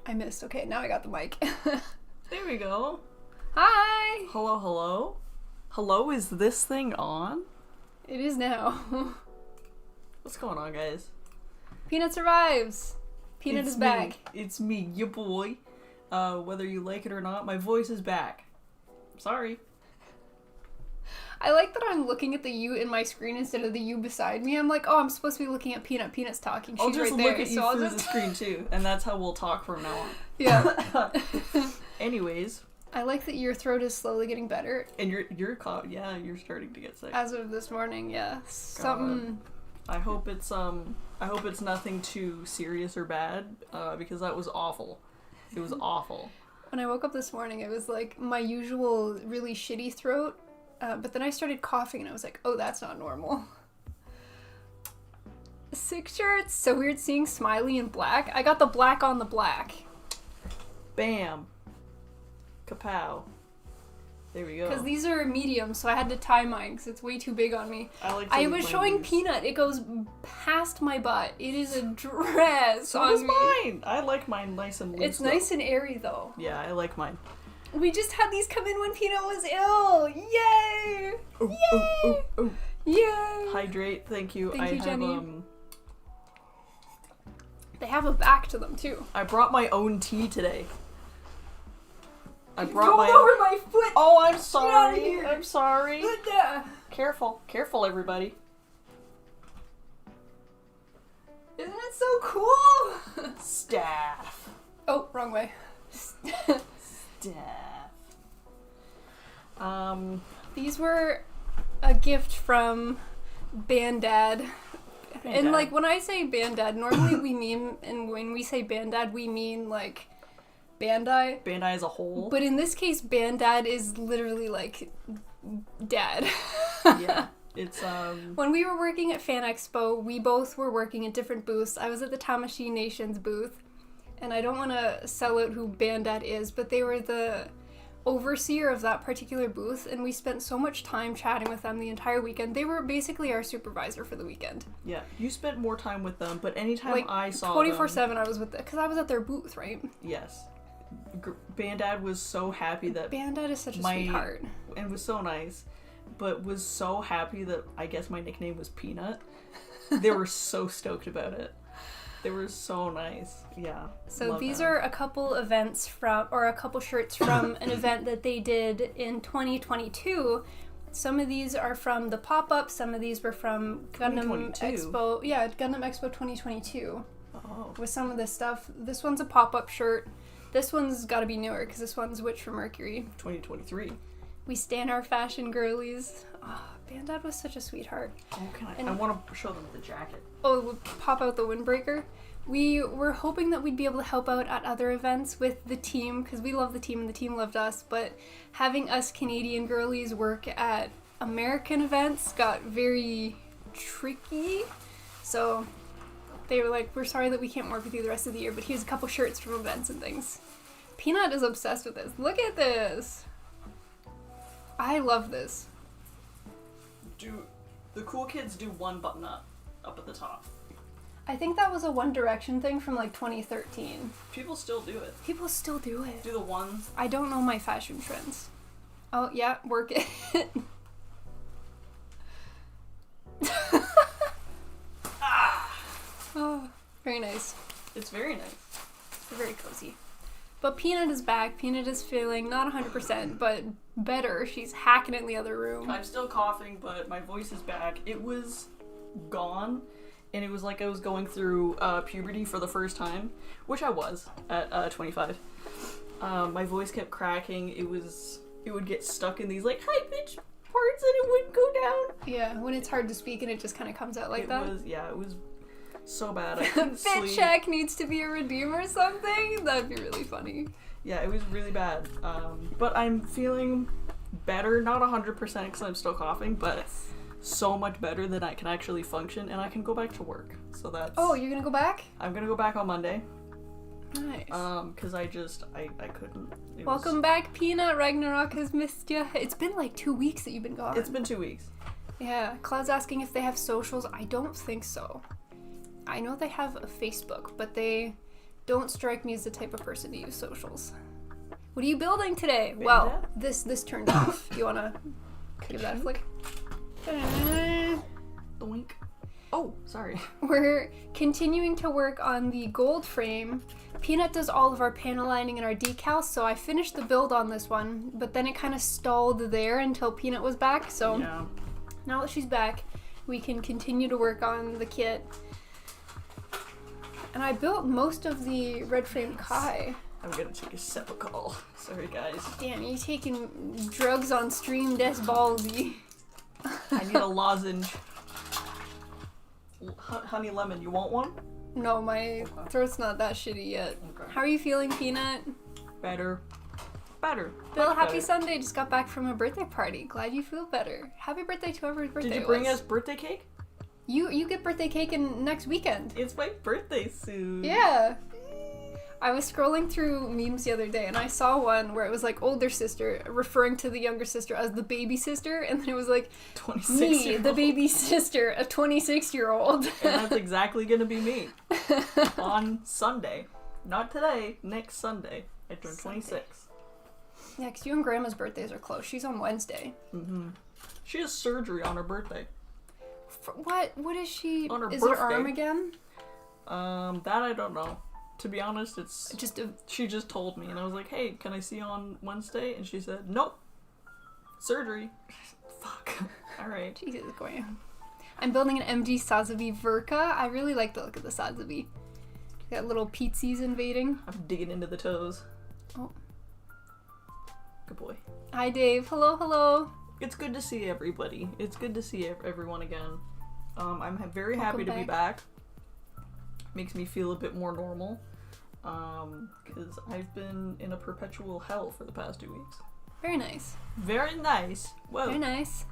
I missed. Okay, now I got the mic. There we go. Hi! Hello, hello? Hello, is this thing on? It is now. What's going on, guys? Peanut survives! Peanut is back. It's me, your boy. Whether you like it or not, my voice is back. Sorry. I like that I'm looking at the you in my screen instead of the you beside me. I'm like, oh, I'm supposed to be looking at Peanut. Peanut's talking. She's I'll just right there. look at you so through the screen too, and that's how we'll talk from now on. Yeah. Anyways. I like that your throat is slowly getting better. And you're starting to get sick. As of this morning, yeah. Something. I hope it's nothing too serious or bad, because that was awful. It was awful. When I woke up this morning, it was like my usual really shitty throat. But then I started coughing and I was like, oh, that's not normal. 6 shirts. So weird seeing Smiley in black. I got the black on the black. Bam. Kapow. There we go. Because these are medium, so I had to tie mine because it's way too big on me. I was showing Peanut. It goes past my butt. It is a dress so on does me. Mine. I like mine nice and loose. It's nice and airy, though. Yeah, I like mine. We just had these come in when Peanut was ill. Yay! Oh, Yay! oh, oh, oh. Yay! Hydrate, thank you. Thank you, Jenny. Have, They have a back to them, too. I brought my own tea today. I You brought rolled over my foot! Oh, I'm Get sorry. out of here. I'm sorry. Good. Careful. Careful, everybody. Isn't it so cool? Staff. Oh, wrong way. Staff. These were a gift from Bandad. And like when I say Bandad, normally we mean, and when we say Bandad, we mean like Bandai. Bandai as a whole. But in this case, Bandad is literally like dad. Yeah. It's When we were working at Fan Expo, we both were working at different booths. I was at the Tamashii Nations booth, and I don't want to sell out who Bandad is, but they were the overseer of that particular booth, and we spent so much time chatting with them the entire weekend. They were basically our supervisor for the weekend. Yeah, you spent more time with them, but anytime like, I saw 24/7 I was with them, because I was at their booth, right? Yes. Bandad was so happy that... Bandad is such a sweetheart. And was so nice, but was so happy that I guess my nickname was Peanut. They were so stoked about it. They were so nice. Yeah. So these are a couple events from, or a couple shirts from an event that they did in 2022. Some of these are from the pop-up, some of these were from Gundam Expo. Yeah, Gundam Expo 2022. Oh. With some of this stuff. This one's a pop-up shirt. This one's gotta be newer, because this one's Witch from Mercury. 2023. We stan our fashion girlies. Oh, Bandad was such a sweetheart. Oh, I want to show them the jacket. Oh, we'll pop out the windbreaker. We were hoping that we'd be able to help out at other events with the team, because we love the team and the team loved us, but having us Canadian girlies work at American events got very tricky. So they were like, we're sorry that we can't work with you the rest of the year, but here's a couple shirts from events and things. Peanut is obsessed with this. Look at this. I love this. The cool kids do one button up at the top. I think that was a One Direction thing from like 2013. People still do it. People still do it. Do the ones. I don't know my fashion trends. Oh, yeah, work it. Oh, very nice. It's very nice. It's very cozy. But Peanut is back. Peanut is feeling not 100%, but better. She's hacking it in the other room. I'm still coughing, but my voice is back. It was gone, and it was like I was going through puberty for the first time, which I was at 25. My voice kept cracking. It would get stuck in these like high-pitched parts, and it wouldn't go down. Yeah, when it's hard to speak and it just kind of comes out like that. It was so bad. I couldn't sleep. Fit check needs to be a redeem or something. That'd be really funny. Yeah, it was really bad. But I'm feeling better, not 100% because I'm still coughing, but so much better that I can actually function and I can go back to work. So that's... Oh, you're gonna go back? I'm gonna go back on Monday. Nice. Because I couldn't. Welcome back, Peanut. Ragnarok has missed you. It's been like 2 weeks that you've been gone. It's been 2 weeks. Yeah, Cloud's asking if they have socials. I don't think so. I know they have a Facebook, but they Don't strike me as the type of person to use socials. What are you building today? Bandad? Well, this turned off. You wanna give that a flick? Doink. Oh, sorry. We're continuing to work on the gold frame. Peanut does all of our panel lining and our decals, so I finished the build on this one, but then it kind of stalled there until Peanut was back, so Yeah. now that she's back, we can continue to work on the kit. And I built most of the red frame Kai. I'm gonna take a sip of call. Sorry, guys. Damn, you taking drugs on stream, that's ballsy. I need a lozenge. Honey lemon, you want one? No, my throat's not that shitty yet. Okay. How are you feeling, Peanut? Better. Better. Bill, Much happy better. Sunday. Just got back from a birthday party. Glad you feel better. Happy birthday to whoever's birthday Did you it bring was. us birthday cake? You get birthday cake in next weekend. It's my birthday soon. Yeah. I was scrolling through memes the other day and I saw one where it was like older sister referring to the younger sister as the baby sister, and then it was like 26 me, year the old. baby sister, a 26-year-old. And that's exactly gonna be me. On Sunday. Not today, next Sunday. I turn Sunday. 26. Yeah, 'cause you and Grandma's birthdays are close. She's on Wednesday. Mm-hmm. She has surgery on her birthday. What? What is she? On her Is her birthday. arm again? That I don't know. To be honest, it's Just a... she just told me, and I was like, "Hey, can I see you on Wednesday?" And she said, "Nope, surgery." Fuck. All right. Jesus, Graham. I'm building an MG Sazabi Verka. I really like the look of the Sazabi. Got little Pizzis invading. I'm digging into the toes. Oh. Good boy. Hi, Dave. Hello, hello. It's good to see everybody. It's good to see everyone again. I'm very happy Welcome to be back. back. Makes me feel a bit more normal. Because I've been in a perpetual hell for the past 2 weeks. Very nice. Very nice. Whoa. Very nice.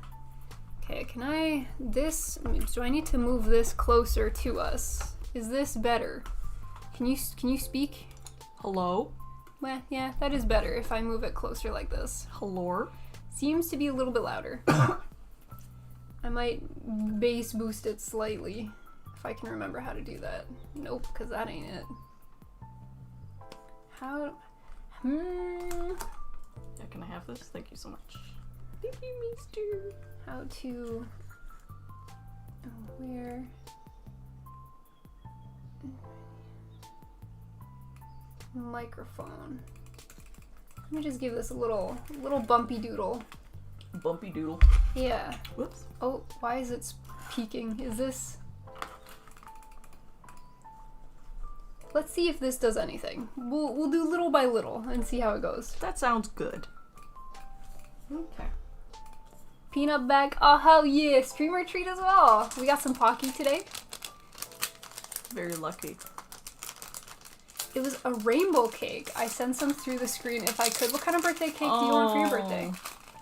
Okay, can I... Do I need to move this closer to us? Is this better? Can you speak? Hello? Well, yeah, that is better if I move it closer like this. Hello? Seems to be a little bit louder. I might bass boost it slightly if I can remember how to do that. Nope, because that ain't it. How... Yeah, can I have this? Thank you so much. Thank you, mister. How to... Where... Microphone. Let me just give this a little bumpy doodle. Bumpy doodle. Yeah. Whoops. Oh, why is it peaking? Is this... Let's see if this does anything. We'll do little by little and see how it goes. That sounds good. Okay. Peanut bag. Oh, hell yeah. Streamer treat as well. We got some Pocky today. Very lucky. It was a rainbow cake. I sent some through the screen if I could. What kind of birthday cake do you want for your birthday?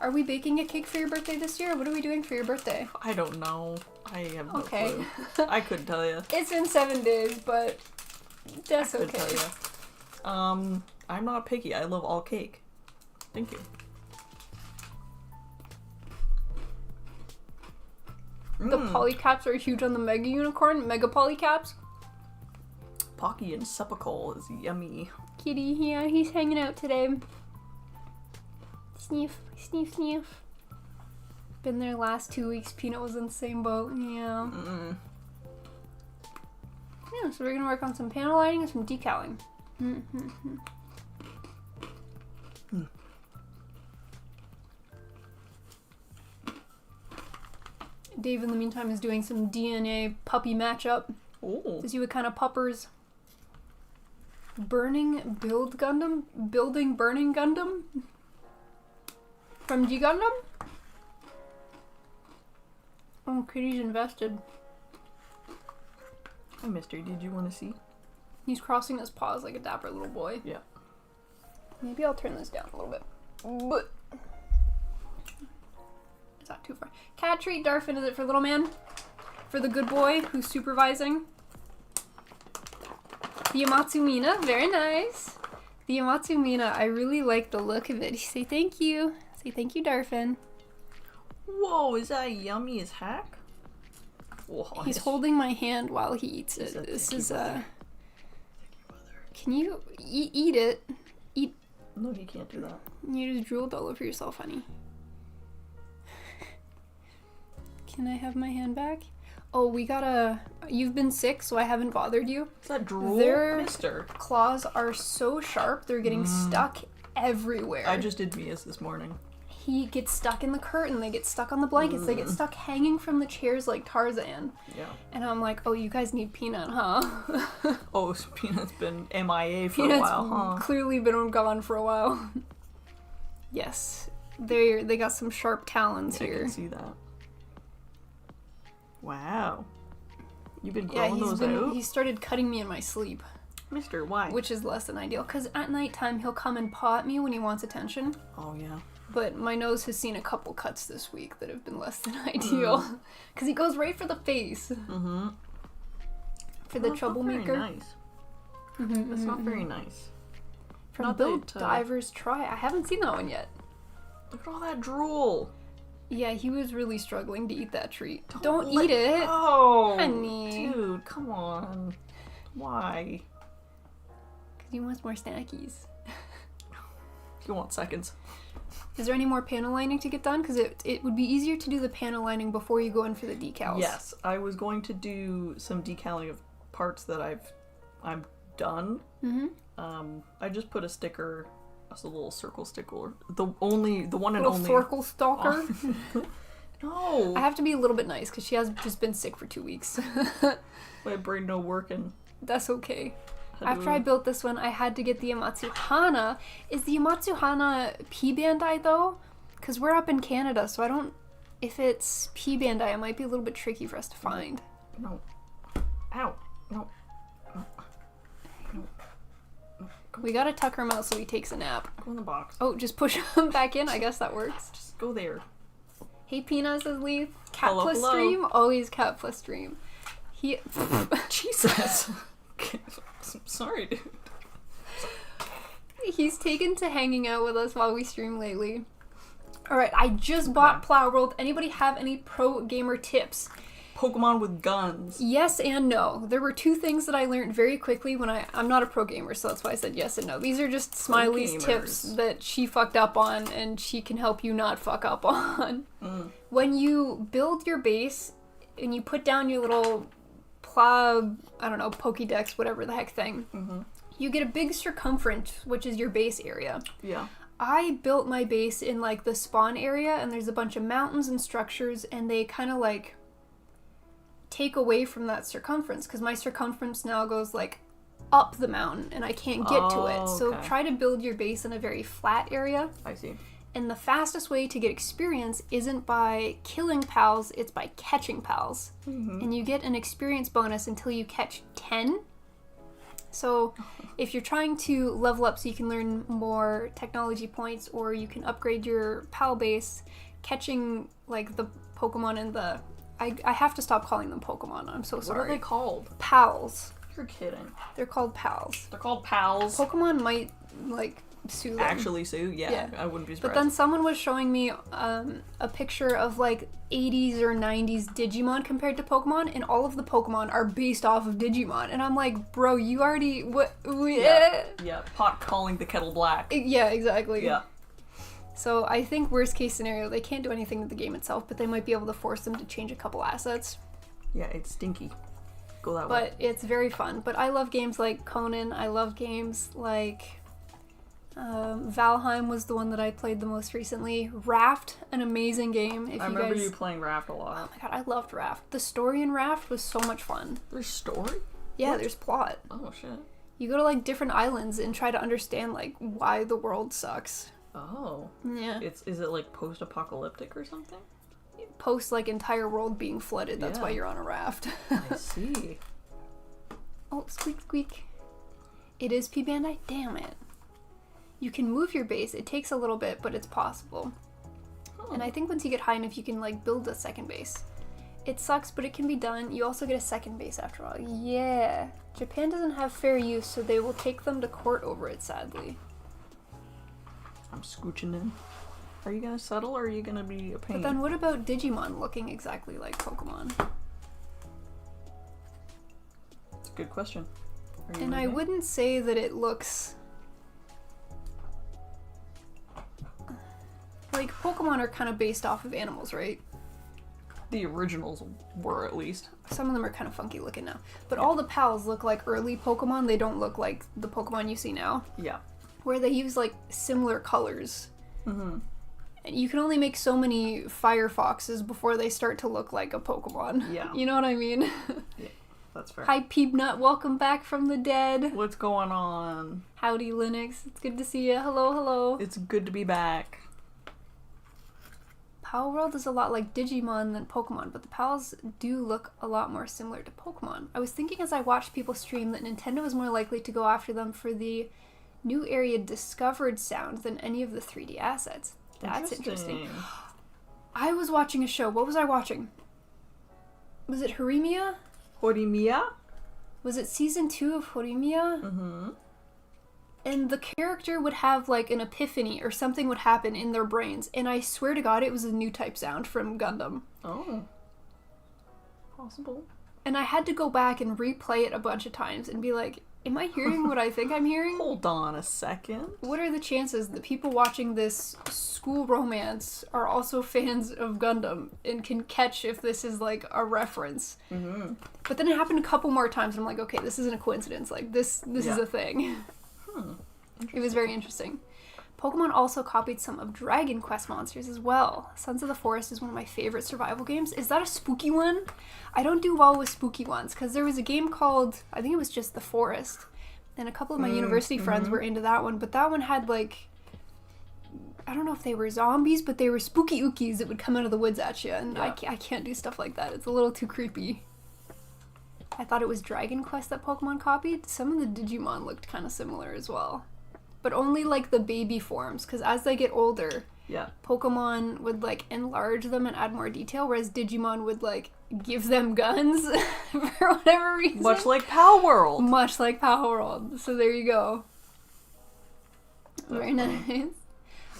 Are we baking a cake for your birthday this year? What are we doing for your birthday? I don't know. I have no Okay. clue. I couldn't tell you. It's been 7 days, but that's I couldn't okay. tell you. I'm not picky. I love all cake. Thank you. The polycaps are huge on the Mega Unicorn. Mega polycaps. Pocky and Sepulchre is yummy. Kitty, yeah, he's hanging out today. Sniff, sniff, sniff. Been there last 2 weeks. Peanut was in the same boat. Yeah. Yeah, so we're gonna work on some panel lighting and some decaling. Dave, in the meantime, is doing some DNA puppy matchup Oh. to see what kind of puppers. Burning Gundam? Building Burning Gundam? From G Gundam? Oh, Kitty's invested. Hi, mister. Did you want to see? He's crossing his paws like a dapper little boy. Yeah. Maybe I'll turn this down a little bit. But it's not too far. Cat treat, Darfin, is it for little man? For the good boy who's supervising? The Yamatsu Mina, very nice. The Yamatsu Mina, I really like the look of it. Say thank you. Say thank you, Darfin. Whoa, is that yummy as heck? Whoa, He's holding my hand while he eats it. Is that This thank is you, mother? Can you eat it? No, you can't do that. You just drooled all over yourself, honey. Can I have my hand back? Oh, you've been sick, so I haven't bothered you. Is that drool, Their mister? claws are so sharp, they're getting stuck everywhere. I just did Mia's this morning. He gets stuck in the curtain, they get stuck on the blankets, they get stuck hanging from the chairs like Tarzan. Yeah. And I'm like, oh, you guys need Peanut, huh? Oh, so Peanut's been MIA for Peanut's a while, huh? clearly been gone for a while. Yes. They got some sharp talons Yeah, here. I can see that. Wow. You've been growing those out? He started cutting me in my sleep. Mister, why? Which is less than ideal, because at nighttime he'll come and paw at me when he wants attention. Oh, yeah. But my nose has seen a couple cuts this week that have been less than ideal. Because he goes right for the face. Mm-hmm. For the troublemaker. Not very nice. That's not very nice. From Not Bill that, Diver's Try. I haven't seen that one yet. Look at all that drool. Yeah, he was really struggling to eat that treat. Don't eat it! Oh, Honey. dude, come on. Why? Because he wants more snackies. You want seconds. Is there any more panel lining to get done? Because it would be easier to do the panel lining before you go in for the decals. Yes, I was going to do some decaling of parts that I'm done. Mm-hmm. I just put a sticker, a little circle sticker. The one and Little only. Thorkel stalker. No. I have to be a little bit nice because she has just been sick for 2 weeks. My brain no working. That's okay. After I built this one, I had to get the Amatsuhana. Is the Amatsuhana P Bandai though? Because we're up in Canada, so I don't. If it's P Bandai, it might be a little bit tricky for us to find. No. Ow. No. No. No. No. We gotta tuck him out so he takes a nap. Go in the box. Oh, just push him back in? I guess that works. Just go there. Hey Peanut, says Leaf. Cat Hello, plus hello. stream? Always cat plus stream. He. Jesus. I'm sorry, dude. He's taken to hanging out with us while we stream lately. Alright, I just bought Palworld. Anybody have any pro gamer tips? Pokemon with guns. Yes and no. There were 2 things that I learned very quickly when I'm not a pro gamer, so that's why I said yes and no. These are just Smiley's tips that she fucked up on and she can help you not fuck up on. When you build your base and you put down your little Pokédex, whatever the heck thing, you get a big circumference, which is your base area. Yeah. I built my base in like the spawn area, and there's a bunch of mountains and structures, and they kind of like take away from that circumference, because my circumference now goes like up the mountain, and I can't get to it. So try to build your base in a very flat area. I see. And the fastest way to get experience isn't by killing pals, it's by catching pals. And you get an experience bonus until you catch 10. So if you're trying to level up so you can learn more technology points, or you can upgrade your pal base, catching like the Pokemon in the... I have to stop calling them Pokemon, I'm so sorry. What are they called? Pals. You're kidding. They're called pals. They're called pals. Pokemon might like sue them. Actually sue? Yeah, I wouldn't be surprised. But then someone was showing me a picture of like 80s or 90s Digimon compared to Pokemon, and all of the Pokemon are based off of Digimon. And I'm like, bro, you already... What? Yeah, pot calling the kettle black. Yeah, exactly. Yeah. So I think worst case scenario, they can't do anything to the game itself, but they might be able to force them to change a couple assets. Yeah, it's stinky. Go that way. But it's very fun. But I love games like Conan. I love games like... Valheim was the one that I played the most recently. Raft, an amazing game. I remember you playing Raft a lot. Oh my god, I loved Raft. The story in Raft was so much fun. There's story? Yeah, What? there's plot. Oh shit. You go to like different islands and try to understand like why the world sucks. Oh. Yeah. Is it like post-apocalyptic or something? Post like entire world being flooded. That's why you're on a raft. I see. Oh, squeak squeak. It is P Bandai? Damn it. You can move your base. It takes a little bit, but it's possible. And I think once you get high enough, you can like build a second base. It sucks, but it can be done. You also get a second base after all. Yeah. Japan doesn't have fair use, so they will take them to court over it, sadly. I'm scooching in. Are you gonna settle, or are you gonna be a pain? But then what about Digimon looking exactly like Pokemon? It's a good question. And I wouldn't say that it looks... Like, Pokemon are kind of based off of animals, right? The originals were, at least. Some of them are kind of funky looking now. But all the pals look like early Pokemon. They don't look like the Pokemon you see now. Yeah. Where they use, like, similar colors. Mm-hmm. And you can only make so many Firefoxes before they start to look like a Pokemon. Yeah. You know what I mean? Yeah, that's fair. Hi, Peepnut. Welcome back from the dead. What's going on? Howdy, Linux. It's good to see you. Hello, hello. It's good to be back. Palworld is a lot like Digimon than Pokemon, but the pals do look a lot more similar to Pokemon. I was thinking as I watched people stream that Nintendo was more likely to go after them for the new area discovered sound than any of the 3D assets. That's interesting. I was watching a show. What was I watching? Was it Horimiya? Horimiya? Was it season 2 of Horimiya? Mm-hmm. And the character would have, like, an epiphany or something would happen in their brains. And I swear to God, it was a new type sound from Gundam. Oh. Possible. And I had to go back and replay it a bunch of times and be like, am I hearing what I think I'm hearing? Hold on a second. What are the chances that people watching this school romance are also fans of Gundam and can catch if this is, like, a reference? Mm-hmm. But then it happened a couple more times and I'm like, okay, this isn't a coincidence. Like, this is a thing. It was very interesting. Pokemon also copied some of Dragon Quest monsters as well. Sons of the Forest is one of my favorite survival games. Is that a spooky one? I don't do well with spooky ones, because there was a game called, I think it was just The Forest, and a couple of my university friends were into that one, but that one had, like, I don't know if they were zombies, but they were spooky ookies that would come out of the woods at you, and I can't do stuff like that. It's a little too creepy. I thought it was Dragon Quest that Pokemon copied. Some of the Digimon looked kind of similar as well. But only, like, the baby forms, because as they get older, Pokemon would, like, enlarge them and add more detail, whereas Digimon would, like, give them guns for whatever reason. Much like Palworld. Much like Palworld. So there you go. Very nice.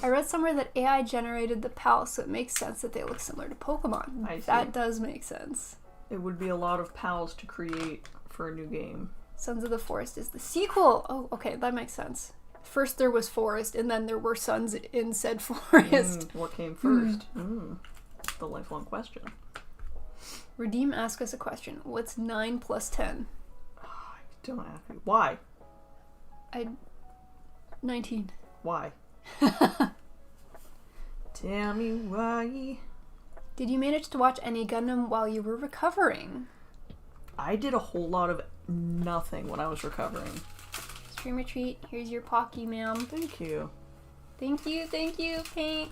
I read somewhere that AI generated the pals, so it makes sense that they look similar to Pokemon. I see. That does make sense. It would be a lot of pals to create for a new game. Sons of the Forest is the sequel. Oh, okay, that makes sense. First there was forest, and then there were sons in said forest. What came first? The lifelong question. Redeem asked us a question. What's 9 plus 10? Don't ask me. Why? 19. Why? Tell me why. Did you manage to watch any Gundam while you were recovering? I did a whole lot of nothing when I was recovering. Streamer treat. Here's your Pocky, ma'am. Thank you. Thank you, Paint.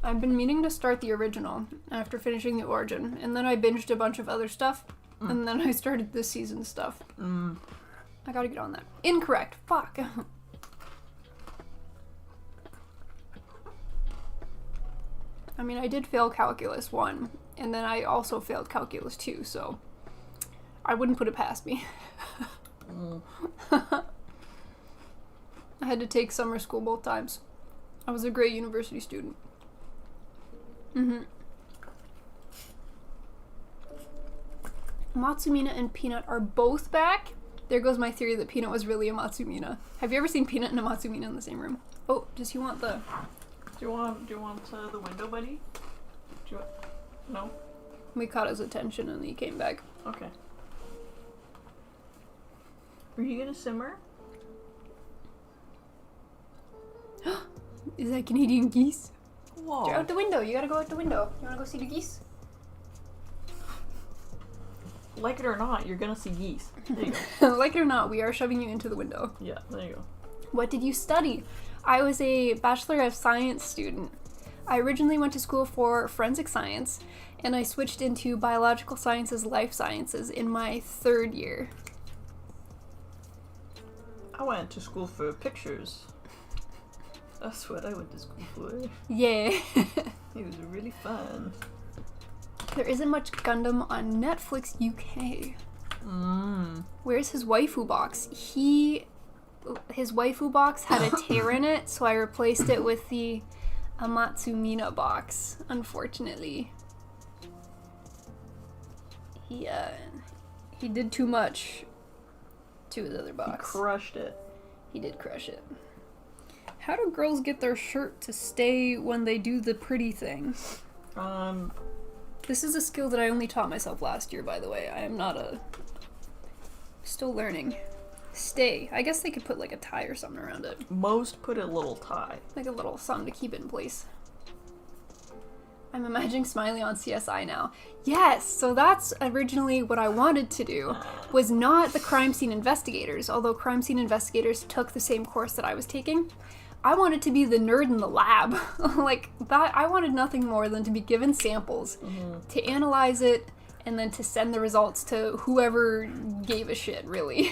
I've been meaning to start the original after finishing the Origin, and then I binged a bunch of other stuff, and then I started this season stuff. I gotta get on that. Incorrect. Fuck. I mean, I did fail Calculus 1, and then I also failed Calculus 2, so I wouldn't put it past me. I had to take summer school both times. I was a great university student. Matsumina and Peanut are both back. There goes my theory that Peanut was really a Matsumina. Have you ever seen Peanut and a Matsumina in the same room? Oh, does he want the... Do you want the window, buddy? No? We caught his attention and he came back. Okay. Are you gonna simmer? Is that Canadian geese? Whoa. You're out the window. You gotta go out the window. You wanna go see the geese? Like it or not, you're gonna see geese. There you go. Like it or not, we are shoving you into the window. Yeah, there you go. What did you study? I was a Bachelor of Science student. I originally went to school for forensic science, and I switched into biological sciences, life sciences in my 3rd year. I went to school for pictures. That's what I went to school for. Yeah. It was really fun. There isn't much Gundam on Netflix UK. Where's his waifu box? His waifu box had a tear in it, so I replaced it with the Amatsumina box, unfortunately. He did too much to his other box. He crushed it. He did crush it. How do girls get their shirt to stay when they do the pretty thing? This is a skill that I only taught myself last year, by the way. I am not a... Still learning. Stay. I guess they could put like a tie or something around it. Most put a little tie. Like a little something to keep it in place. I'm imagining Smiley on CSI now. Yes, so that's originally what I wanted to do, was not the crime scene investigators, although crime scene investigators took the same course that I was taking. I wanted to be the nerd in the lab. Like, that, I wanted nothing more than to be given samples, to analyze it, and then to send the results to whoever gave a shit, really.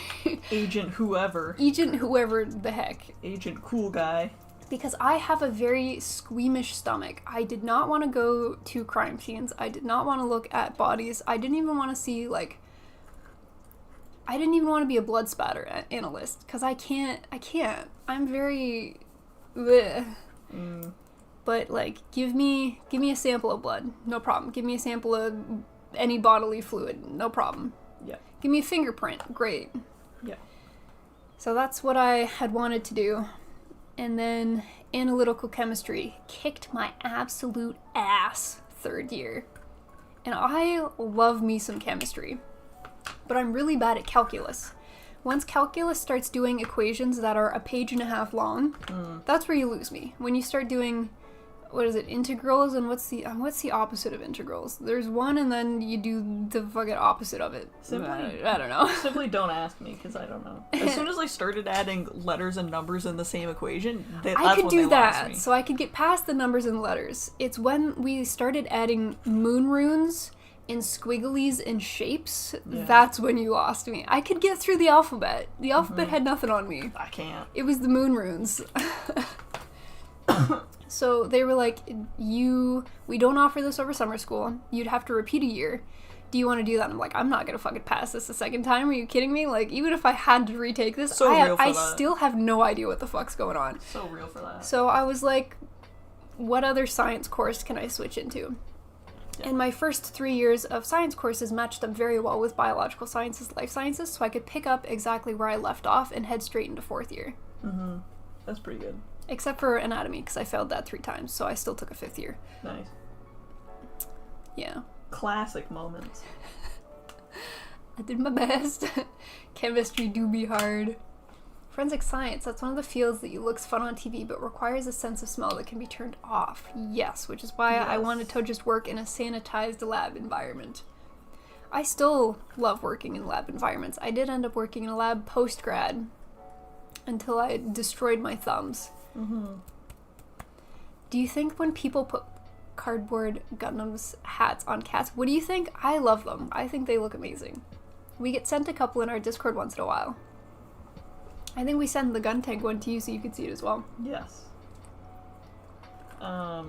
Agent whoever. Agent whoever the heck. Agent cool guy. Because I have a very squeamish stomach. I did not want to go to crime scenes. I did not want to look at bodies. I didn't even want to see, like... I didn't even want to be a blood spatter analyst. Because I can't. I'm very... bleh. But, like, give me a sample of blood. No problem. Give me a sample of any bodily fluid. No problem. Yeah. Give me a fingerprint. Great. Yeah. So that's what I had wanted to do. And then analytical chemistry kicked my absolute ass third year. And I love me some chemistry. But I'm really bad at calculus. Once calculus starts doing equations that are a page and a half long, that's where you lose me. When you start doing, what is it, integrals, and what's the opposite of integrals? There's one, and then you do the fucking opposite of it. Simply, I don't know. Simply don't ask me, because I don't know. As soon as I started adding letters and numbers in the same equation, that's I could when do they that, lost me. so I could get past the numbers and letters. It's when we started adding moon runes and squigglies and shapes, that's when you lost me. I could get through the alphabet. The alphabet had nothing on me. I can't. It was the moon runes. So they were like, we don't offer this over summer school. You'd have to repeat a year. Do you want to do that? And I'm like, I'm not going to fucking pass this a second time. Are you kidding me? Like, even if I had to retake this, I still have no idea what the fuck's going on. So real for that. So I was like, what other science course can I switch into? Yeah. And my first 3 years of science courses matched up very well with biological sciences, life sciences, so I could pick up exactly where I left off and head straight into fourth year. Mm-hmm. That's pretty good. Except for anatomy, because I failed that 3 times, so I still took a 5th year. Nice. Yeah. Classic moments. I did my best. Chemistry do be hard. Forensic science, that's one of the fields that looks fun on TV, but requires a sense of smell that can be turned off. Yes, which is why I wanted to just work in a sanitized lab environment. I still love working in lab environments. I did end up working in a lab post-grad until I destroyed my thumbs. Mm-hmm. Do you think when people put cardboard Gundams hats on cats, what do you think? I love them. I think they look amazing. We get sent a couple in our Discord once in a while. I think we send the gun tank one to you so you can see it as well. Yes. At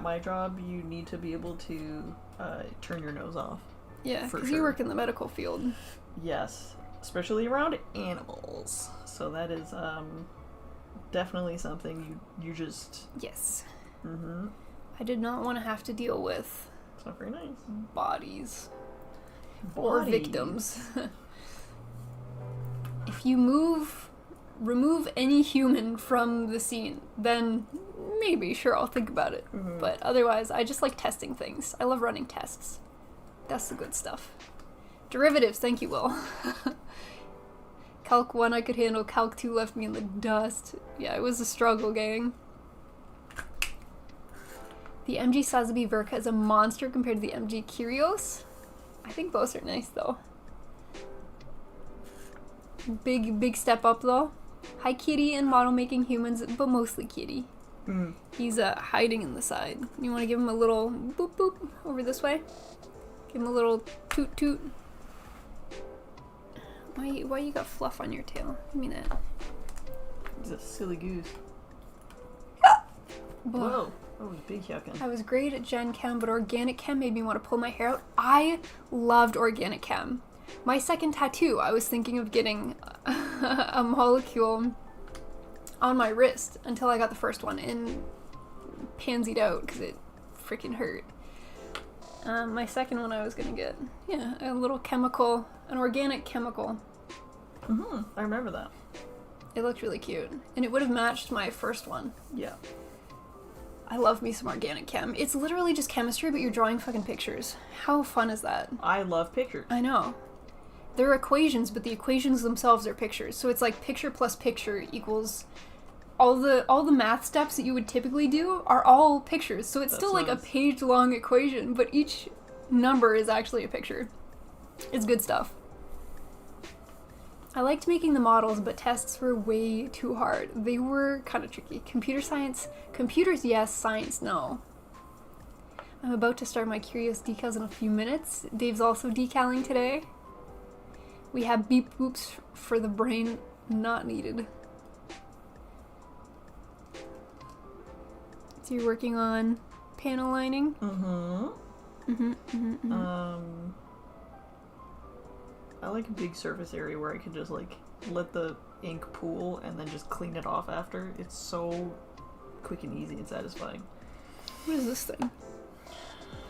my job, you need to be able to turn your nose off. Yeah, because you work in the medical field. Yes, especially around animals. So that is definitely something you just... Yes. Mm-hmm. I did not want to have to deal with... It's not very nice. Bodies. Or victims. If you remove any human from the scene, then maybe, sure, I'll think about it. Mm-hmm. But otherwise, I just like testing things. I love running tests. That's the good stuff. Derivatives, thank you, Will. Calc 1 I could handle, Calc 2 left me in the dust. Yeah, it was a struggle, gang. The MG Sazabi Verka is a monster compared to the MG Kyrios. I think both are nice, though. Big step up, though. Hi, Kitty, and model making humans, but mostly Kitty. Mm. He's hiding in the side. You want to give him a little boop boop over this way? Give him a little toot toot. Why you got fluff on your tail? Give me that. He's a silly goose. Whoa. That was big yuckin'. I was great at Gen Chem, but Organic Chem made me want to pull my hair out. I loved Organic Chem. My second tattoo, I was thinking of getting a molecule on my wrist until I got the first one and pansied out because it freaking hurt. My second one I was gonna get, a little chemical, an organic chemical. I remember that. It looked really cute, and it would have matched my first one. Yeah. I love me some organic chem. It's literally just chemistry, but you're drawing fucking pictures. How fun is that? I love pictures. I know. They're equations, but the equations themselves are pictures. So it's like picture plus picture equals all the math steps that you would typically do are all pictures. So it's still like a page-long equation, but each number is actually a picture. It's good stuff. I liked making the models, but tests were way too hard. They were kind of tricky. Computers yes, science no. I'm about to start my Curious decals in a few minutes. Dave's also decaling today. We have beep boops for the brain not needed. So you're working on panel lining? I like a big surface area where I can just like let the ink pool and then just clean it off after. It's so quick and easy and satisfying. What is this thing?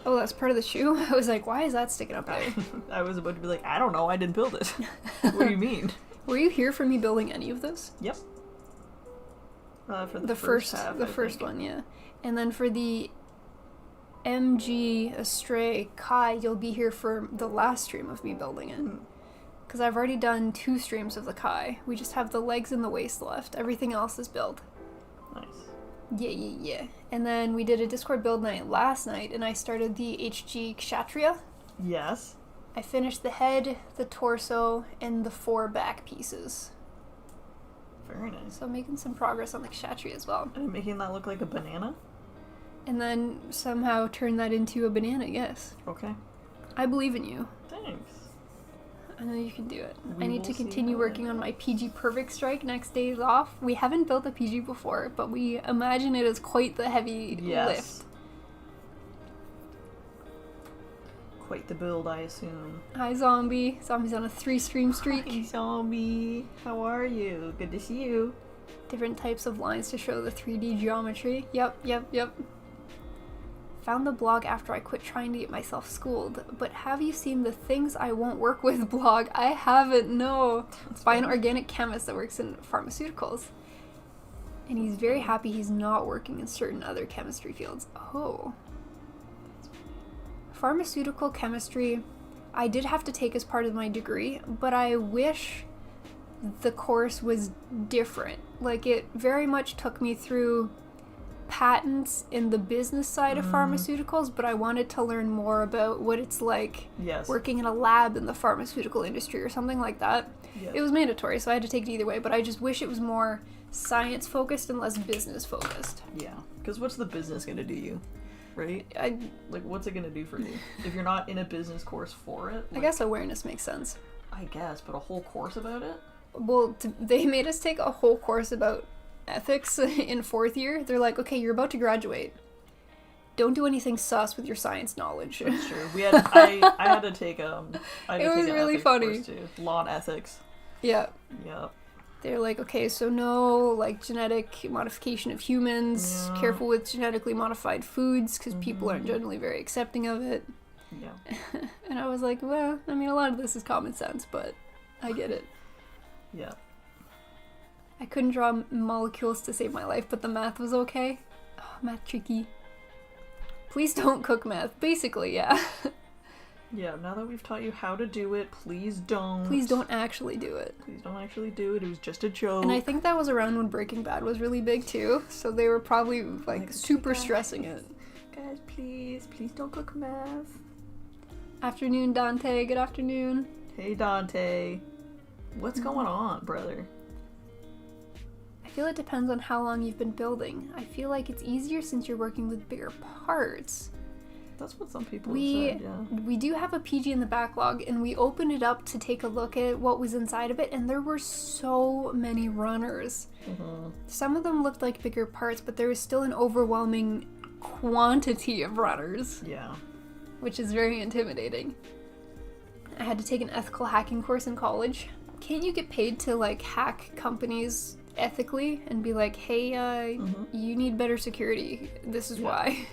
Oh, that's part of the shoe? I was like, why is that sticking up there? I was about to be like, I don't know, I didn't build it. What do you mean? Were you here for me building any of this? Yep. For the first half, the first one, yeah. And then for the MG Astray Kai, you'll be here for the last stream of me building it. Because I've already done 2 streams of the Kai. We just have the legs and the waist left. Everything else is built. Nice. Yeah. And then we did a Discord build night last night, and I started the HG Kshatriya. Yes. I finished the head, the torso, and the 4 back pieces. Very nice. So making some progress on the Kshatriya as well. And making that look like a banana? And then somehow turn that into a banana, yes. Okay. I believe in you. Thanks. I know you can do it. We I need to continue working on my PG Perfect Strike next days off. We haven't built a PG before, but we imagine it as quite the heavy lift. Quite the build, I assume. Hi, Zombie. Zombie's on a 3-stream streak. Hi, Zombie. How are you? Good to see you. Different types of lines to show the 3D geometry. Yep. Found the blog after I quit trying to get myself schooled. But have you seen the Things I Won't Work With blog? I haven't, no. It's by an organic chemist that works in pharmaceuticals. And he's very happy he's not working in certain other chemistry fields. Oh. Pharmaceutical chemistry, I did have to take as part of my degree, but I wish the course was different. Like, it very much took me through patents in the business side of pharmaceuticals, but I wanted to learn more about what it's like working in a lab in the pharmaceutical industry or something like that. Yes. It was mandatory, so I had to take it either way, but I just wish it was more science focused and less business focused. Yeah, because what's the business going to do you? Right? Like, what's it going to do for you? If you're not in a business course for it? Like, I guess awareness makes sense. I guess, but a whole course about it? Well, they made us take a whole course about ethics in 4th year. They're like, okay, you're about to graduate. Don't do anything sus with your science knowledge. That's true. I had to take it was really funny. Too. Law and ethics. Yeah. Yep. They're like, okay, so no, like, genetic modification of humans. Yeah. Careful with genetically modified foods, because people aren't generally very accepting of it. Yeah. And I was like, well, I mean, a lot of this is common sense, but I get it. Yeah. I couldn't draw molecules to save my life, but the math was okay. Oh, math tricky. Please don't cook meth. Basically, yeah. Yeah, now that we've taught you how to do it, please don't. Please don't actually do it. Please don't actually do it. It was just a joke. And I think that was around when Breaking Bad was really big, too. So they were probably, like super stressing it. Guys, please don't cook meth. Afternoon, Dante. Good afternoon. Hey, Dante. What's going on, brother? I feel it depends on how long you've been building. I feel like it's easier since you're working with bigger parts. That's what some people have said, yeah. We do have a PG in the backlog, and we opened it up to take a look at what was inside of it, and there were so many runners. Some of them looked like bigger parts, but there was still an overwhelming quantity of runners. Yeah. Which is very intimidating. I had to take an ethical hacking course in college. Can't you get paid to, like, hack companies ethically and be like, hey, you need better security. This is why.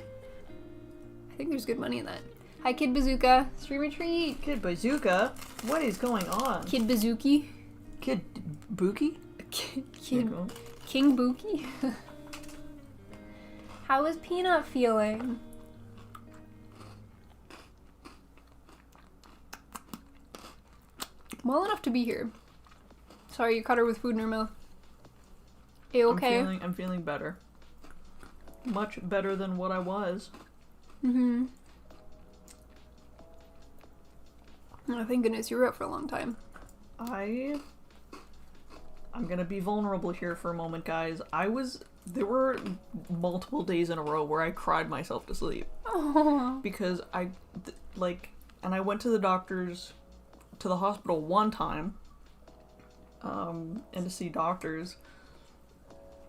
I think there's good money in that. Hi, Kid Bazooka. Stream retreat. Kid Bazooka? What is going on? Kid Bazooki. Kid Bookie? Kid King Bookie. How is Peanut feeling? Well enough to be here. Sorry, you caught her with food in her mouth. You okay? I'm feeling better. Much better than what I was. Mm-hmm. Oh, thank goodness you were out for a long time. I'm gonna be vulnerable here for a moment, guys. There were multiple days in a row where I cried myself to sleep. Oh. Because and I went to the hospital one time, and to see doctors,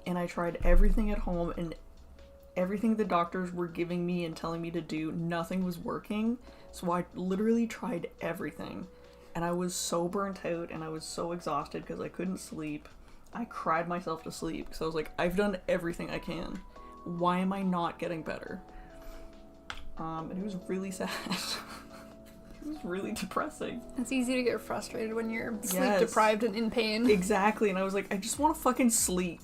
and I tried everything at home, and everything the doctors were giving me and telling me to do, nothing was working. So I literally tried everything, and I was so burnt out and I was so exhausted because I couldn't sleep. I cried myself to sleep because I was like, I've done everything I can. Why am I not getting better? And it was really sad. It was really depressing. It's easy to get frustrated when you're sleep deprived and in pain. Exactly, and I was like, I just want to fucking sleep.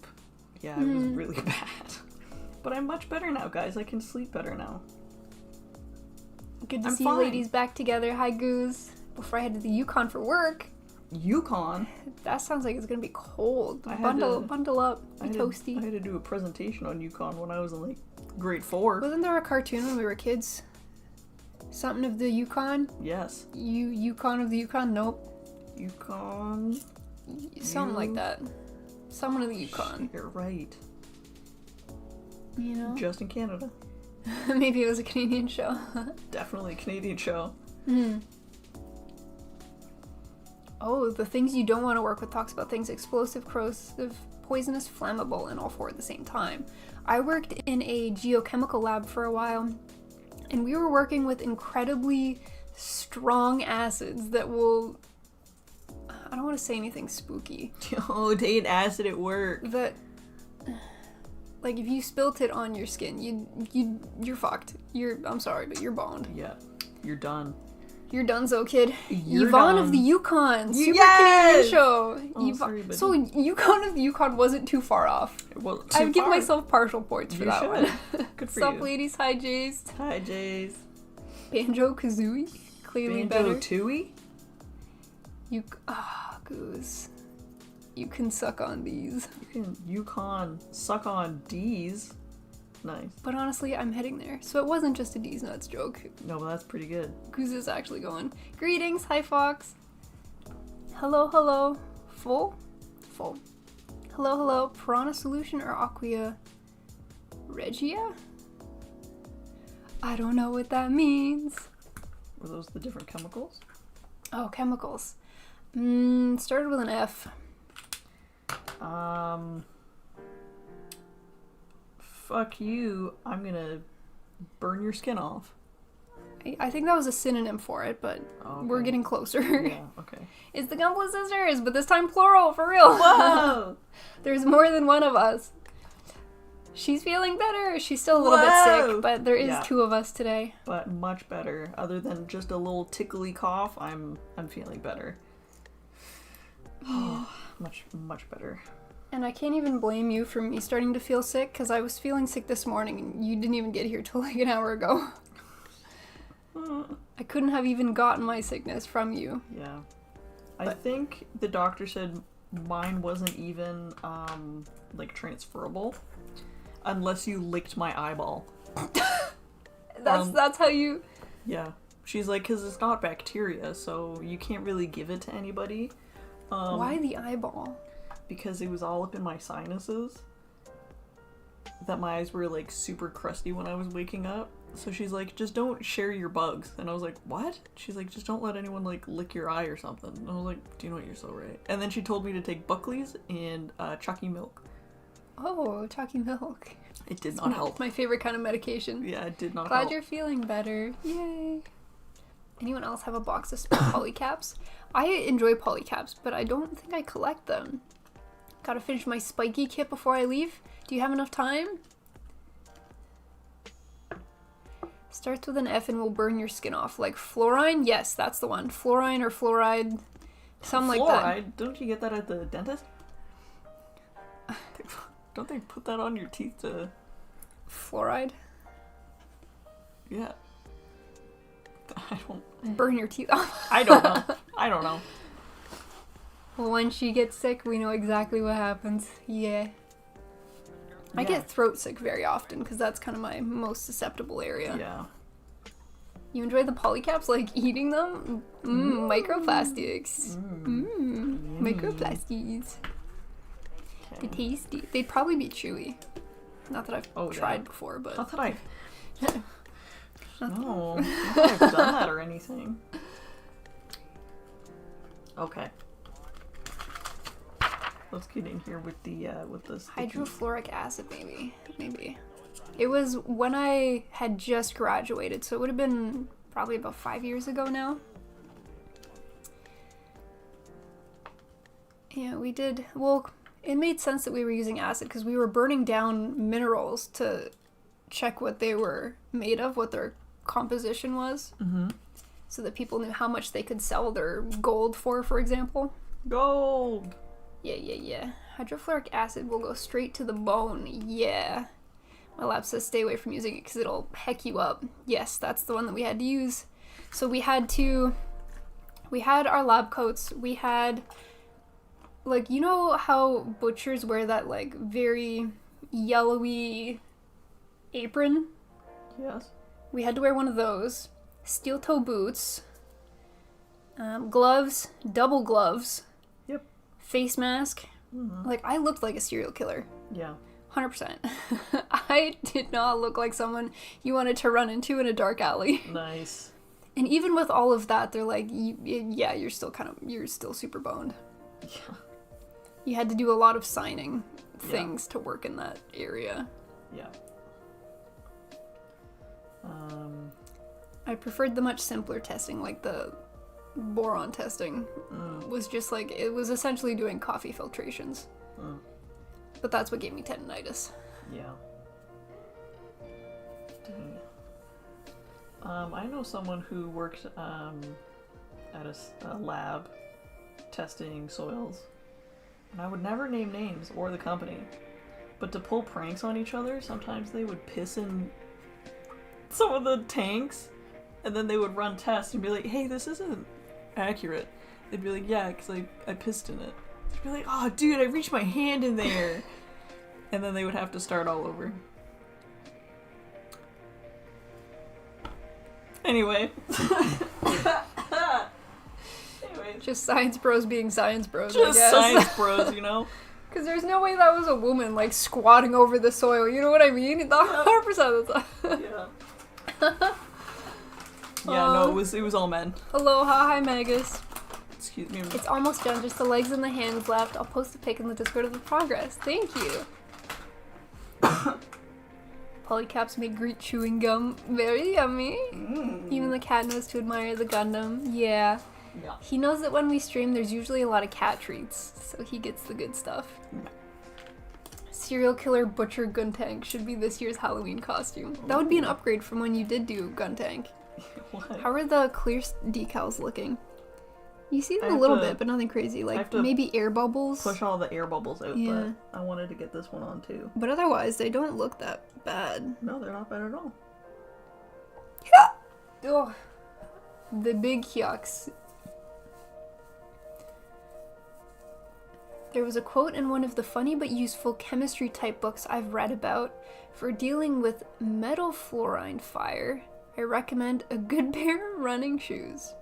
Yeah, it was really bad. But I'm much better now, guys. I can sleep better now. Good to see you ladies back together. Hi, Goose. Before I head to the Yukon for work. Yukon? That sounds like it's gonna be cold. Bundle up. Be toasty. I had to do a presentation on Yukon when I was in like grade 4. Wasn't there a cartoon when we were kids? Something of the Yukon? Yes. Yukon of the Yukon? Nope. Yukon? Something like that. Someone of the Yukon. You're right. You know? Just in Canada. Maybe it was a Canadian show. Definitely a Canadian show. Mm. Oh, the things you don't want to work with talks about things explosive, corrosive, poisonous, flammable, and all 4 at the same time. I worked in a geochemical lab for a while, and we were working with incredibly strong acids that will... I don't want to say anything spooky. Oh, they had acid at work. That... Like, if you spilt it on your skin, you're fucked. I'm sorry, but you're boned. Yeah, you're done. You're donezo, kid. You're Yvonne done. of the Yukon. Super Yes! Canadian show. Oh, sorry, but... So, Yukon of the Yukon wasn't too far off. Well, I'd give myself partial points for that one. Good for Sup, you. ladies? Hi, Jace. Hi, Jace. Banjo Kazooie. Clearly better. Banjo-Tooie? Goose. You can suck on these. Yukon suck on D's. Nice. But honestly, I'm heading there. So it wasn't just a D's nuts joke. No, but that's pretty good. Goose is actually going. Greetings. Hi, Fox. Hello, hello. Full? Full. Hello, hello. Piranha Solution or Aqua Regia? I don't know what that means. Were those the different chemicals? Oh, chemicals. Started with an F. Fuck you. I'm gonna burn your skin off. I think that was a synonym for it, but we're getting closer. Yeah, okay. It's the Gumball Sisters, but this time plural, for real. Whoa! There's more than one of us. She's feeling better. She's still a little bit sick, but there is 2 of us today. But much better. Other than just a little tickly cough, I'm feeling better. Yeah. much better. And I can't even blame you for me starting to feel sick, because I was feeling sick this morning and you didn't even get here till like an hour ago. I couldn't have even gotten my sickness from you. Yeah. I think the doctor said mine wasn't even, like, transferable. Unless you licked my eyeball. That's how you... Yeah. She's like, because it's not bacteria, so you can't really give it to anybody. Why the eyeball? Because it was all up in my sinuses. That my eyes were, like, super crusty when I was waking up. So she's like, just don't share your bugs. And I was like, what? She's like, just don't let anyone, like, lick your eye or something. And I was like, do you know what, you're so right. And then she told me to take Buckley's and Chucky milk. Oh, Chucky milk. It did not help. My favorite kind of medication. Yeah, it did not Glad help. you're feeling better. Yay. Anyone else have a box of polycaps? I enjoy polycaps, but I don't think I collect them. Gotta finish my spiky kit before I leave. Do you have enough time? Starts with an F and will burn your skin off. Like fluorine? Yes, that's the one. Fluorine or fluoride. Something like that. Fluoride? Don't you get that at the dentist? Don't they put that on your teeth to... Fluoride? Yeah. I don't... Burn your teeth off. I don't know. I don't know. Well, when she gets sick, we know exactly what happens. Yeah. I get throat sick very often because that's kind of my most susceptible area. Yeah. You enjoy the polycaps, like eating them? Microplastics. Microplastics. Okay. They're tasty. They'd probably be chewy. Not that I've tried before, but... Not that I've... No, not that I've done that or anything. Okay. Let's get in here with the Hydrofluoric acid, maybe. It was when I had just graduated, so it would have been probably about 5 years ago now. Yeah, we did. Well, it made sense that we were using acid because we were burning down minerals to check what they were made of, what their composition was, so that people knew how much they could sell their gold for example. Gold! Yeah. Hydrofluoric acid will go straight to the bone. Yeah. My lab says stay away from using it because it'll heck you up. Yes, that's the one that we had to use. So we had our lab coats. We had, like, you know how butchers wear that, like, very yellowy apron? Yes. We had to wear one of those. Steel toe boots. Gloves. Double gloves. Yep. Face mask. Like, I looked like a serial killer. Yeah. 100%. I did not look like someone you wanted to run into in a dark alley. Nice. And even with all of that, they're like, you're still super boned. Yeah. You had to do a lot of signing things to work in that area. Yeah. I preferred the much simpler testing, like the boron testing was just like, it was essentially doing coffee filtrations. But that's what gave me tendinitis. Yeah. Dang. I know someone who worked at a lab testing soils. And I would never name names or the company. But to pull pranks on each other, sometimes they would piss in some of the tanks. And then they would run tests and be like, hey, this isn't accurate. They'd be like, yeah, because I pissed in it. They'd be like, oh, dude, I reached my hand in there. And then they would have to start all over. Anyway. Just science bros being science bros, Just I guess. science bros, you know? Because there's no way that was a woman, like, squatting over the soil, you know what I mean? 100% of the time. Yeah. Yeah, no, it was all men. Aloha, hi Magus. Excuse me. It's almost done, just the legs and the hands left. I'll post a pic in the Discord of the progress. Thank you. Polycaps make great chewing gum. Very yummy. Even the cat knows to admire the Gundam. Yeah. He knows that when we stream, there's usually a lot of cat treats, so he gets the good stuff. Serial killer butcher Guntank should be this year's Halloween costume. That would be an upgrade from when you did do Guntank. What? How are the clear decals looking? You see them a little bit, but nothing crazy. Like, maybe air bubbles? Push all the air bubbles out, yeah. But I wanted to get this one on too. But otherwise, they don't look that bad. No, they're not bad at all. Ugh. The big yucks. There was a quote in one of the funny but useful chemistry type books I've read about. For dealing with metal fluorine fire, I recommend a good pair of running shoes.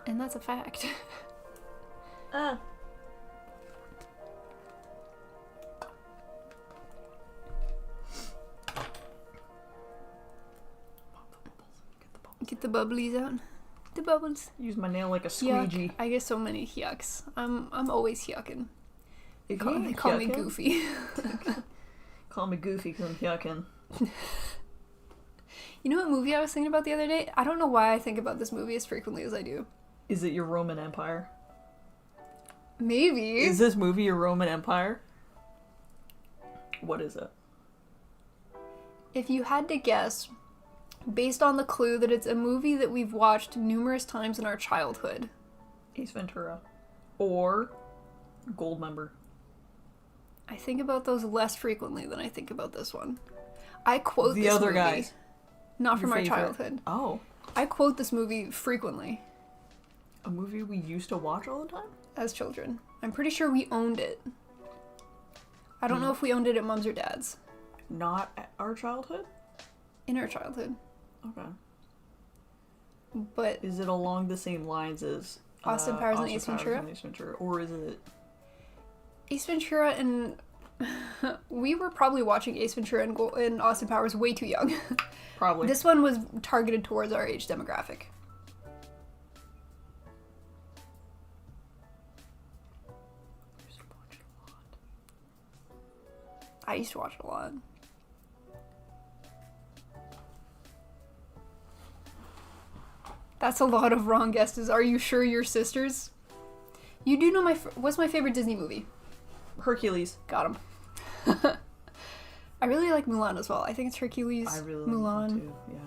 And that's a fact. Get the bubblies out. The bubbles. Use my nail like a squeegee. Yuck. I get so many yucks. I'm always yucking. They call me yucking? Goofy. Call me Goofy because I'm yucking. You know what movie I was thinking about the other day? I don't know why I think about this movie as frequently as I do. Is it your Roman Empire? Maybe. Is this movie your Roman Empire? What is it? If you had to guess based on the clue that it's a movie that we've watched numerous times in our childhood. Ace Ventura. Or Goldmember. I think about those less frequently than I think about this one. I quote The this other movie. guys. Not Your from our favorite. childhood. Oh. I quote this movie frequently. A movie we used to watch all the time? As children. I'm pretty sure we owned it. I don't know if we owned it at Mom's or Dad's. Not at our childhood? In our childhood. Okay. But Is it along the same lines as Austin Powers and Ace Ventura? and Ace Ventura? Or is it... Ace Ventura and... we were probably watching Ace Ventura and Austin Powers way too young. Probably. This one was targeted towards our age demographic. I used to watch it a lot. That's a lot of wrong guesses. Are you sure you're sisters? You do know what's my favorite Disney movie? Hercules. Got him. I really like Mulan as well. I think it's Hercules, I really Mulan. like that too, yeah.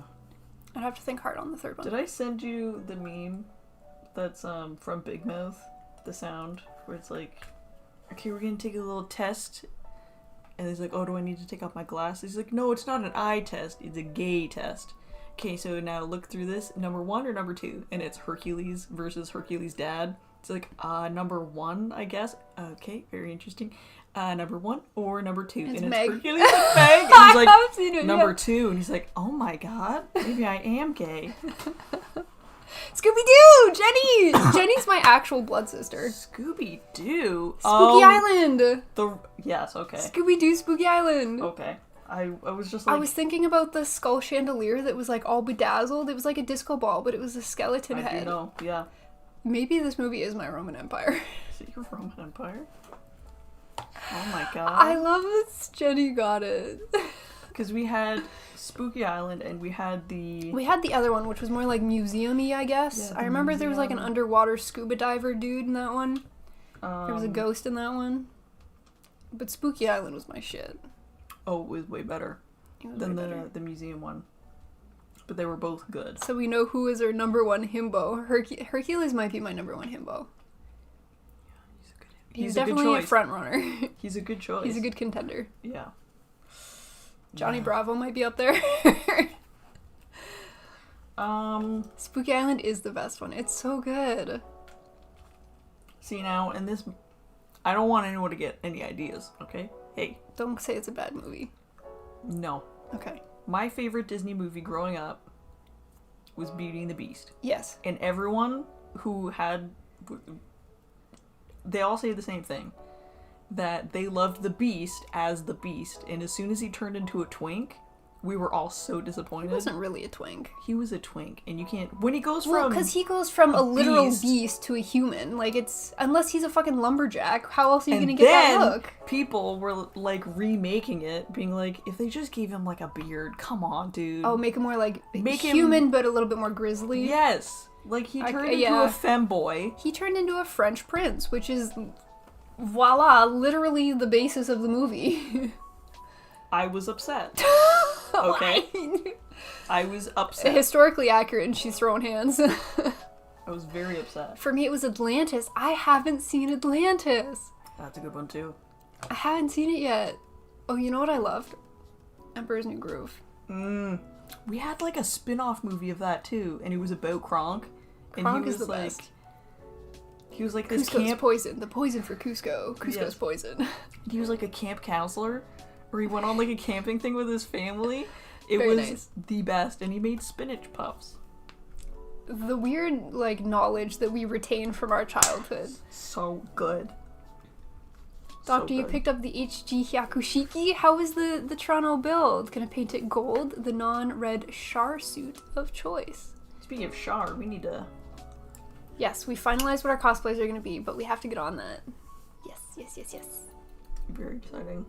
I'd have to think hard on the third one. Did I send you the meme that's from Big Mouth? The sound where it's like, okay, we're gonna take a little test. And he's like, oh, do I need to take off my glasses? He's like, no, it's not an eye test. It's a gay test. Okay, so now look through this. Number 1 or number 2? And it's Hercules versus Hercules' dad. It's like, number 1, I guess. Okay, very interesting. Number 1 or number 2? It's and Meg. it's Hercules and Meg. And he's I like, haven't seen it number yet. 2. And he's like, oh my god, maybe I am gay. Scooby-Doo! Jenny! Jenny's my actual blood sister. Scooby-Doo. Spooky Island! Yes, okay. Scooby-Doo Spooky Island! Okay. I was just like... I was thinking about the skull chandelier that was like all bedazzled. It was like a disco ball, but it was a skeleton I head. do know, yeah. Maybe this movie is my Roman Empire. Is it your Roman Empire? Oh my god. I love that Jenny got it. Because we had Spooky Island and we had the... We had the other one, which was more like museum-y, I guess. Yeah, I remember there was like an museum. underwater scuba diver dude in that one. There was a Um, ghost in that one. But Spooky Island was my shit. Oh, it was way better It was than way better. the museum one. But they were both good. So we know who is our number one himbo. Hercules might be my number one himbo. He's a good definitely a choice. front runner. He's a good choice. He's a good contender. Yeah. Johnny Yeah. Bravo might be up there. Spooky Island is the best one. It's so good. See now, and this... I don't want anyone to get any ideas, okay? Hey, Don't say it's a bad movie. no. Okay. My favorite Disney movie growing up was Beauty and the Beast. Yes. And everyone who had... They all say the same thing. That they loved the Beast as the Beast. And as soon as he turned into a twink, we were all so disappointed. He wasn't really a twink. He was a twink. And you can't... When he goes Well, from... because he goes from a literal beast- beast to a human. Like, it's... Unless he's a fucking lumberjack, how else are you and gonna get then that look? people were, like, remaking it. Being like, if they just gave him, like, a beard. Come on, dude. Oh, make him more, like, Make him- human, but a little bit more grizzly. Yes. Like, he turned into yeah. a femboy. He turned into a French prince, which is... Voila, literally the basis of the movie. I was upset. Okay. I was upset. Historically accurate, and she's throwing hands. I was very upset. For me, it was Atlantis. I haven't seen Atlantis. That's a good one, too. I haven't seen it yet. Oh, you know what I loved? Emperor's New Groove. We had, like, a spin-off movie of that, too. And it was about Kronk. And Kronk he is was the like... best. He was like this Cusco's camp... poison. The poison for Cusco. Cusco's Yes. poison. He was like a camp counselor. Or he went on, like, a camping thing with his family. It Very was nice. the best. And he made spinach puffs. The weird, like, knowledge that we retain from our childhood. So good. Doctor, So you good. picked up the HG Hyakushiki. How is the Toronto build? Gonna paint it gold, the non-red Char suit of choice. Speaking of Char, we need to... Yes, we finalized what our cosplays are gonna be, but we have to get on that. Yes, yes, yes, yes. Very exciting.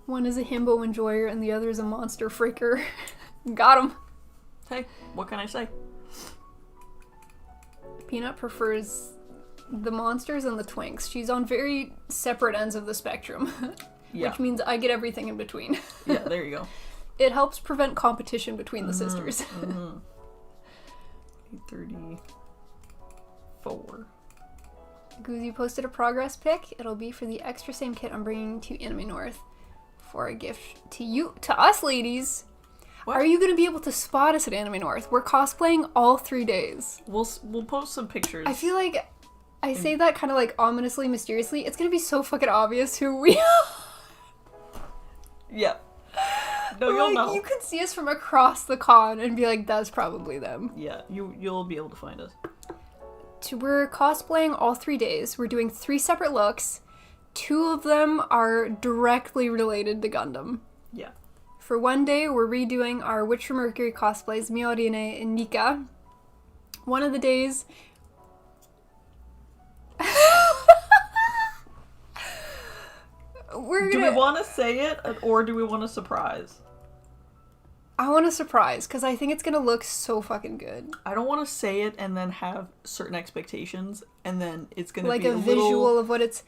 One is a himbo enjoyer and the other is a monster freaker. Got him. Hey, what can I say? Peanut prefers the monsters and the twinks. She's on very separate ends of the spectrum. Yeah. Which means I get everything in between. Yeah, there you go. it helps prevent competition between the sisters. 34. Goozy posted a progress pic. It'll be for the extra same kit I'm bringing to Anime North for a gift to us ladies. What? Are you going to be able to spot us at Anime North? We're cosplaying all 3 days. We'll post some pictures. I feel like I say that kind of like ominously, mysteriously. It's going to be so fucking obvious who we are. Yeah. No, you'll know. You could see us from across the con and be like, that's probably them. Yeah, you'll be able to find us. We're cosplaying all 3 days. We're doing 3 separate looks. 2 of them are directly related to Gundam. Yeah. For one day, we're redoing our Witch from Mercury cosplays, Miorine and Nika. One of the days... Do we want to say it, or do we want to surprise? I want a surprise, because I think it's going to look so fucking good. I don't want to say it and then have certain expectations, and then it's going to like be a visual of what it's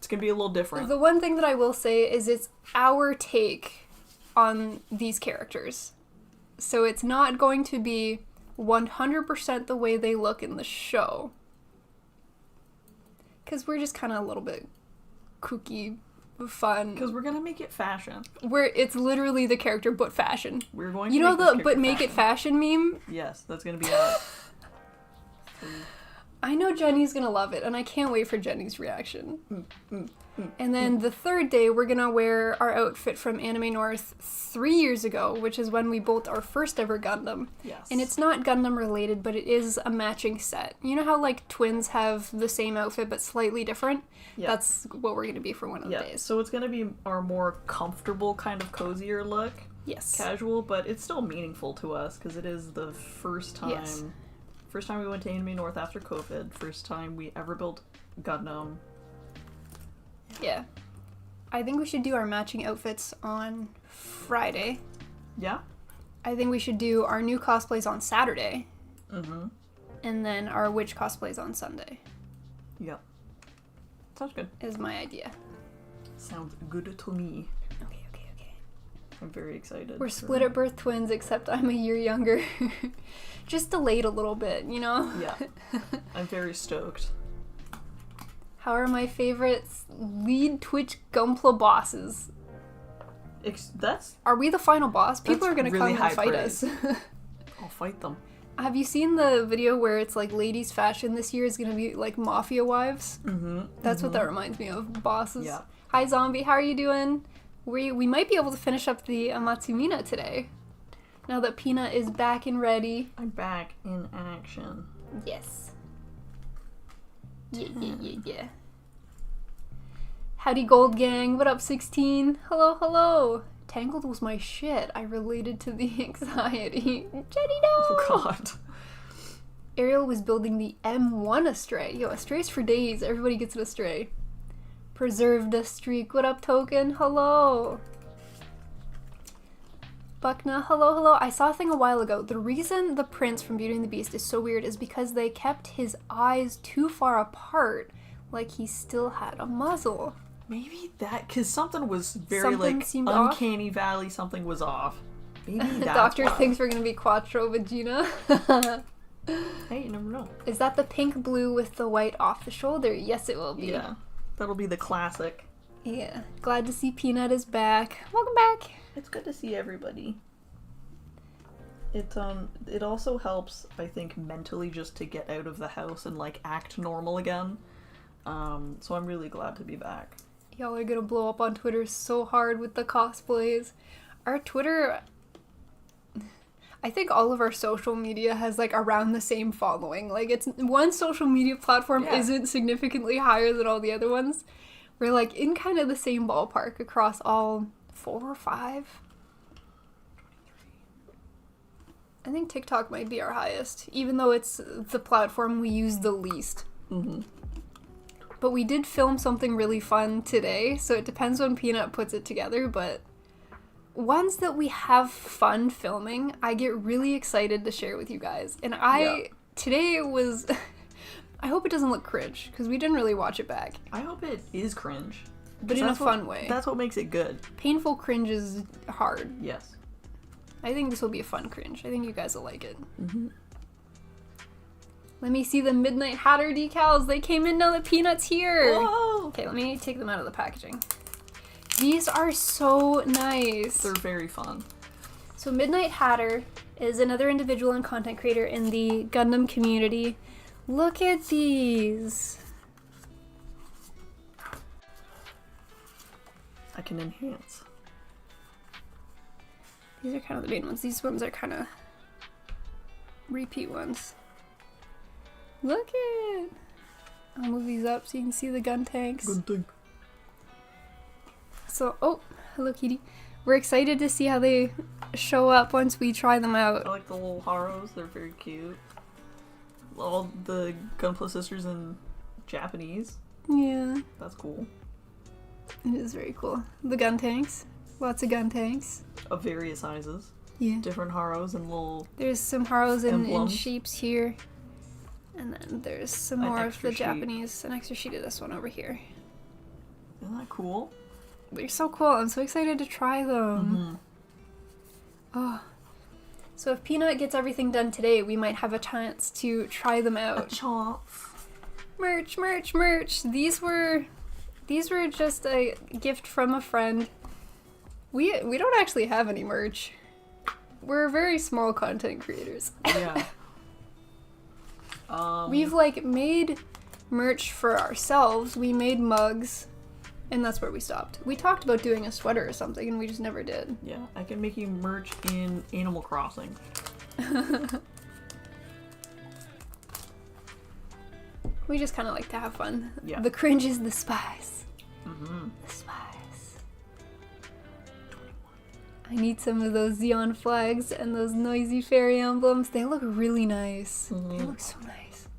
going to be a little different. The one thing that I will say is it's our take on these characters. So it's not going to be 100% the way they look in the show. Because we're just kind of a little bit kooky, fun. Because we're going to make it fashion. It's literally the character, but fashion. We're going to make the but make it fashion meme? Yes, that's going to be us. I know Jenny's gonna love it, and I can't wait for Jenny's reaction. And then the third day, we're gonna wear our outfit from Anime North 3 years ago, which is when we built our first ever Gundam. Yes. And it's not Gundam related, but it is a matching set. You know how, like, twins have the same outfit, but slightly different? Yeah. That's what we're gonna be for one of the days. So it's gonna be our more comfortable, kind of cozier look. Yes. Casual, but it's still meaningful to us, because it is the first time... Yes. First time we went to Anime North after COVID. First time we ever built Gundam. Yeah. I think we should do our matching outfits on Friday. Yeah? I think we should do our new cosplays on Saturday. Mm-hmm. And then our witch cosplays on Sunday. Yeah. Sounds good. Is my idea. Sounds good to me. Okay. I'm very excited. We're split at birth twins, except I'm a year younger. Just delayed a little bit, you know? Yeah. I'm very stoked. How are my favorite lead Twitch Gunpla bosses? Are we the final boss? People are gonna really come and fight us. I'll fight them. Have you seen the video where it's like ladies' fashion this year is gonna be like mafia wives? Mm-hmm. That's what that reminds me of. Bosses. Yeah. Hi, Zombie. How are you doing? We might be able to finish up the Amatsumina today. Now that Peanut is back and ready. I'm back in action. Yes. Yeah. Howdy, Gold Gang. What up, 16? Hello. Tangled was my shit. I related to the anxiety. Jenny, no! Oh, God. Ariel was building the M1 Astray. Yo, Astrays for days. Everybody gets an Astray. Preserved a streak. What up, Token? Hello. Buckna, hello. I saw a thing a while ago. The reason the prince from Beauty and the Beast is so weird is because they kept his eyes too far apart, like he still had a muzzle. Maybe that, because something was very, Something like, seemed uncanny valley, something was off. Maybe that's Doctor why. thinks we're gonna be Quattro Vagina. Hey, you never know. Is that the pink blue with the white off the shoulder? Yes, it will be. Yeah, that'll be the classic. Yeah. Glad to see Peanut is back. Welcome back. It's good to see everybody. It also helps, I think, mentally just to get out of the house and, like, act normal again. So I'm really glad to be back. Y'all are gonna blow up on Twitter so hard with the cosplays. Our Twitter... I think all of our social media has, like, around the same following. Like, it's one social media platform isn't significantly higher than all the other ones. We're, like, in kind of the same ballpark across all 4 or 5. I think TikTok might be our highest, even though it's the platform we use the least. Mm-hmm. But we did film something really fun today, so it depends when Peanut puts it together, but ones that we have fun filming, I get really excited to share with you guys. And today was... I hope it doesn't look cringe, because we didn't really watch it back. I hope it is cringe. But in a fun way. That's what makes it good. Painful cringe is hard. Yes. I think this will be a fun cringe. I think you guys will like it. Mm-hmm. Let me see the Midnight Hatter decals. They came in now that Peanut's here. Whoa! Okay, let me take them out of the packaging. These are so nice. They're very fun. So Midnight Hatter is another individual and content creator in the Gundam community. Look at these. I can enhance. These are kind of the main ones. These ones are kind of repeat ones. Look at. I'll move these up so you can see the gun tanks. Good thing. So, oh, hello kitty. We're excited to see how they show up once we try them out. I like the little Haros. They're very cute. All the Gunpla sisters in Japanese. Yeah, That's cool. it is very cool. The gun tanks. Lots of gun tanks. Of various sizes. Yeah. Different Haros and little... There's some Haros in Emblems. shapes here. And then there's some An more of extra the sheet. Japanese. An extra sheet of this one over here. Isn't that cool? They're so cool. I'm so excited to try them. Mm-hmm. Oh. So if Peanut gets everything done today, we might have a chance to try them A out. chomp. Merch, merch, merch. These were just a gift from a friend. We don't actually have any merch. We're very small content creators. Yeah. We've like made merch for ourselves. We made mugs, and that's where we stopped. We talked about doing a sweater or something, and we just never did. Yeah, I can make you merch in Animal Crossing. We just kind of like to have fun. Yeah. The cringe is the spice. Mm-hmm. The spice. I need some of those Xeon flags and those noisy fairy emblems. They look really nice. Mhm. They look so nice.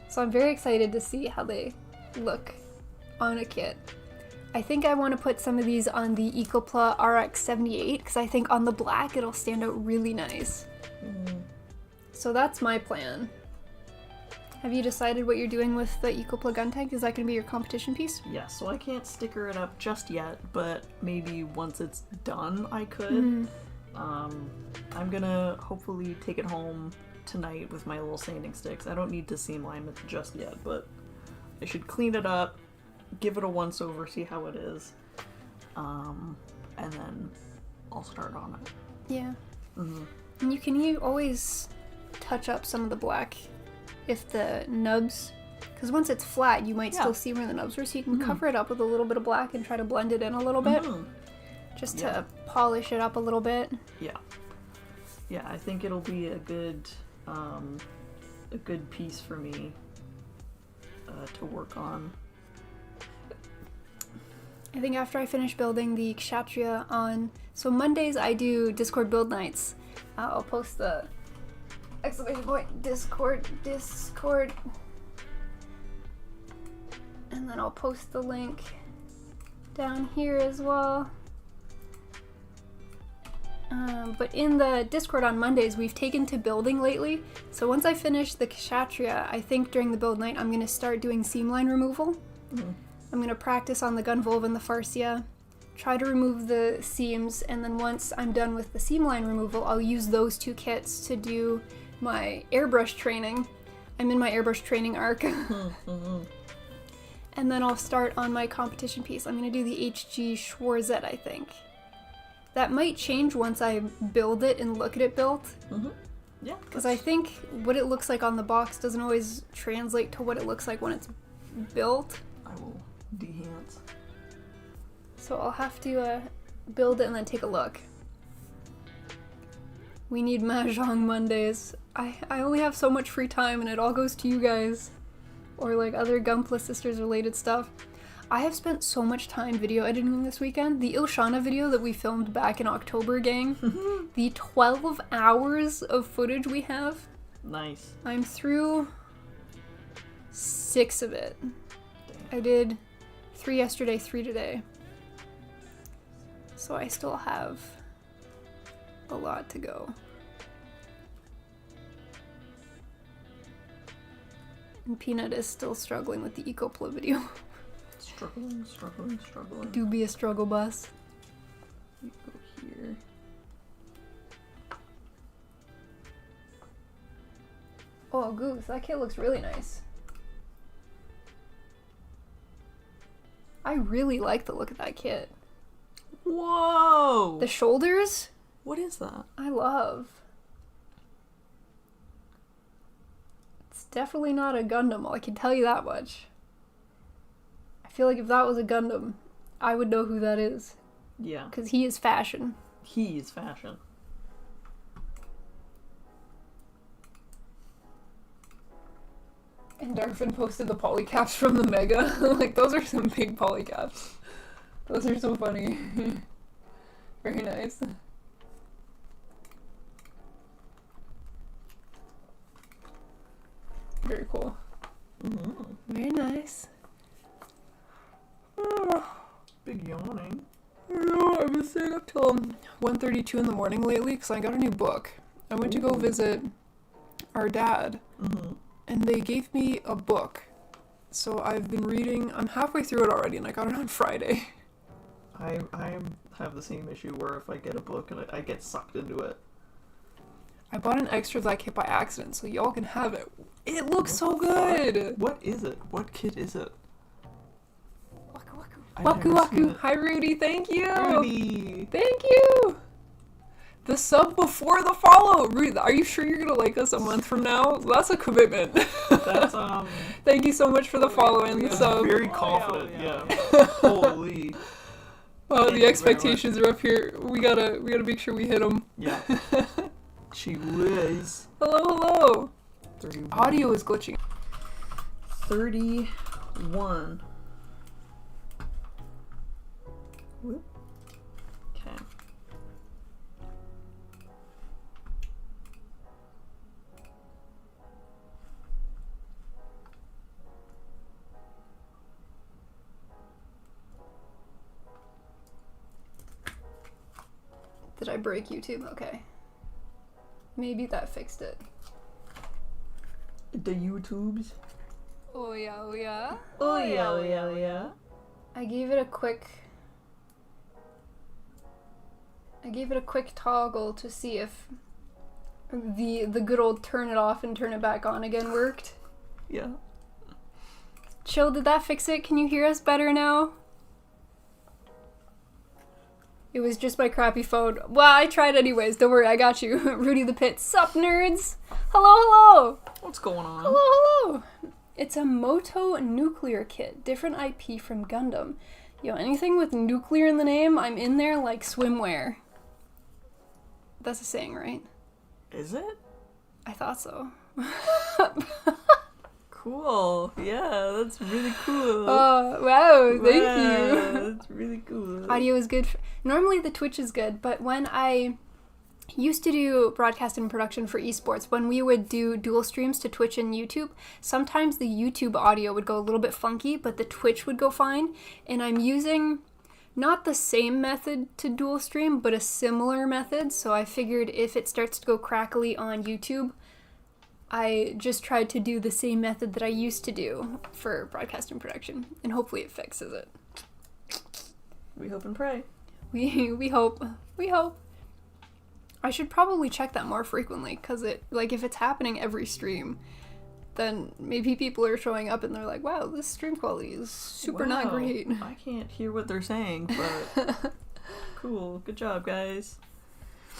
So I'm very excited to see how they look on a kit. I think I want to put some of these on the Ecopla RX-78 because I think on the black it'll stand out really nice. Mm-hmm. So that's my plan. Have you decided what you're doing with the Ecopla gun tank? Is that going to be your competition piece? Yeah, so I can't sticker it up just yet, but maybe once it's done I could. Mm. I'm gonna hopefully take it home tonight with my little sanding sticks. I don't need to seam line it just yet, but I should clean it up, give it a once over, see how it is, and then I'll start on it. Yeah. Mm-hmm. And you can always touch up some of the black if the nubs, because once it's flat you might still see where the nubs were, so you can cover it up with a little bit of black and try to blend it in a little bit, just to polish it up a little bit. Yeah, I think it'll be a good piece for me to work on. I think after I finish building the Kshatriya on, so Mondays I do Discord build nights. I'll post the exclamation point Discord, and then I'll post the link down here as well. But in the Discord on Mondays, we've taken to building lately. So once I finish the Kshatriya, I think during the build night, I'm going to start doing seam line removal. Mm-hmm. I'm going to practice on the Gunvolv and the Farsia, try to remove the seams, and then once I'm done with the seam line removal, I'll use those two kits to do my airbrush training. I'm in my airbrush training arc. Mm-hmm. And then I'll start on my competition piece. I'm going to do the HG Schwarzette, I think. That might change once I build it and look at it built. Mm-hmm. Yeah. Because I think what it looks like on the box doesn't always translate to what it looks like when it's built. I will dehance. So I'll have to build it and then take a look. We need Mahjong Mondays. I only have so much free time and it all goes to you guys. Or like other Gunpla Sisters related stuff. I have spent so much time video editing this weekend. The Ilshana video that we filmed back in October, gang. The 12 hours of footage we have. Nice. I'm through 6 of it. Damn. I did 3 yesterday, 3 today. So I still have a lot to go. And Peanut is still struggling with the Ecopla video. Struggling. Do be a struggle bus. You go here. Oh, Goose, that kit looks really nice. I really like the look of that kit. Whoa! The shoulders, What is that? I love. It's definitely not a Gundam, I can tell you that much. I feel like if that was a Gundam, I would know who that is. Yeah. Because he is fashion. He is fashion. And Darfin posted the polycaps from the Mega. Like, those are some big polycaps. Those are so funny. Very nice. Very cool. Mm-hmm. Very nice. Big yawning. No, I've been staying up till 1:32 in the morning lately because I got a new book. I went to go visit our dad, and they gave me a book. So I've been reading. I'm halfway through it already, and I got it on Friday. I have the same issue where if I get a book and I get sucked into it. I bought an extra of that kit by accident, so y'all can have it. It looks so good! What is it? What kit is it? Waku Waku! Hi Rudy, thank you! Rudy! Thank you! The sub before the follow! Rudy, are you sure you're gonna like us a month from now? That's a commitment. That's, Thank you so much for the follow and the sub. Very confident, yeah. Holy. Well, the expectations are up here. We gotta make sure we hit them. Yeah. She whiz. Hello! 31. Audio is glitching. 31. Whoop. Okay. Did I break YouTube? Okay. Maybe that fixed it. The YouTubes. Oh yeah, oh yeah. Oh yeah, oh yeah, oh yeah. I gave it a quick toggle to see if the good old turn it off and turn it back on again worked. Yeah. Chill, did that fix it? Can you hear us better now? It was just my crappy phone. Well, I tried anyways. Don't worry, I got you. Rudy the Pit. Sup, nerds? Hello, hello! What's going on? Hello, hello! It's a Moto nuclear kit. Different IP from Gundam. Yo, anything with nuclear in the name, I'm in there like swimwear. That's a saying, right? Is it? I thought so. Cool. Yeah, that's really cool. Oh, wow, thank you. That's really cool. Audio is good. Normally the Twitch is good, but when I used to do broadcast and production for esports, when we would do dual streams to Twitch and YouTube, sometimes the YouTube audio would go a little bit funky, but the Twitch would go fine. And I'm using not the same method to dual stream, but a similar method. So I figured if it starts to go crackly on YouTube, I just tried to do the same method that I used to do for broadcast and production, and hopefully it fixes it. We hope and pray. We hope. We hope. I should probably check that more frequently, because if it's happening every stream, then maybe people are showing up and they're like, wow, this stream quality is super not great. I can't hear what they're saying, but cool. Good job, guys.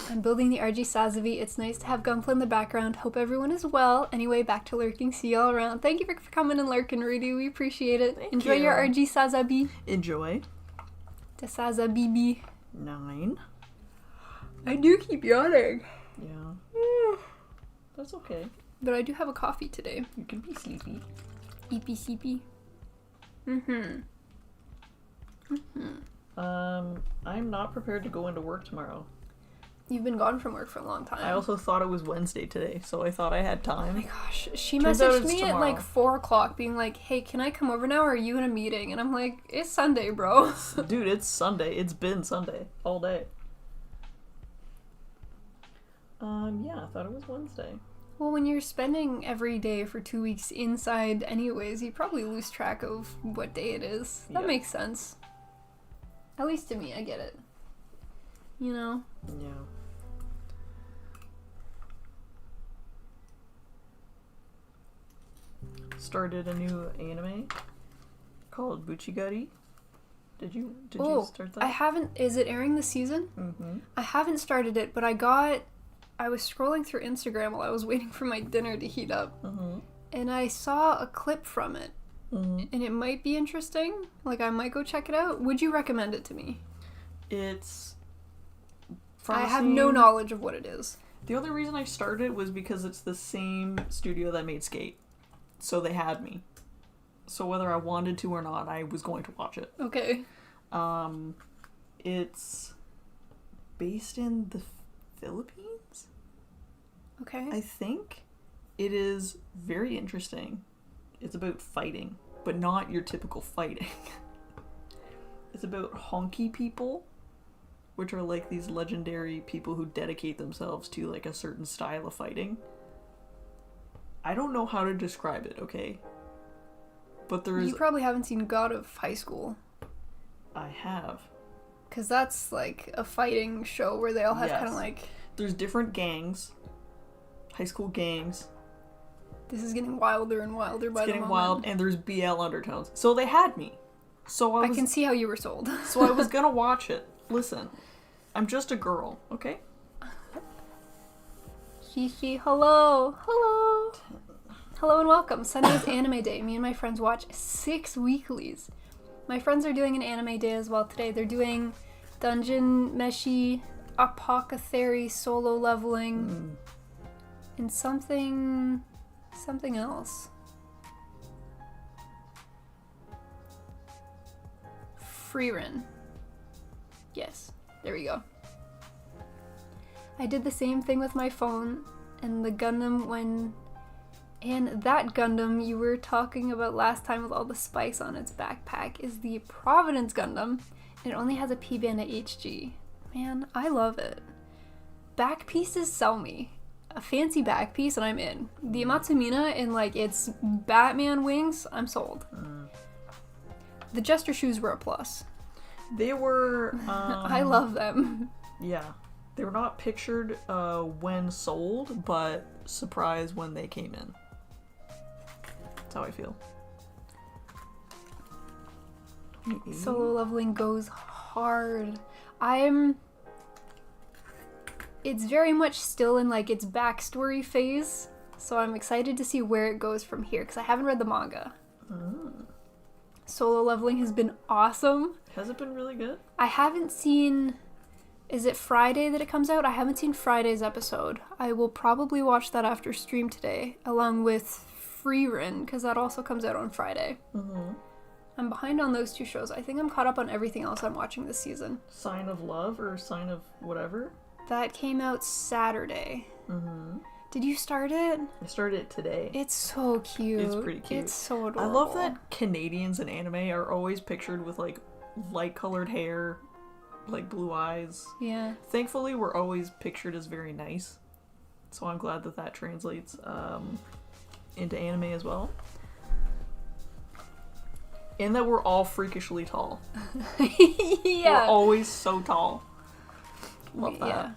I'm building the RG Sazabi. It's nice to have Gunpla in the background. Hope everyone is well. Anyway, back to lurking. See y'all around. Thank you for coming and lurking, Rudy. We appreciate it. Enjoy your RG Sazabi. Enjoy. The Sazabibi. 9. I do keep yawning. Yeah. That's okay. But I do have a coffee today. You can be sleepy. Eepy seepy. Mm-hmm. I'm not prepared to go into work tomorrow. You've been gone from work for a long time. I also thought it was Wednesday today, so I thought I had time. Oh my gosh. She Turns out messaged it's me tomorrow. at like 4 o'clock being like, hey, can I come over now or are you in a meeting? And I'm like, it's Sunday, bro. Dude, it's Sunday. It's been Sunday. All day. Yeah, I thought it was Wednesday. Well, when you're spending every day for 2 weeks inside anyways, you probably lose track of what day it is. That makes sense. At least to me, I get it. You know? Yeah. started a new anime called Buchigari. Did you start that? I haven't. Is it airing this season? Mm-hmm. I haven't started it, but I was scrolling through Instagram while I was waiting for my dinner to heat up, and I saw a clip from it, and it might be interesting. Like, I might go check it out. Would you recommend it to me? It's I have no knowledge of what it is. The only reason I started was because it's the same studio that made Skate. So they had me. So whether I wanted to or not, I was going to watch it. Okay. It's based in the Philippines? Okay. I think. It is very interesting. It's about fighting, but not your typical fighting. It's about honky people, which are like these legendary people who dedicate themselves to like a certain style of fighting. I don't know how to describe it, okay? But there's... You probably haven't seen God of High School. I have. Because that's like a fighting show where they all have kind of Yes. like... There's different gangs. High school gangs. This is getting wilder and wilder by the moment. It's getting wild, and there's BL undertones. So they had me. So I can see how you were sold. So I was gonna watch it. Listen, I'm just a girl, okay? Hihi, hello. Hello. Hello and welcome. Sunday is anime day. Me and my friends watch 6 weeklies. My friends are doing an anime day as well today. They're doing Dungeon Meshi, Apothecary, solo leveling, and something else. Freerun. Yes, there we go. I did the same thing with my phone and the Gundam and that Gundam you were talking about last time with all the spikes on its backpack is the Providence Gundam, and it only has a P-Band at HG. Man, I love it. Back pieces sell me. A fancy back piece and I'm in. The Amatsumina in like its Batman wings, I'm sold. The Jester shoes were a plus. They were... I love them. Yeah. They were not pictured when sold, but surprised when they came in. That's how I feel. 28. Solo leveling goes hard. It's very much still in like its backstory phase, so I'm excited to see where it goes from here, because I haven't read the manga. Solo leveling has been awesome. Has it been really good? I haven't seen... Is it Friday that it comes out? I haven't seen Friday's episode. I will probably watch that after stream today, along with Freerun, because that also comes out on Friday. I'm behind on those 2 shows. I think I'm caught up on everything else I'm watching this season. Sign of Love or Sign of whatever? That came out Saturday. Did you start it? I started it today. It's so cute. It's pretty cute. It's so adorable. I love that Canadians in anime are always pictured with like light colored hair, like blue eyes. Yeah. Thankfully, we're always pictured as very nice. So I'm glad that that translates into anime as well. And that we're all freakishly tall. Yeah. We're always so tall. Love that. Yeah.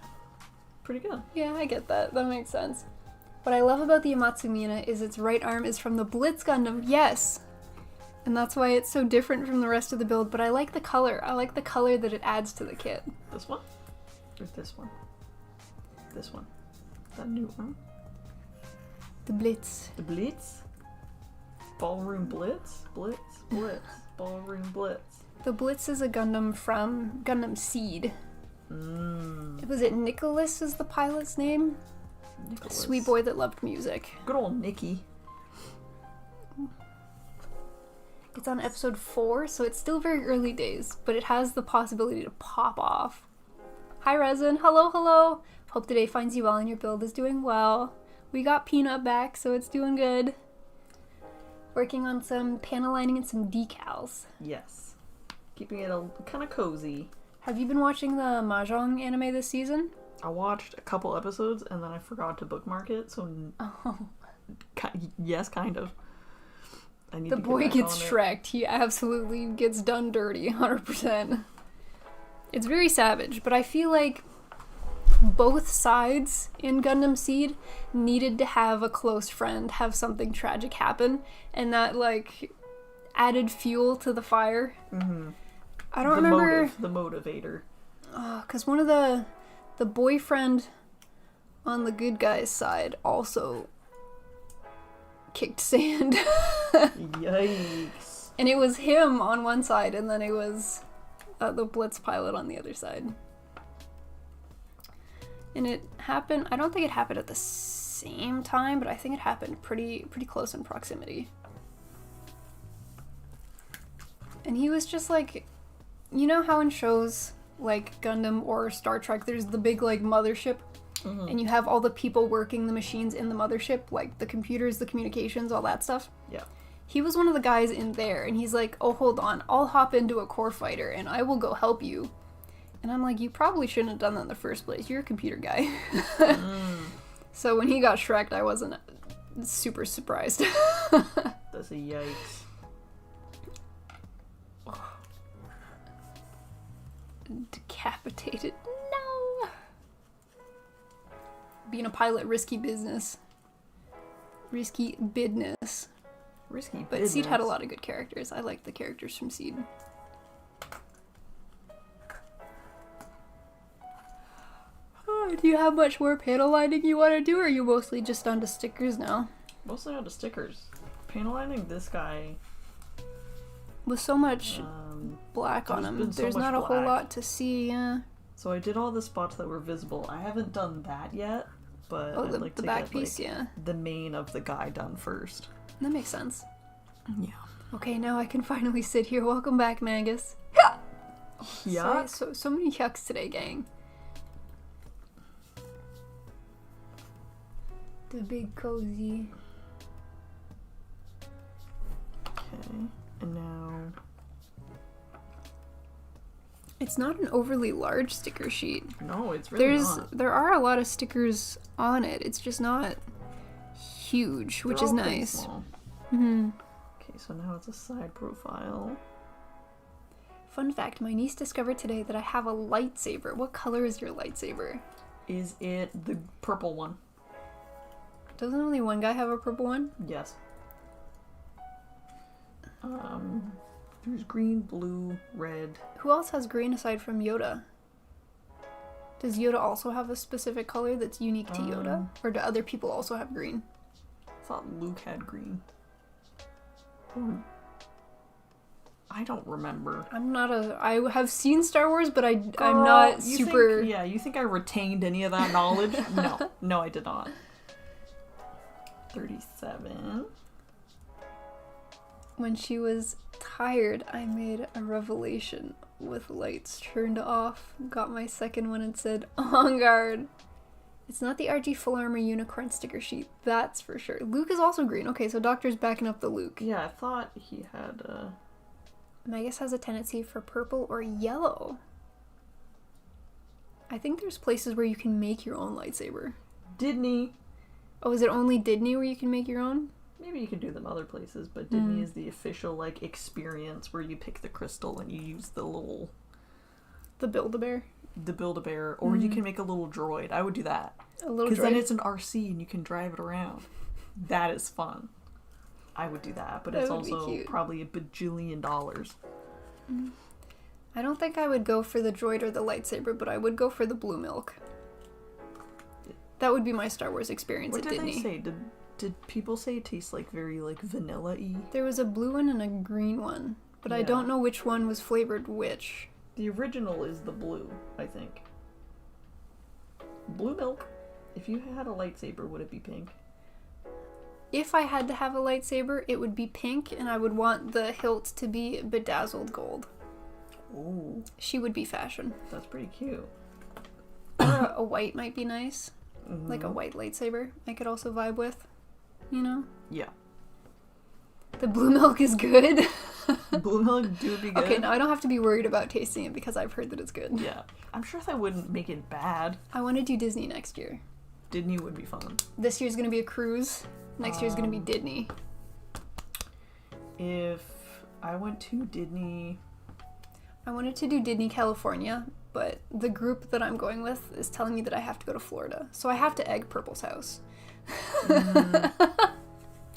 Pretty good. Yeah, I get that. That makes sense. What I love about the Amatsumina is its right arm is from the Blitz Gundam. Yes! And that's why it's so different from the rest of the build, but I like the color. I like the color that it adds to the kit. This one? Or this one? This one. That new one? The Blitz. The Blitz? Ballroom Blitz? Blitz? Blitz. Ballroom Blitz. The Blitz is a Gundam from Gundam Seed. Was it Nicholas is the pilot's name? Nicholas. Sweet boy that loved music. Good old Nikki. It's on episode 4, so it's still very early days, but it has the possibility to pop off. Hi Resin, hello, hello. Hope today finds you well and your build is doing well. We got Peanut back, so it's doing good. Working on some panel lining and some decals. Yes. Keeping it kind of cozy. Have you been watching the Mahjong anime this season? I watched a couple episodes and then I forgot to bookmark it, so yes, kind of. I need the to get boy back gets on it. Shrek'd. He absolutely gets done dirty, 100%. It's very savage, but I feel like both sides in Gundam Seed needed to have a close friend have something tragic happen, and that like added fuel to the fire. Mm-hmm. I don't remember the motivator. because one of the boyfriend on the good guy's side also kicked sand. Yikes. And it was him on one side, and then it was the Blitz pilot on the other side. And it happened, I don't think it happened at the same time, but I think it happened pretty close in proximity. And he was just like, you know how in shows like Gundam or Star Trek, there's the big like mothership, Mm-hmm. and you have all the people working the machines in the mothership, like the computers, the communications, all that stuff. Yeah. He was one of the guys in there, and he's like, oh, hold on, I'll hop into a core fighter, and I will go help you. And I'm like, you probably shouldn't have done that in the first place. You're a computer guy. So when he got Shrek'd, I wasn't super surprised. That's a yikes. Decapitated. No! Being a pilot, risky business. Risky bidness. Risky But business. Seed had a lot of good characters. I liked the characters from Seed. Do you have much more panel lining you want to do, or are you mostly just onto stickers now? Mostly onto stickers. Panel lining this guy. With so much black on there's him, been so there's much not a whole black. lot to see. So I did all the spots that were visible. I haven't done that yet, but Oh, I'd like the to back get piece, like, yeah. the mane of the guy done first. That makes sense. Yeah. Okay, now I can finally sit here. Welcome back, Mangus. Yeah. So many yucks today, gang. The big cozy. Okay. And now. It's not an overly large sticker sheet. No, it's really There are a lot of stickers on it. It's just not huge, which They're is all pretty nice. small. Mm-hmm. Okay, so now it's a side profile. Fun fact, my niece discovered today that I have a lightsaber. What color is your lightsaber? Is it the purple one? Doesn't only one guy have a purple one? Yes. There's green, blue, red. Who else has green aside from Yoda? Does Yoda also have a specific color that's unique to Yoda? Or do other people also have green? I thought Luke had green. I don't remember. I have seen Star Wars, but I'm Girl, not you super... Think, you think I retained any of that knowledge? No, I did not. 37. When she was tired, I made a revelation with lights turned off. Got my second one and said, on guard. It's not the RG Full Armor Unicorn sticker sheet, that's for sure. Luke is also green. Okay, so Doctor's backing up the Luke. Yeah, I thought he had Magus has a tendency for purple or yellow. I think there's places where you can make your own lightsaber. Disney. Oh, is it only Disney where you can make your own? Maybe you can do them other places, but Disney is the official like experience where you pick the crystal and you use the little The Build-A-Bear? the Build-A-Bear, or you can make a little droid. I would do that. A little Because droid? then it's an RC and you can drive it around. That is fun. I would do that, but That it's would be also cute. probably $1 bajillion. I don't think I would go for the droid or the lightsaber, but I would go for the blue milk. That would be my Star Wars experience What at did Disney. they say? Did people say it tastes like very like vanilla-y? There was a blue one and a green one, but I Yeah. don't know which one was flavored which. The original is the blue, I think. Blue milk. If you had a lightsaber, would it be pink? If I had to have a lightsaber, it would be pink, and I would want the hilt to be bedazzled gold. Ooh, She would be fashion. that's pretty cute. Or a white might be nice. Like a white lightsaber I could also vibe with. You know? Yeah. The blue milk is good. Blue milk do be good. Okay, now I don't have to be worried about tasting it because I've heard that it's good. Yeah. I'm sure that wouldn't make it bad. I want to do Disney next year. Disney would be fun. This year's going to be a cruise. Next year's going to be Disney. If I went to Disney... I wanted to do Disney, California, but the group that I'm going with is telling me that I have to go to Florida. So I have to egg Purple's house.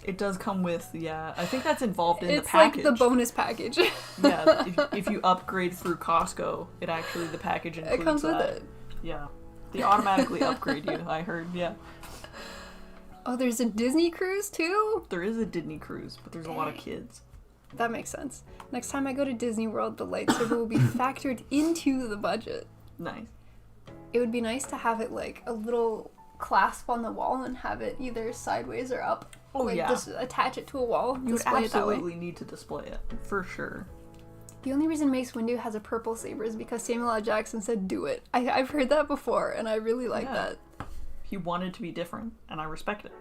It does come with, yeah. I think that's involved in the It's package. like the bonus package. Yeah, if you upgrade through Costco, the package includes It comes that. with it. Yeah. They automatically upgrade you, I heard, yeah. Oh, there's a Disney cruise too? There is a Disney cruise, but there's a lot of kids. That makes sense. Next time I go to Disney World, the lightsaber will be factored into the budget. Nice. It would be nice to have it like a little clasp on the wall and have it either sideways or up. Oh, like, yeah. Just attach it to a wall. You would display it that way. absolutely need to display it, for sure. The only reason Mace Windu has a purple saber is because Samuel L. Jackson said, do it. I've heard that before, and I really like that. He wanted to be different, and I respect it.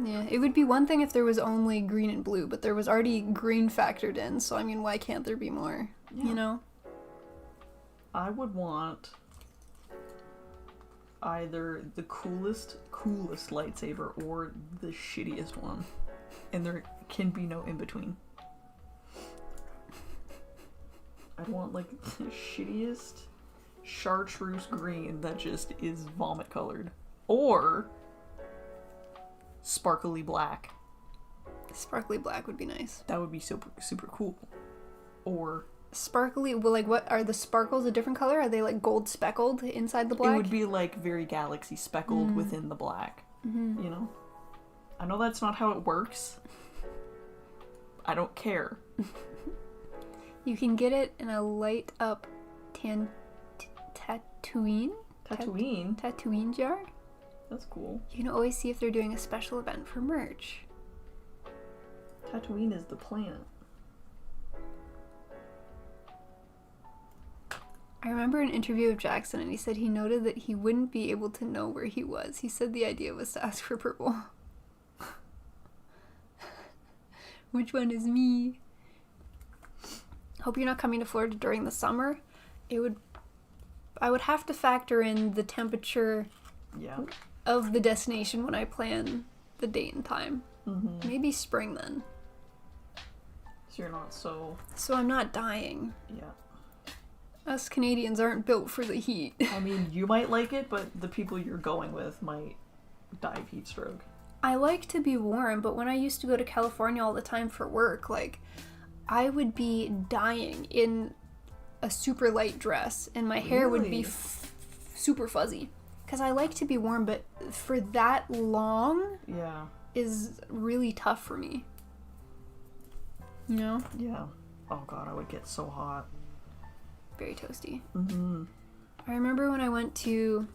Yeah, it would be one thing if there was only green and blue, but there was already green factored in, so I mean, why can't there be more? Yeah. You know? I would want either the coolest lightsaber or the shittiest one. And there can be no in-between. I'd want, like, the shittiest chartreuse green that just is vomit-colored. Or sparkly black. Sparkly black would be nice. That would be super, super cool. Or Sparkly, well, like, what, are the sparkles a different color? Are they, like, gold speckled inside the black? it would be, like, very galaxy speckled within the black. Mm-hmm. You know? I know that's not how it works. I don't care. You can get it in a light up Tatooine? Tatooine jar? That's cool. You can always see if they're doing a special event for merch. Tatooine is the planet. I remember an interview of Jackson, and he said he noted that he wouldn't be able to know where he was. He said the idea was to ask for purple. Which one is me? Hope you're not coming to Florida during the summer. I would have to factor in the temperature of the destination when I plan the date and time. Mm-hmm. Maybe spring then. So you're not so I'm not dying. Yeah. Us Canadians aren't built for the heat. I mean, you might like it, but the people you're going with might die of heat stroke. I like to be warm, but when I used to go to California all the time for work, like, I would be dying in a super light dress, and my hair would be super fuzzy. Because I like to be warm, but for that long is really tough for me. You know? Yeah. Oh god, I would get so hot. Very toasty. Mm-hmm. I remember when I went to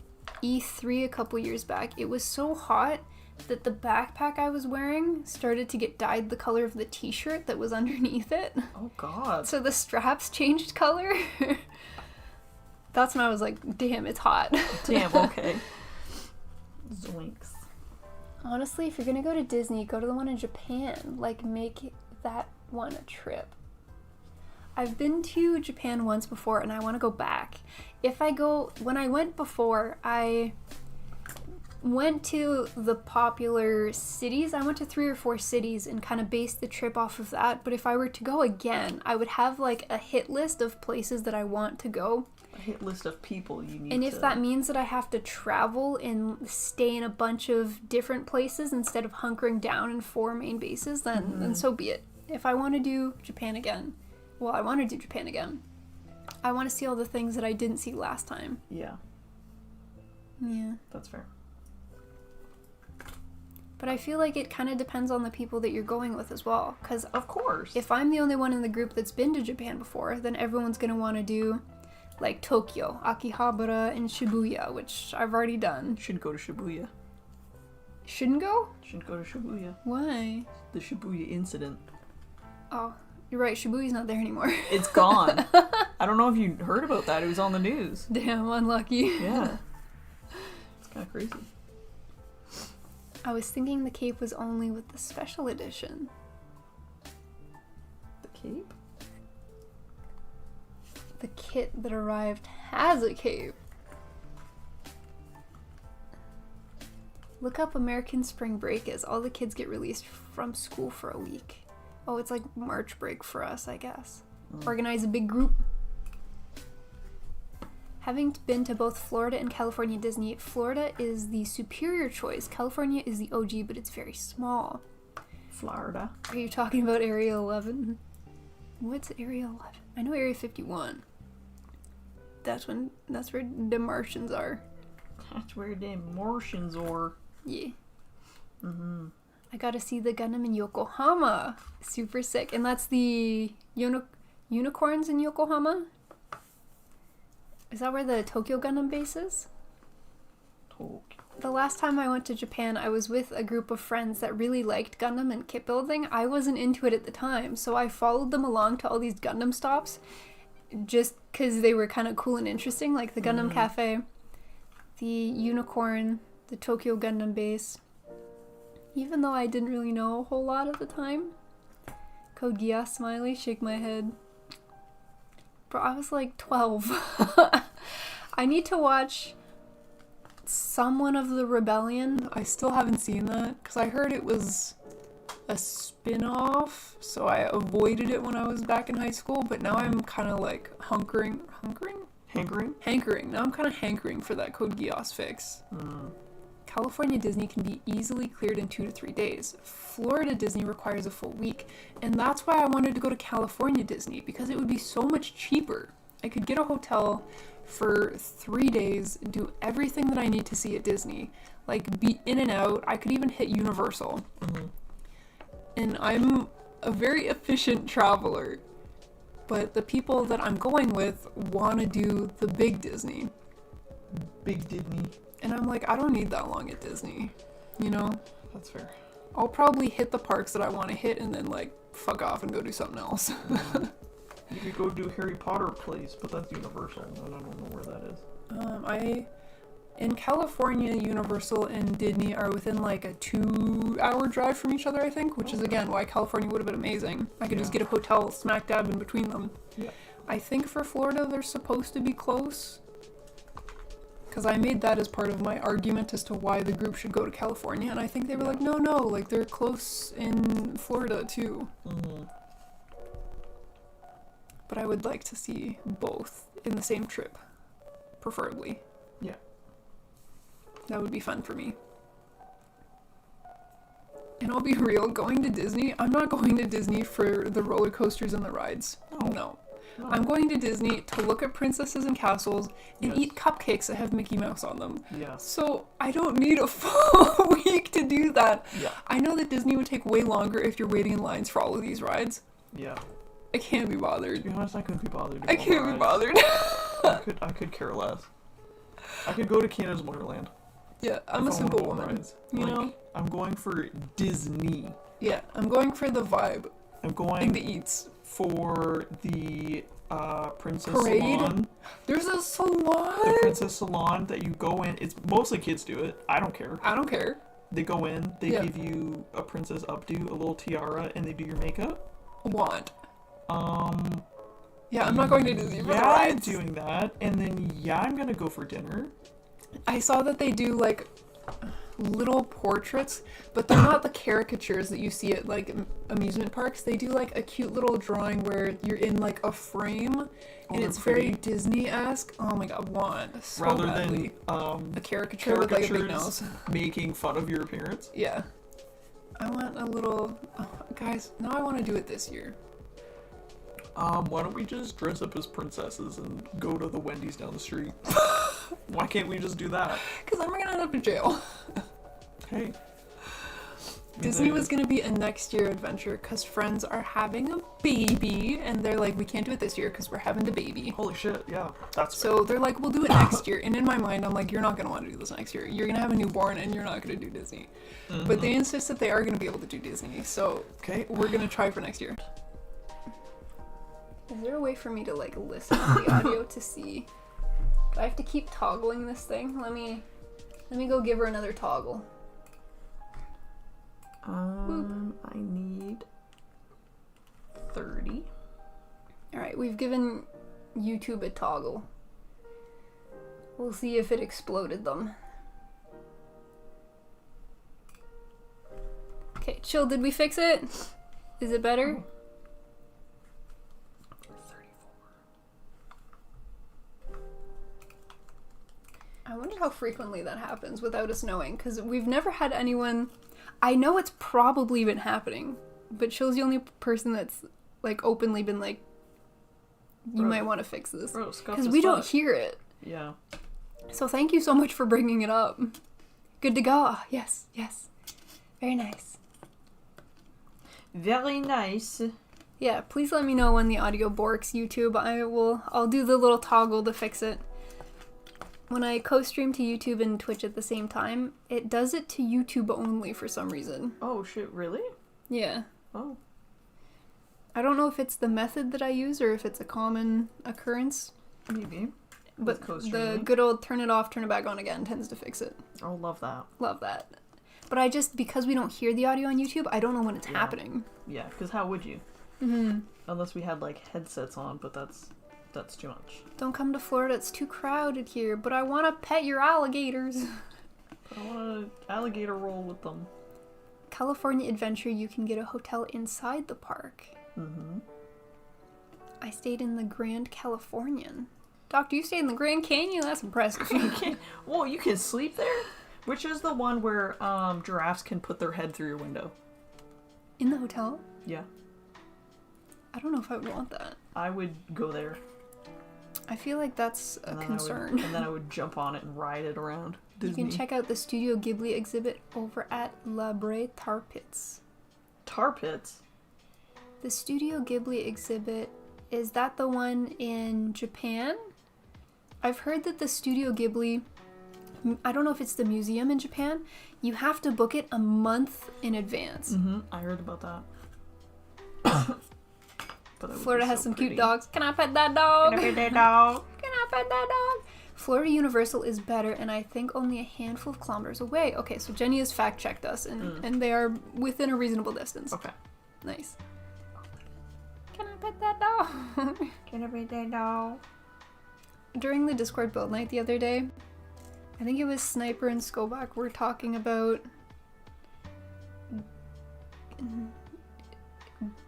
E3 a couple years back, it was so hot that the backpack I was wearing started to get dyed the color of the t-shirt that was underneath it. Oh god. So the straps changed color. That's when I was like, damn, it's hot. Damn, okay. Zoinks. Honestly, if you're gonna go to Disney, go to the one in Japan. Like, make that one a trip. I've been to Japan once before and I want to go back. When I went before, I went to the popular cities. I went to 3 or 4 cities and kind of based the trip off of that. But if I were to go again, I would have like a hit list of places that I want to go. A hit list of people you need And if that means that I have to travel and stay in a bunch of different places instead of hunkering down in 4 main bases, then so be it. If I want to do Japan again, I want to do Japan again. I want to see all the things that I didn't see last time. Yeah. Yeah. That's fair. But I feel like it kind of depends on the people that you're going with as well. Because of course, if I'm the only one in the group that's been to Japan before, then everyone's going to want to do like Tokyo, Akihabara, and Shibuya, which I've already done. Shouldn't go to Shibuya. Shouldn't go? Shouldn't go to Shibuya. Why? The Shibuya incident. Oh, you're right. Shibuya's not there anymore. It's gone. I don't know if you heard about that. It was on the news. Damn, unlucky. Yeah. It's kind of crazy. I was thinking the cape was only with the special edition. The cape? The kit that arrived has a cape. Look up American Spring Break as all the kids get released from school for a week. Oh, it's like March break for us, I guess. Organize a big group. Having been to both Florida and California Disney, Florida is the superior choice. California is the OG, but it's very small. Florida. Are you talking about Area 11? What's Area 11? I know Area 51. That's where the Martians are. That's where the Martians are. Yeah. Mm-hmm. I got to see the Gundam in Yokohama. Super sick. And that's the unicorns in Yokohama? Is that where the Tokyo Gundam base is? Tokyo. The last time I went to Japan, I was with a group of friends that really liked Gundam and kit building. I wasn't into it at the time, so I followed them along to all these Gundam stops just because they were kind of cool and interesting, like the Gundam Cafe, the Unicorn, the Tokyo Gundam base. Even though I didn't really know a whole lot at the time. Code Geass, smiley, shake my head. Bro, I was like 12. I need to watch Someone of the Rebellion. I still haven't seen that because I heard it was a spin-off, so I avoided it when I was back in high school, but now I'm kind of like hankering. Now I'm kind of hankering for that Code Geass fix. California Disney can be easily cleared in 2 to 3 days. Florida Disney requires a full week, and that's why I wanted to go to California Disney, because it would be so much cheaper. I could get a hotel for 3 days, do everything that I need to see at Disney, like be in and out. I could even hit Universal. And I'm a very efficient traveler, but the people that I'm going with want to do the big Disney. Big Disney. And I'm like, I don't need that long at Disney, you know? That's fair. I'll probably hit the parks that I want to hit and then, like, fuck off and go do something else. You could go do Harry Potter place, but that's Universal, and I don't know where that is. In California, Universal and Disney are within, like, a 2-hour drive from each other, I think, which is, again, why California would have been amazing. I could just get a hotel smack dab in between them. Yeah. I think for Florida, they're supposed to be close. Because I made that as part of my argument as to why the group should go to California, and I think they were like, no, like, they're close in Florida, too. But I would like to see both in the same trip, preferably. Yeah. That would be fun for me. And I'll be real, going to Disney, I'm not going to Disney for the roller coasters and the rides. No. I'm going to Disney to look at princesses and castles and eat cupcakes that have Mickey Mouse on them. Yes. So I don't need a full week to do that. Yeah. I know that Disney would take way longer if you're waiting in lines for all of these rides. Yeah. I can't be bothered. To be honest, I couldn't be bothered. I can't be bothered. I could care less. I could go to Canada's Wonderland. Yeah, I'm a simple woman. You know? I'm going for Disney. Yeah, I'm going for the vibe. I'm going and the eats. For the Princess Parade? Salon. There's a salon? The Princess Salon that you go in. It's mostly kids do it. I don't care. I don't care. They go in, they give you a princess updo, a little tiara, and they do your makeup. Want. Yeah, I'm not going to Disney for the rides. I'm doing that. And then, I'm gonna go for dinner. I saw that they do, like, little portraits, but they're not the caricatures that you see at, like, amusement parks. They do, like, a cute little drawing where you're in, like, a frame, and it's very Disney-esque. Oh my god, want so rather badly. Than a caricature with, like, a big nose. Making fun of your appearance. Yeah. I want a little... guys, now I want to do it this year. Why don't we just dress up as princesses and go to the Wendy's down the street? Why can't we just do that? Because I'm gonna end up in jail. Hey. Disney was gonna be a next year adventure because friends are having a baby, and they're like, we can't do it this year because we're having the baby. Holy shit, yeah. That's so fair. They're like, we'll do it next year. And in my mind, I'm like, you're not gonna want to do this next year. You're gonna have a newborn and you're not gonna do Disney. But they insist that they are gonna be able to do Disney. So we're gonna try for next year. Is there a way for me to, like, listen to the audio to see? Do I have to keep toggling this thing? Let me go give her another toggle. I need 30. Alright, we've given YouTube a toggle. We'll see if it exploded them. Okay, chill, did we fix it? Is it better? Oh. wonder how frequently that happens without us knowing, because we've never had anyone... I know it's probably been happening, but Chill's the only person that's, like, openly been like, you might want to fix this. Because we don't hear it. Yeah. So thank you so much for bringing it up. Good to go. Ah, yes, yes. Very nice. Very nice. Yeah, please let me know when the audio borks, YouTube. I'll do the little toggle to fix it. When I co-stream to YouTube and Twitch at the same time, it does it to YouTube only for some reason. Oh shit, really? Yeah. Oh. I don't know if it's the method that I use or if it's a common occurrence. Maybe. But the good old turn it off, turn it back on again tends to fix it. Oh, love that. Love that. But because we don't hear the audio on YouTube, I don't know when it's happening. Yeah, because how would you? Mm-hmm. Unless we had, like, headsets on, but that's too much. Don't come to Florida, it's too crowded here, but I want to pet your alligators. But I want to alligator roll with them. California Adventure, you can get a hotel inside the park. Mm-hmm. I stayed in the Grand Californian. Doctor, you stayed in the Grand Canyon? That's impressive. Whoa, you can sleep there? Which is the one where giraffes can put their head through your window? In the hotel? Yeah. I don't know if I would want that. I would go there. I feel like that's a concern. And then I would jump on it and ride it around Disney. You can check out the Studio Ghibli exhibit over at La Brea Tar Pits. Tar Pits? The Studio Ghibli exhibit, is that the one in Japan? I've heard that the Studio Ghibli, I don't know if it's the museum in Japan, you have to book it a month in advance. Mm-hmm. I heard about that. Florida has some cute dogs. Can I pet that dog? Can I pet that dog? Can I pet that dog? Florida Universal is better, and I think only a handful of kilometers away. Okay, so Jenny has fact-checked us, and they are within a reasonable distance. Okay. Nice. Can I pet that dog? Can I pet that dog? During the Discord build night the other day, I think it was Sniper and Skobak were talking about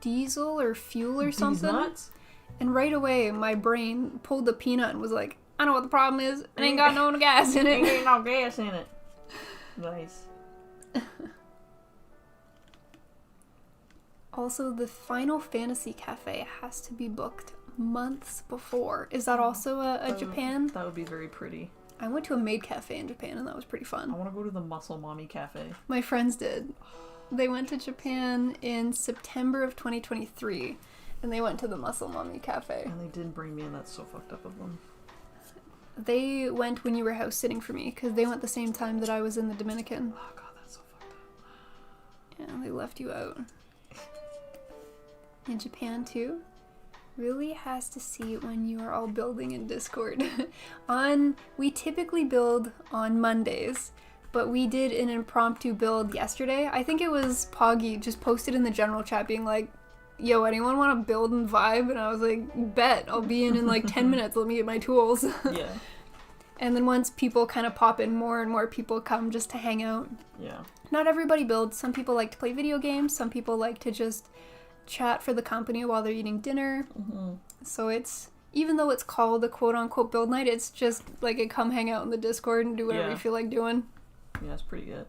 diesel or fuel or something. Nuts? And right away, my brain pulled the peanut and was like, I know what the problem is. It ain't got no gas in it. Ain't no gas in it. Nice. Also, the Final Fantasy Cafe has to be booked months before. Is that also a Japan? That would be very pretty. I went to a maid cafe in Japan and that was pretty fun. I want to go to the Muscle Mommy Cafe. My friends did. They went to Japan in September of 2023 and they went to the Muscle Mommy Cafe. And they didn't bring me in. That's so fucked up of them. They went when you were house sitting for me because they went the same time that I was in the Dominican. Oh god, that's so fucked up. Yeah, they left you out. In Japan too? Really has to see when you are all building in Discord. We typically build on Mondays, but we did an impromptu build yesterday. I think it was Poggy just posted in the general chat being like, yo, anyone want to build and vibe? And I was like, bet, I'll be in like 10 minutes, let me get my tools. Yeah. And then once people kind of pop in, more and more people come just to hang out. Yeah. Not everybody builds. Some people like to play video games, some people like to just chat for the company while they're eating dinner. Mm-hmm. So it's, even though it's called a quote-unquote build night, it's just like a come hang out in the Discord and do whatever you feel like doing. Yeah, it's pretty good.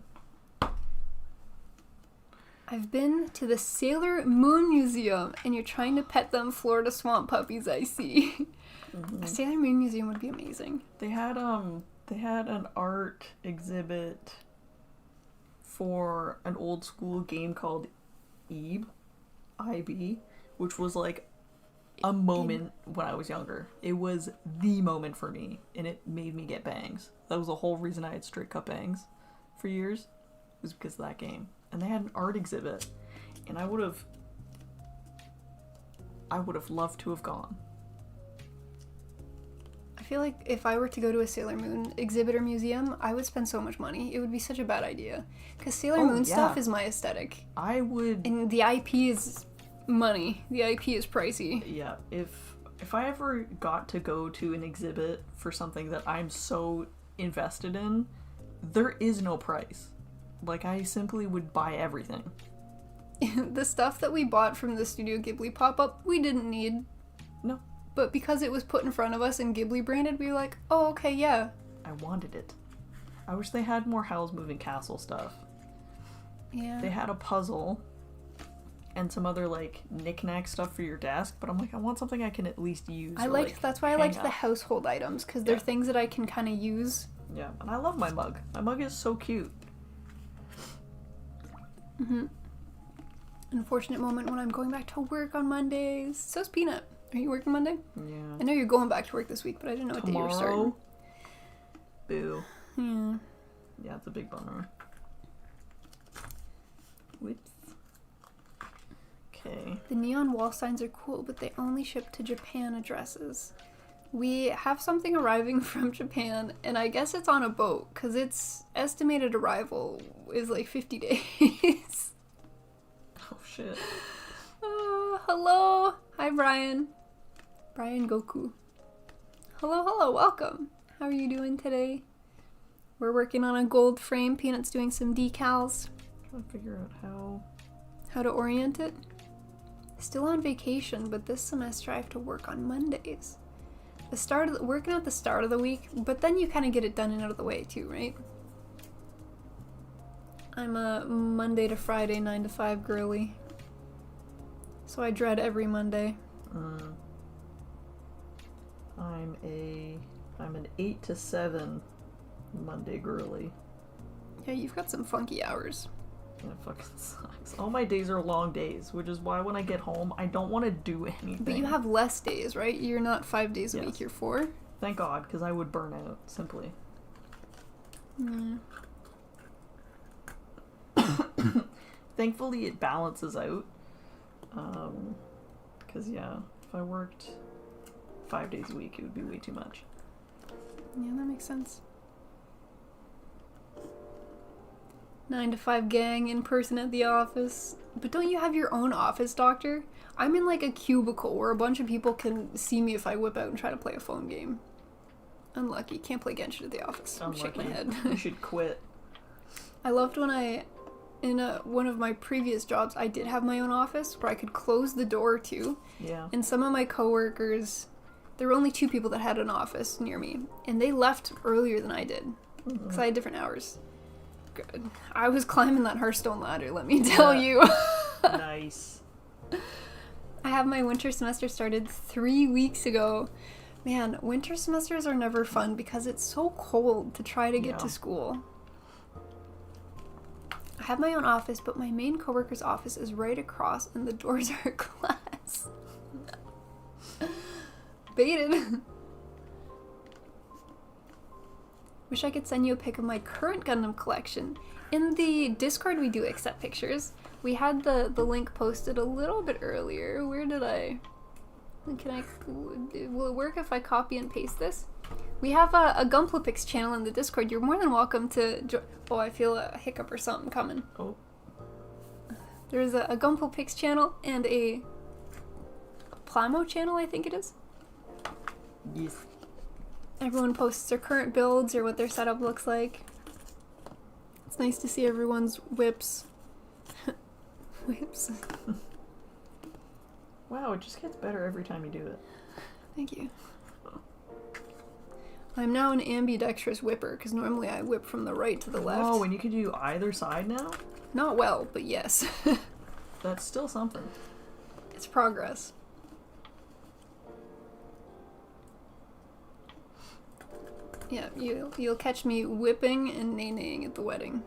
I've been to the Sailor Moon Museum, and you're trying to pet them Florida swamp puppies, I see. Mm-hmm. A Sailor Moon Museum would be amazing. They had an art exhibit for an old school game called IB, which was like a moment when I was younger. It was the moment for me, and it made me get bangs. That was the whole reason I had straight cut bangs for years, was because of that game. And they had an art exhibit, and I would have loved to have gone. I feel like if I were to go to a Sailor Moon exhibit or museum, I would spend so much money. It would be such a bad idea. Because Sailor Moon stuff is my aesthetic. I would... And the IP is money. The IP is pricey. Yeah, if I ever got to go to an exhibit for something that I'm so invested in, there is no price. Like, I simply would buy everything. The stuff that we bought from the Studio Ghibli pop-up, we didn't need. No. But because it was put in front of us and Ghibli branded, we were like, oh, okay, yeah. I wanted it. I wish they had more Howl's Moving Castle stuff. Yeah. They had a puzzle and some other like knick-knack stuff for your desk, but I'm like, I want something I can at least use. That's why I liked the household items, because they're things that I can kind of use. Yeah, and I love my mug. My mug is so cute. Unfortunate moment when I'm going back to work on Mondays. So's Peanut. Are you working Monday? Yeah. I know you're going back to work this week, but I didn't know what day you were starting. Boo. Yeah. Yeah, it's a big bummer. Whoops. Okay. The neon wall signs are cool, but they only ship to Japan addresses. We have something arriving from Japan, and I guess it's on a boat, because its estimated arrival is like 50 days. Oh, shit. Hello. Hi, Brian. Brian Goku. Hello, welcome. How are you doing today? We're working on a gold frame. Peanut's doing some decals. Trying to figure out how to orient it. Still on vacation, but this semester I have to work on Mondays. Working at the start of the week, but then you kind of get it done and out of the way too, right? I'm a Monday to Friday 9 to 5 girly, so I dread every Monday. I'm an 8 to 7 Monday girly. Yeah, you've got some funky hours. And it fucking sucks. All my days are long days, which is why when I get home, I don't want to do anything. But you have less days, right? You're not 5 days a week, you're 4? Thank God, because I would burn out, simply. Thankfully, it balances out. Because, yeah, if I worked 5 days a week, it would be way too much. Yeah, that makes sense. 9 to 5 gang in person at the office. But don't you have your own office, Doctor? I'm in like a cubicle where a bunch of people can see me if I whip out and try to play a phone game. Unlucky. Can't play Genshin at the office. I'm shaking my head. You should quit. I loved when in one of my previous jobs, I did have my own office where I could close the door to. Yeah. And some of my coworkers, there were only 2 people that had an office near me. And they left earlier than I did. Because I had different hours. Good. I was climbing that Hearthstone ladder, let me tell you. Nice. I have my winter semester started 3 weeks ago. Man, winter semesters are never fun because it's so cold to try to get to school. I have my own office, but my main coworker's office is right across and the doors are glass. Baited. Wish I could send you a pic of my current Gundam collection. In the Discord we do accept pictures. We had the link posted a little bit earlier. Where did I... Will it work if I copy and paste this? We have a Gunpla channel in the Discord. You're more than welcome to join. Oh, I feel a hiccup or something coming. Oh. There's a Gunpla channel and a Plamo channel, I think it is. Yes. Everyone posts their current builds or what their setup looks like. It's nice to see everyone's whips. Whips. Wow, it just gets better every time you do it. Thank you. I'm now an ambidextrous whipper, because normally I whip from the right to the left. Oh, and you can do either side now? Not well, but yes. That's still something. It's progress. Yeah, you'll catch me whipping and nay-naying at the wedding.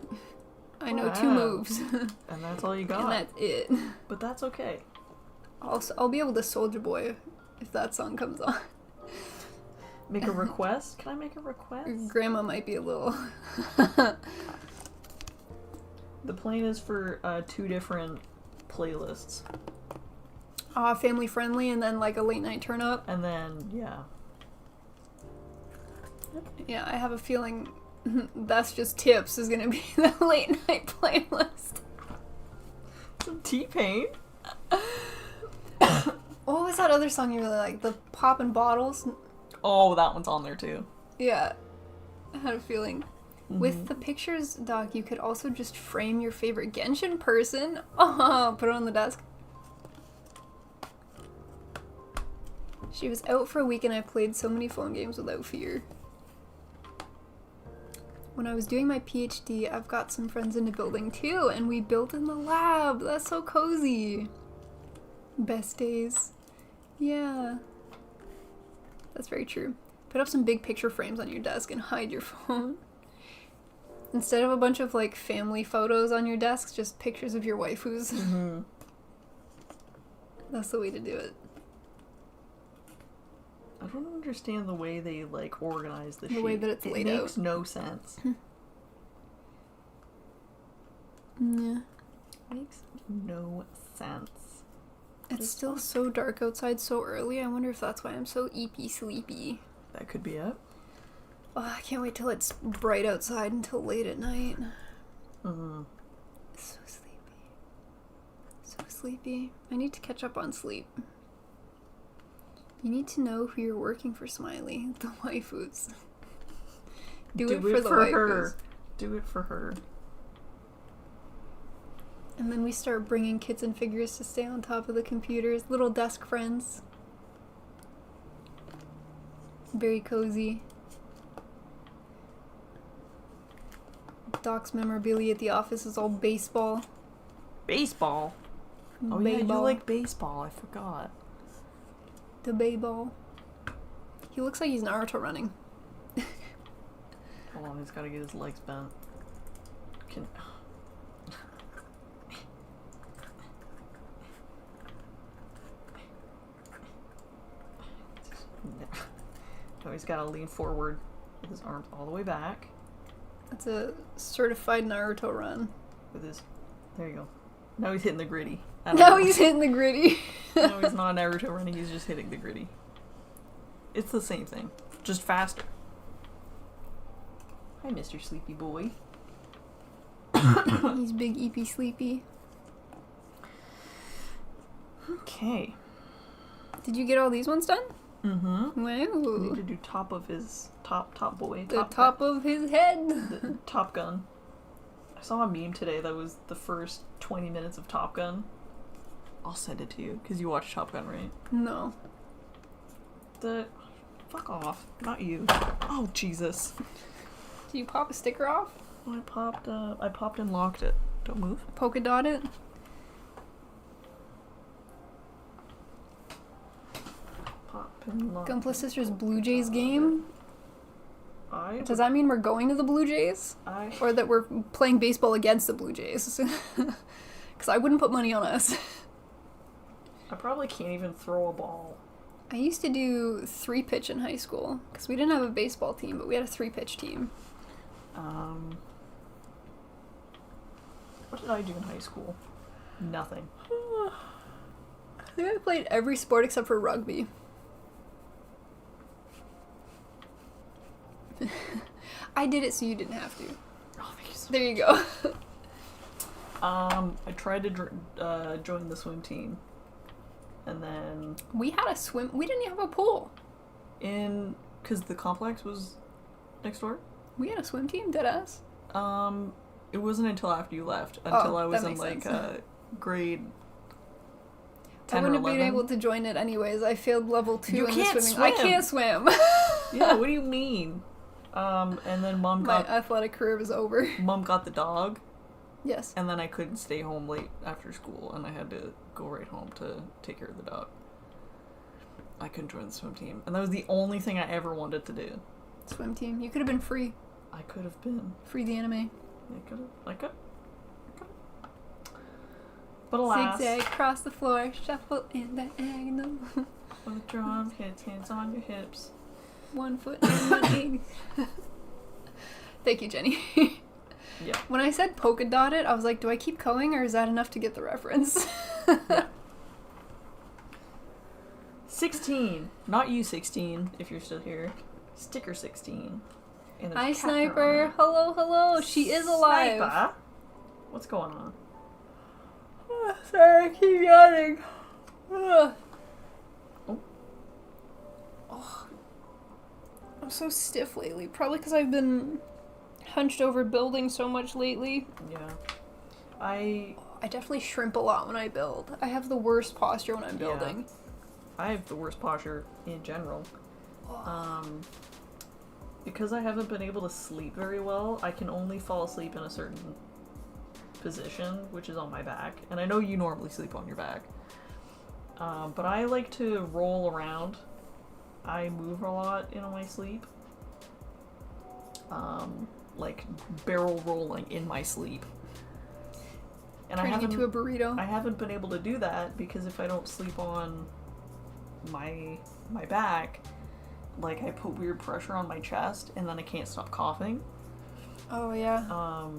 I know 2 moves. And that's all you got. And that's it. But that's okay. I'll be able to Soulja Boy if that song comes on. Make a request? Can I make a request? Grandma might be a little... The plan is for 2 different playlists. Family friendly and then like a late night turn up. And then, yeah. Yeah, I have a feeling That's Just Tips is gonna be the late night playlist. Some T-Pain. What was that other song you really like? The Poppin' Bottles? Oh, that one's on there too. Yeah. I had a feeling. With the pictures, Doc, you could also just frame your favorite Genshin person. Oh, put it on the desk. She was out for a week and I played so many phone games without fear. when I was doing my PhD, I've got some friends into building too, and we built in the lab. That's so cozy. Best days. Yeah. That's very true. Put up some big picture frames on your desk and hide your phone. Instead of a bunch of, like, family photos on your desk, just pictures of your waifus. Mm-hmm. That's the way to do it. I don't understand the way they, like, organize the way that it's laid out. It makes no sense. Yeah. Makes no sense. It's still so dark outside so early. I wonder if that's why I'm so eepy sleepy. That could be it. Oh, I can't wait till it's bright outside until late at night. Mm-hmm. So sleepy. So sleepy. I need to catch up on sleep. You need to know who you're working for, Smiley. The waifus. Do it for the waifus. Her. Do it for her. And then we start bringing kits and figures to stay on top of the computers. Little desk friends. Very cozy. Doc's memorabilia at the office is all baseball. Baseball? Oh yeah, you like baseball. I forgot. The bayball. He looks like he's Naruto running. Hold on, he's gotta get his legs bent. No, he's gotta lean forward with his arms all the way back. That's a certified Naruto run. With his... There you go. Now he's hitting the gritty. Now he's hitting the gritty. No, he's not Naruto running, he's just hitting the gritty. It's the same thing, just faster. Hi, Mr. Sleepy Boy. He's big, eepy, sleepy. Okay. Did you get all these ones done? Mm-hmm. Wow. We need to do top of his... Top boy. The top of his head. The Top Gun. I saw a meme today that was the first 20 minutes of Top Gun. I'll send it to you, because you watch Top Gun, right? No. Fuck off. Not you. Oh, Jesus. Did you pop a sticker off? Oh, I popped and locked it. Don't move. Polka dot it? Pop and lock. Gunpla Sisters Blue Jays game? Does would, that mean we're going to the Blue Jays? Or that we're playing baseball against the Blue Jays? Because I wouldn't put money on us. I probably can't even throw a ball. I used to do 3-pitch in high school. Because we didn't have a baseball team, but we had a 3-pitch team. What did I do in high school? Nothing. I think I played every sport except for rugby. I did it so you didn't have to. Oh, thank you so There you go. I tried to join the swim team. And then... We had a swim... We didn't have a pool. Because the complex was next door? We had a swim team, deadass. It wasn't until after you left. Until I was in, like, grade 10 I wouldn't or 11. have been able to join it anyways. I failed level 2 You in can't the swimming. swim. I can't swim. Yeah, what do you mean? And then Mom My athletic career was over. Mom got the dog. Yes. And then I couldn't stay home late after school, and I had to go right home to take care of the dog. I couldn't join the swim team, and that was the only thing I ever wanted to do. Swim team. You could have been free. I could have been. Free the anime. I could. But alas. Zigzag, cross the floor, shuffle in diagonal. With the drums, hands on your hips. 1 foot and 1 knee. Thank you, Jenny. Yeah. When I said polka dotted, I was like, do I keep going or is that enough to get the reference? Yeah. 16. Not you 16, if you're still here. Sticker 16. And Hi, Sniper. Hello, hello. She is alive. Sniper? What's going on? Sorry, I keep yawning. Oh. I'm so stiff lately. Probably because I've been hunched over building so much lately. Yeah. I definitely shrimp a lot when I build. I have the worst posture when I'm building. I have the worst posture in general. because I haven't been able to sleep very well, I can only fall asleep in a certain position, which is on my back. And I know you normally sleep on your back. But I like to roll around. I move a lot in my sleep. Like barrel rolling in my sleep. And Turning into a burrito. I haven't been able to do that because if I don't sleep on my back, like I put weird pressure on my chest and then I can't stop coughing. Oh yeah.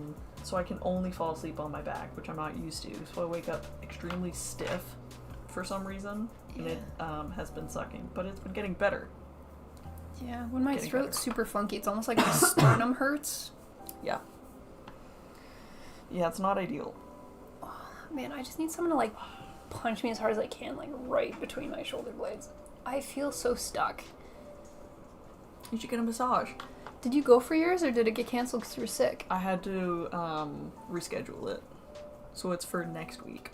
So I can only fall asleep on my back, which I'm not used to. So I wake up extremely stiff for some reason, and it has been sucking, but it's been getting better. Yeah, when my throat's super funky, it's almost like my sternum hurts. Yeah. Yeah, it's not ideal. Oh, man, I just need someone to like punch me as hard as I can, like right between my shoulder blades. I feel so stuck. You should get a massage. Did you go for yours, or did it get canceled because you were sick? I had to reschedule it, so it's for next week.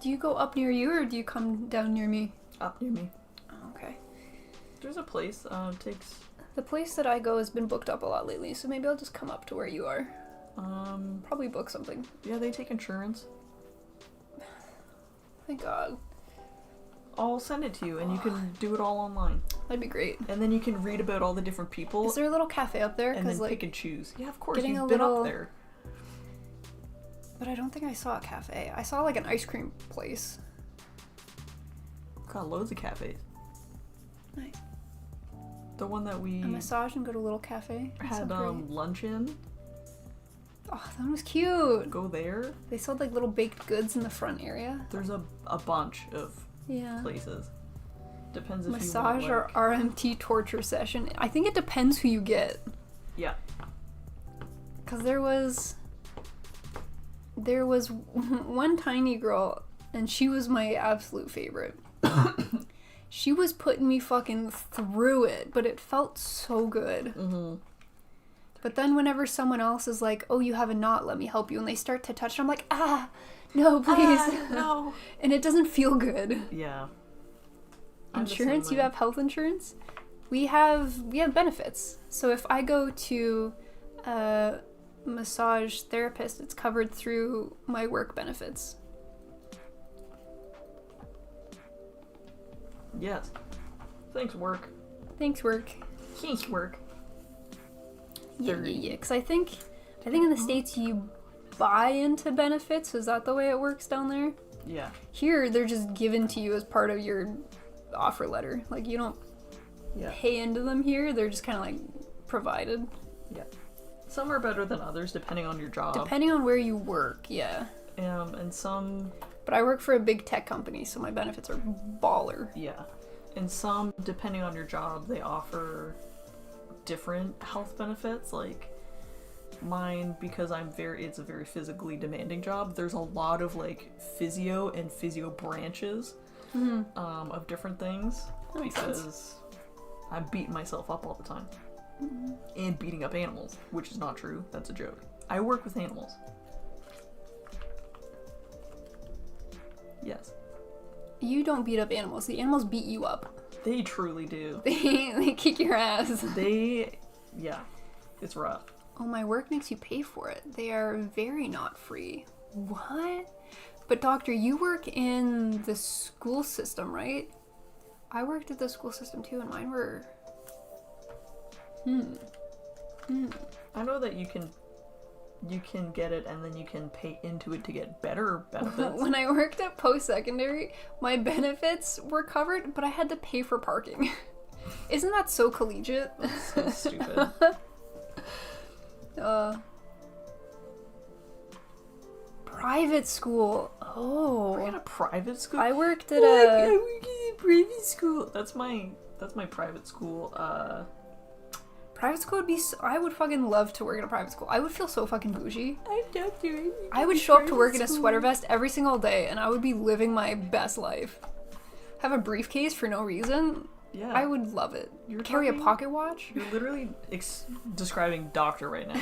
Do you go up near you, or do you come down near me? Up near me. Oh, okay. There's a place, takes... The place that I go has been booked up a lot lately, so maybe I'll just come up to where you are. Probably book something. Yeah, they take insurance. Thank God. I'll send it to you, and you can do it all online. That'd be great. And then you can read about all the different people. Is there a little cafe up there? And then like, pick and choose. Yeah, of course, getting you've a been little... up there. But I don't think I saw a cafe. I saw like an ice cream place. Got loads of cafes. Nice. The one that we... A massage and go to a little cafe. Had lunch in. Oh, that one was cute. Go there. They sold like little baked goods in the front area. There's a bunch of places. Depends if massage you want, or RMT torture session. I think it depends who you get. Yeah. Because there was one tiny girl, and she was my absolute favorite. She was putting me fucking through it, but it felt so good. Mm-hmm. But then whenever someone else is like, oh, you have a knot, let me help you, and they start to touch it, I'm like, no, please. No. And it doesn't feel good. Yeah. Insurance? You have health insurance? We have benefits. So if I go to a massage therapist, it's covered through my work benefits. Yes. Thanks, work. Thanks, work. Thanks, work. Yeah. Because I think in the States you buy into benefits. Is that the way it works down there? Yeah. Here, they're just given to you as part of your offer letter. Like, you don't pay into them here. They're just kind of, like, provided. Yeah. Some are better than others, depending on your job. Depending on where you work, yeah. And some... But I work for a big tech company, so my benefits are baller. Yeah. And some, depending on your job, they offer different health benefits. Like, mine, because it's a very physically demanding job, there's a lot of, like, physio and physio branches of different things. That makes sense. I'm beating myself up all the time. Mm-hmm. And beating up animals, which is not true. That's a joke. I work with animals. Yes. You don't beat up animals. The animals beat you up. They truly do. They kick your ass. Yeah. It's rough. Oh, my work makes you pay for it. They are very not free. What? But doctor, you work in the school system, right? I worked at the school system too, and mine were... I know that you can get it and then you can pay into it to get better benefits. When I worked at post-secondary, my benefits were covered, but I had to pay for parking. Isn't that so collegiate? That's so stupid. Private school. Oh. We're in a private school? I worked at I work in a private school. That's my private school. Private school would be I would fucking love to work in a private school. I would feel so fucking bougie. I would show up to work in a sweater vest every single day, and I would be living my best life. Have a briefcase for no reason. Yeah. I would love it. Carry a pocket watch. You're literally describing doctor right now.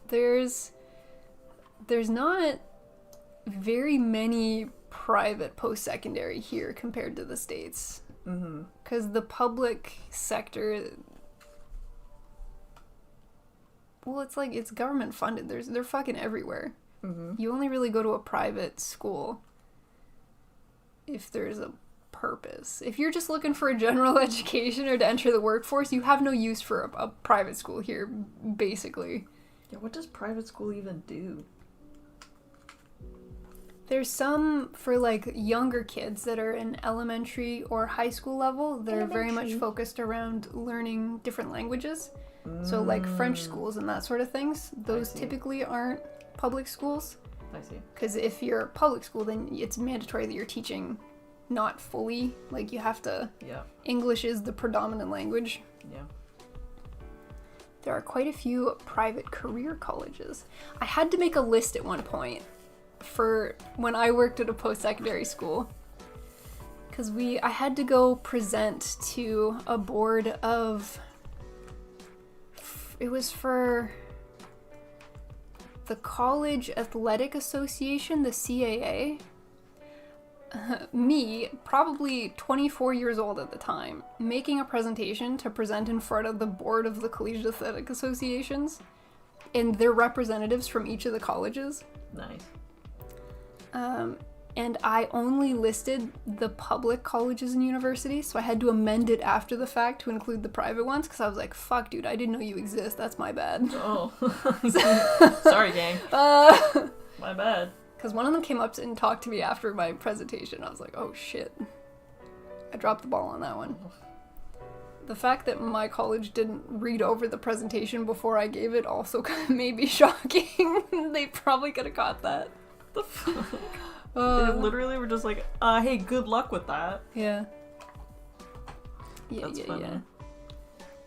There's not very many private post-secondary here compared to the States. Because the public sector, well, it's like, it's government funded. They're fucking everywhere. You only really go to a private school if there's a purpose. If you're just looking for a general education or to enter the workforce, you have no use for a private school here, basically. Yeah, what does private school even do? There's some for, like, younger kids that are in elementary or high school level. They're very much focused around learning different languages. So, like, French schools and that sort of things. Those typically aren't public schools. I see. Because if you're public school, then it's mandatory that you're teaching not fully. Like, you have to... Yeah. English is the predominant language. Yeah. There are quite a few private career colleges. I had to make a list at one point for when I worked at a post-secondary school. Because I had to go present to a board of... It was for the College Athletic Association, the CAA. Me, probably 24 years old at the time, making a presentation to present in front of the board of the Collegiate Athletic Associations and their representatives from each of the colleges. Nice. And I only listed the public colleges and universities, so I had to amend it after the fact to include the private ones, because I was like, fuck, dude, I didn't know you exist. That's my bad. Oh. Sorry, gang. My bad. Because one of them came up and talked to me after my presentation. I was like, oh shit. I dropped the ball on that one. The fact that my college didn't read over the presentation before I gave it also kind of made me shocking. They probably could have caught that. The fuck? They literally were just like, hey, good luck with that. Yeah. That's funny. Yeah.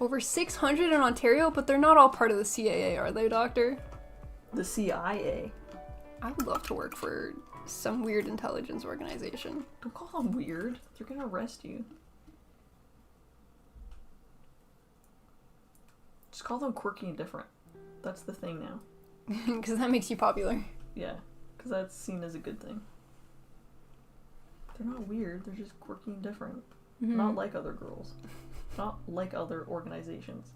Over 600 in Ontario, but they're not all part of the CAA, are they, Doctor? The CIA. I would love to work for some weird intelligence organization. Don't call them weird. They're gonna arrest you. Just call them quirky and different. That's the thing now. Because that makes you popular. Yeah, because that's seen as a good thing. They're not weird, they're just quirky and different. Not like other girls. Not like other organizations.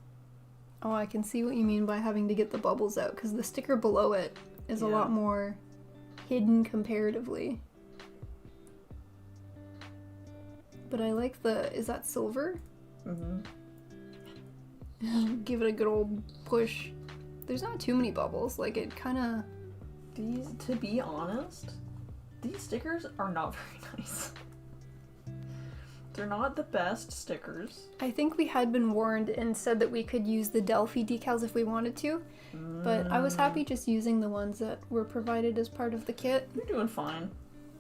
Oh, I can see what you mean by having to get the bubbles out, because the sticker below it is a lot more hidden comparatively. But I like is that silver? Give it a good old push. There's not too many bubbles, like it kind of... These, to be honest, these stickers are not very nice. They're not the best stickers. I think we had been warned and said that we could use the Delphi decals if we wanted to, but I was happy just using the ones that were provided as part of the kit. You're doing fine.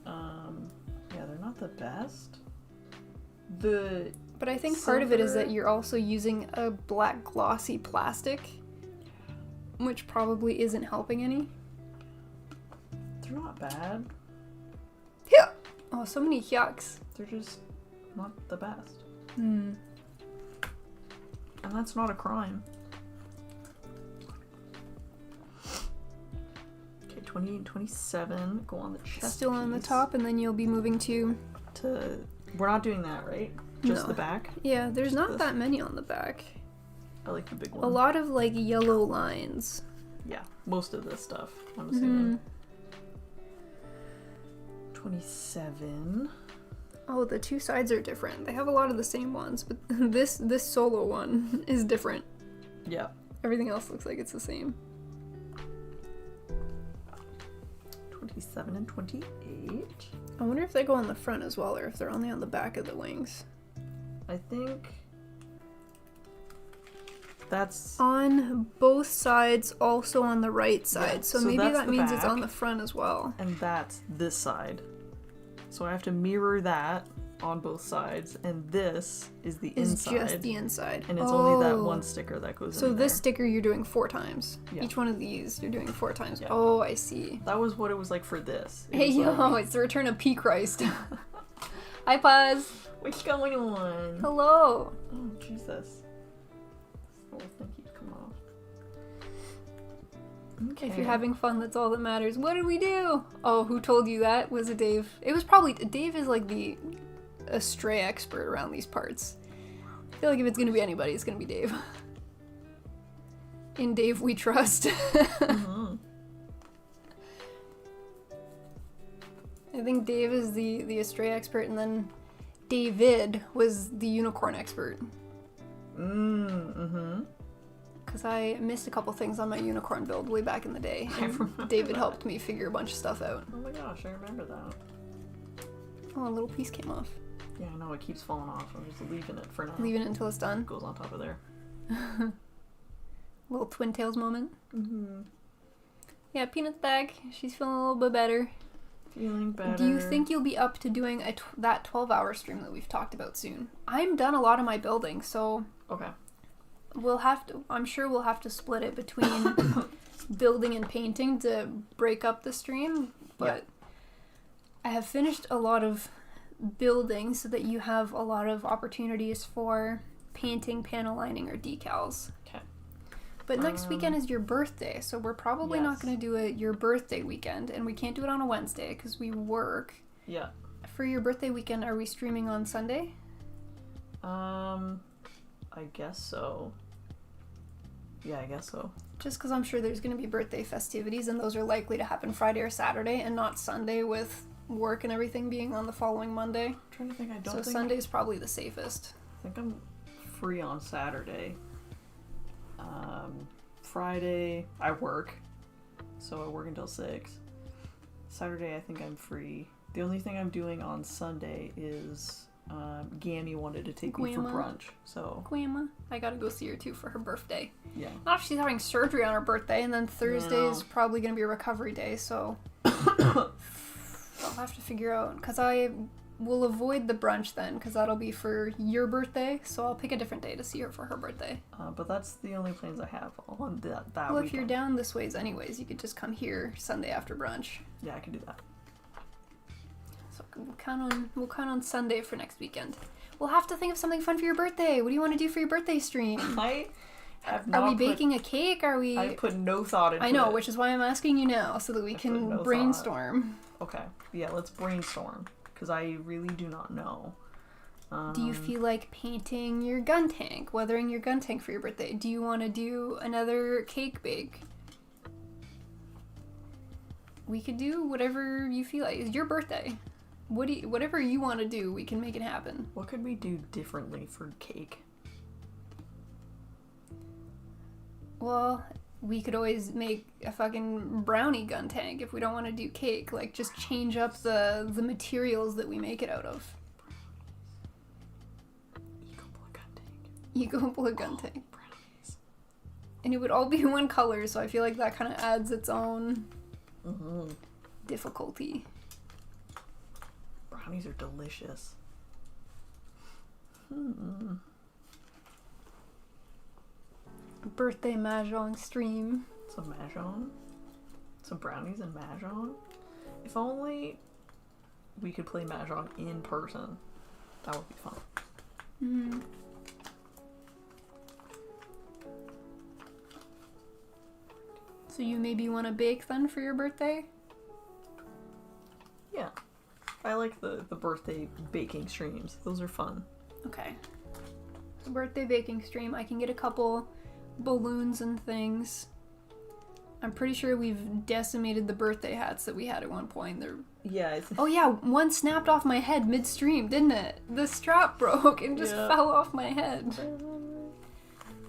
Yeah, they're not the best. But I think part of it is that you're also using a black glossy plastic, which probably isn't helping any. They're not bad. Yeah. Oh, so many yucks. They're just not the best. And that's not a crime. Okay, 28 and 27 go on the chest still on the piece. top, and then you'll be moving to... We're not doing that, right? Just No. the back? Yeah, there's not that many on the back. I like the big one. A lot of, like, yellow lines. Yeah, most of this stuff, I'm assuming. 27. Oh, the two sides are different. They have a lot of the same ones, but this solo one is different. Yeah. Everything else looks like it's the same. 27 and 28. I wonder if they go on the front as well, or if they're only on the back of the wings. I think that's on both sides, also on the right side. Yeah, so so maybe that's that the means it's back. on the front as well. and that's this side. So I have to mirror that on both sides, and this is the It's inside. just the inside. And it's only that one sticker that goes So in this there. sticker you're doing 4 times. Yeah. Each one of these you're doing 4 times. Yeah. Oh, I see. That was what it was like for this. It Hey was yo, like, it's the return of P. Christ. Hi, Paz. what's going on? Hello. Oh, Jesus. This whole thing keeps coming off. Okay. If you're having fun, that's all that matters. What did we do? Oh, who told you that? Was it Dave? It was probably... Dave is like the Astray expert around these parts. I feel like if it's gonna be anybody, it's gonna be Dave. In Dave we trust. Mm-hmm. I think Dave is the Astray expert, and then David was the unicorn expert. Mm-hmm. Because I missed a couple things on my unicorn build way back in the day. I remember David that. helped me figure a bunch of stuff out. Oh my gosh, I remember that. Oh, a little piece came off. Yeah, I know, it keeps falling off. I'm just leaving it for now. Leaving it until it's done. It goes on top of there. Little Twin Tails moment. Mm-hmm. Yeah, Peanut's back. She's feeling a little bit better. Feeling better. Do you think you'll be up to doing that 12-hour stream that we've talked about soon? I'm done a lot of my building, so Okay. we'll have to. I'm sure we'll have to split it between building and painting to break up the stream. But I have finished a lot of building so that you have a lot of opportunities for painting, panel lining, or decals. Okay. But next weekend is your birthday, so we're probably not Yes. going to do it your birthday weekend, and we can't do it on a Wednesday because we work. Yeah. For your birthday weekend, are we streaming on Sunday? I guess so. Yeah, I guess so. Just because I'm sure there's going to be birthday festivities, and those are likely to happen Friday or Saturday, and not Sunday with work and everything being on the following Monday. I'm trying to think. I don't So think Sunday's probably the safest. I think I'm free on Saturday. Friday I work, so I work until 6. Saturday I think I'm free. The only thing I'm doing on Sunday is Gammy wanted to take me for Grandma. brunch, so Grandma, I gotta go see her too for her birthday. yeah. Not if she's having surgery on her birthday, and then Thursday is No. probably gonna be a recovery day, so I'll have to figure out, because I will avoid the brunch then, because that'll be for your birthday, so I'll pick a different day to see her for her birthday. But that's the only plans I have on that Well, if you're weekend. down this ways anyways, you could just come here Sunday after brunch. Yeah, I can do that. So we'll count on Sunday for next weekend. We'll have to think of something fun for your birthday. What do you want to do for your birthday stream? I have not Are we put, baking a cake? Are we... I put no thought into I know, it. which is why I'm asking you now, so that we put can no thought. brainstorm. Okay, yeah, let's brainstorm, because I really do not know. Do you feel like painting your gun tank, weathering your gun tank for your birthday? Do you want to do another cake bake? We could do whatever you feel like. It's your birthday. Whatever you want to do, we can make it happen. What could we do differently for cake? Well, we could always make a fucking brownie gun tank if we don't want to do cake. Like, just change up the materials that we make it out of. Eco-Blood gun tank. Brownies. And it would all be one color, so I feel like that kind of adds its own Mm-hmm. difficulty. Brownies are delicious. Birthday mahjong stream. Some mahjong? Some brownies and mahjong? If only we could play mahjong in person. That would be fun. Mm. So you maybe want to bake then for your birthday? Yeah. I like the birthday baking streams. Those are fun. Okay. So birthday baking stream. I can get a couple balloons and things. I'm pretty sure we've decimated the birthday hats that we had at one point. They're... Yeah, it's... Oh yeah, one snapped off my head midstream, didn't it? The strap broke and just Yeah. fell off my head.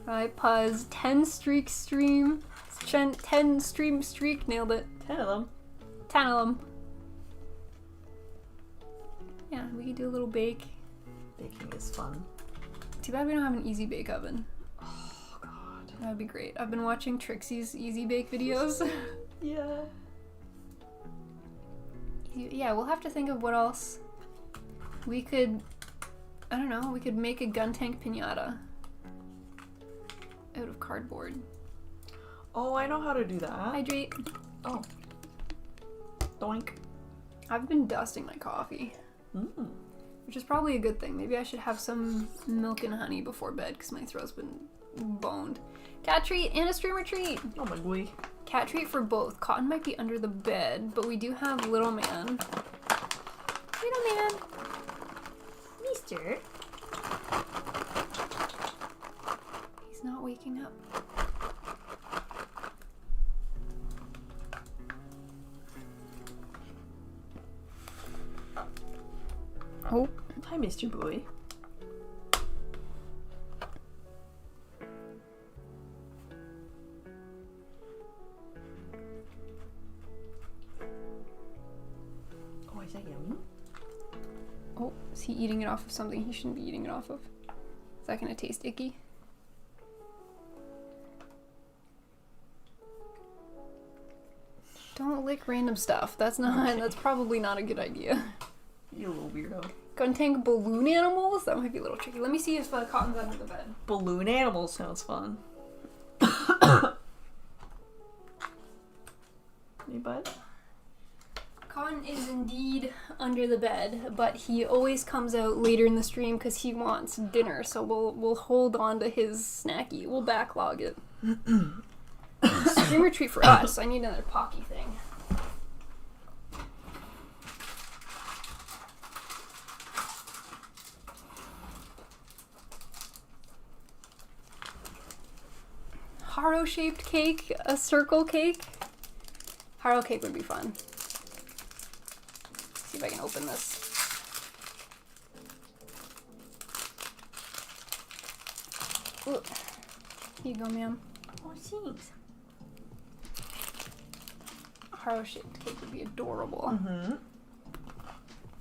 Alright, pause. 10 streak stream. 10 stream streak, nailed it. 10 of them. 10 of them. Yeah, we could do a little bake. Baking is fun. Too bad we don't have an easy bake oven. Oh, God. That would be great. I've been watching Trixie's easy bake videos. Yeah. Yeah, we'll have to think of what else. We could, I don't know, we could make a gun tank piñata out of cardboard. Oh, I know how to do that. Hydrate. Oh. Doink. I've been dusting my coffee, which is probably a good thing. Maybe I should have some milk and honey before bed because my throat's been boned. Cat treat and a streamer treat. Oh my boy. Cat treat for both. Cotton might be under the bed, but we do have Little Man. Little Man! Mister? He's not waking up. Oh. Hi, Mr. Boy. Oh, is that yummy? Oh, is he eating it off of something he shouldn't be eating it off of? Is that gonna taste icky? Don't lick random stuff. That's probably not a good idea. You little weirdo. Guntank balloon animals? That might be a little tricky. Let me see if Cotton's under the bed. Balloon animals sounds fun. Hey, bud? Cotton is indeed under the bed, but he always comes out later in the stream because he wants dinner, so we'll hold on to his snacky. We'll backlog it. Streamer treat for us. I need another Pocky thing. Haro-shaped cake? A circle cake? Haro cake would be fun. Let's see if I can open this. Ooh. Here you go, ma'am. Oh, thanks. Haro-shaped cake would be adorable. Mm-hmm.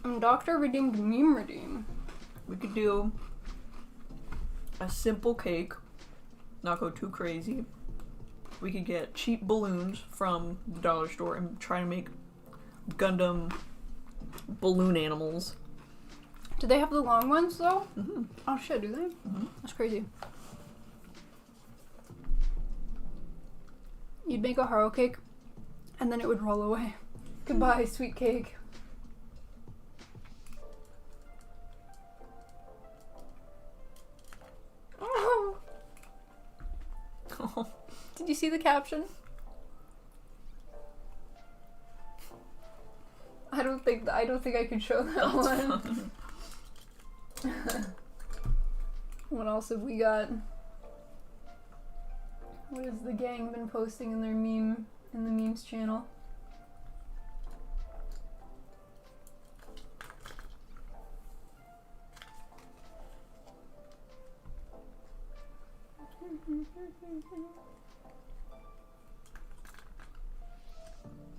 And Dr. Redeemed Meme Redeem. We could do a simple cake, not go too crazy. We could get cheap balloons from the dollar store and try to make Gundam balloon animals. Do they have the long ones, though? Mm-hmm. Oh shit, do they? Mm-hmm. That's crazy. You'd make a Haro cake, and then it would roll away. Goodbye, sweet cake. Oh. Oh. Did you see the caption? I don't think I could show that one. What else have we got? What has the gang been posting in their the memes channel?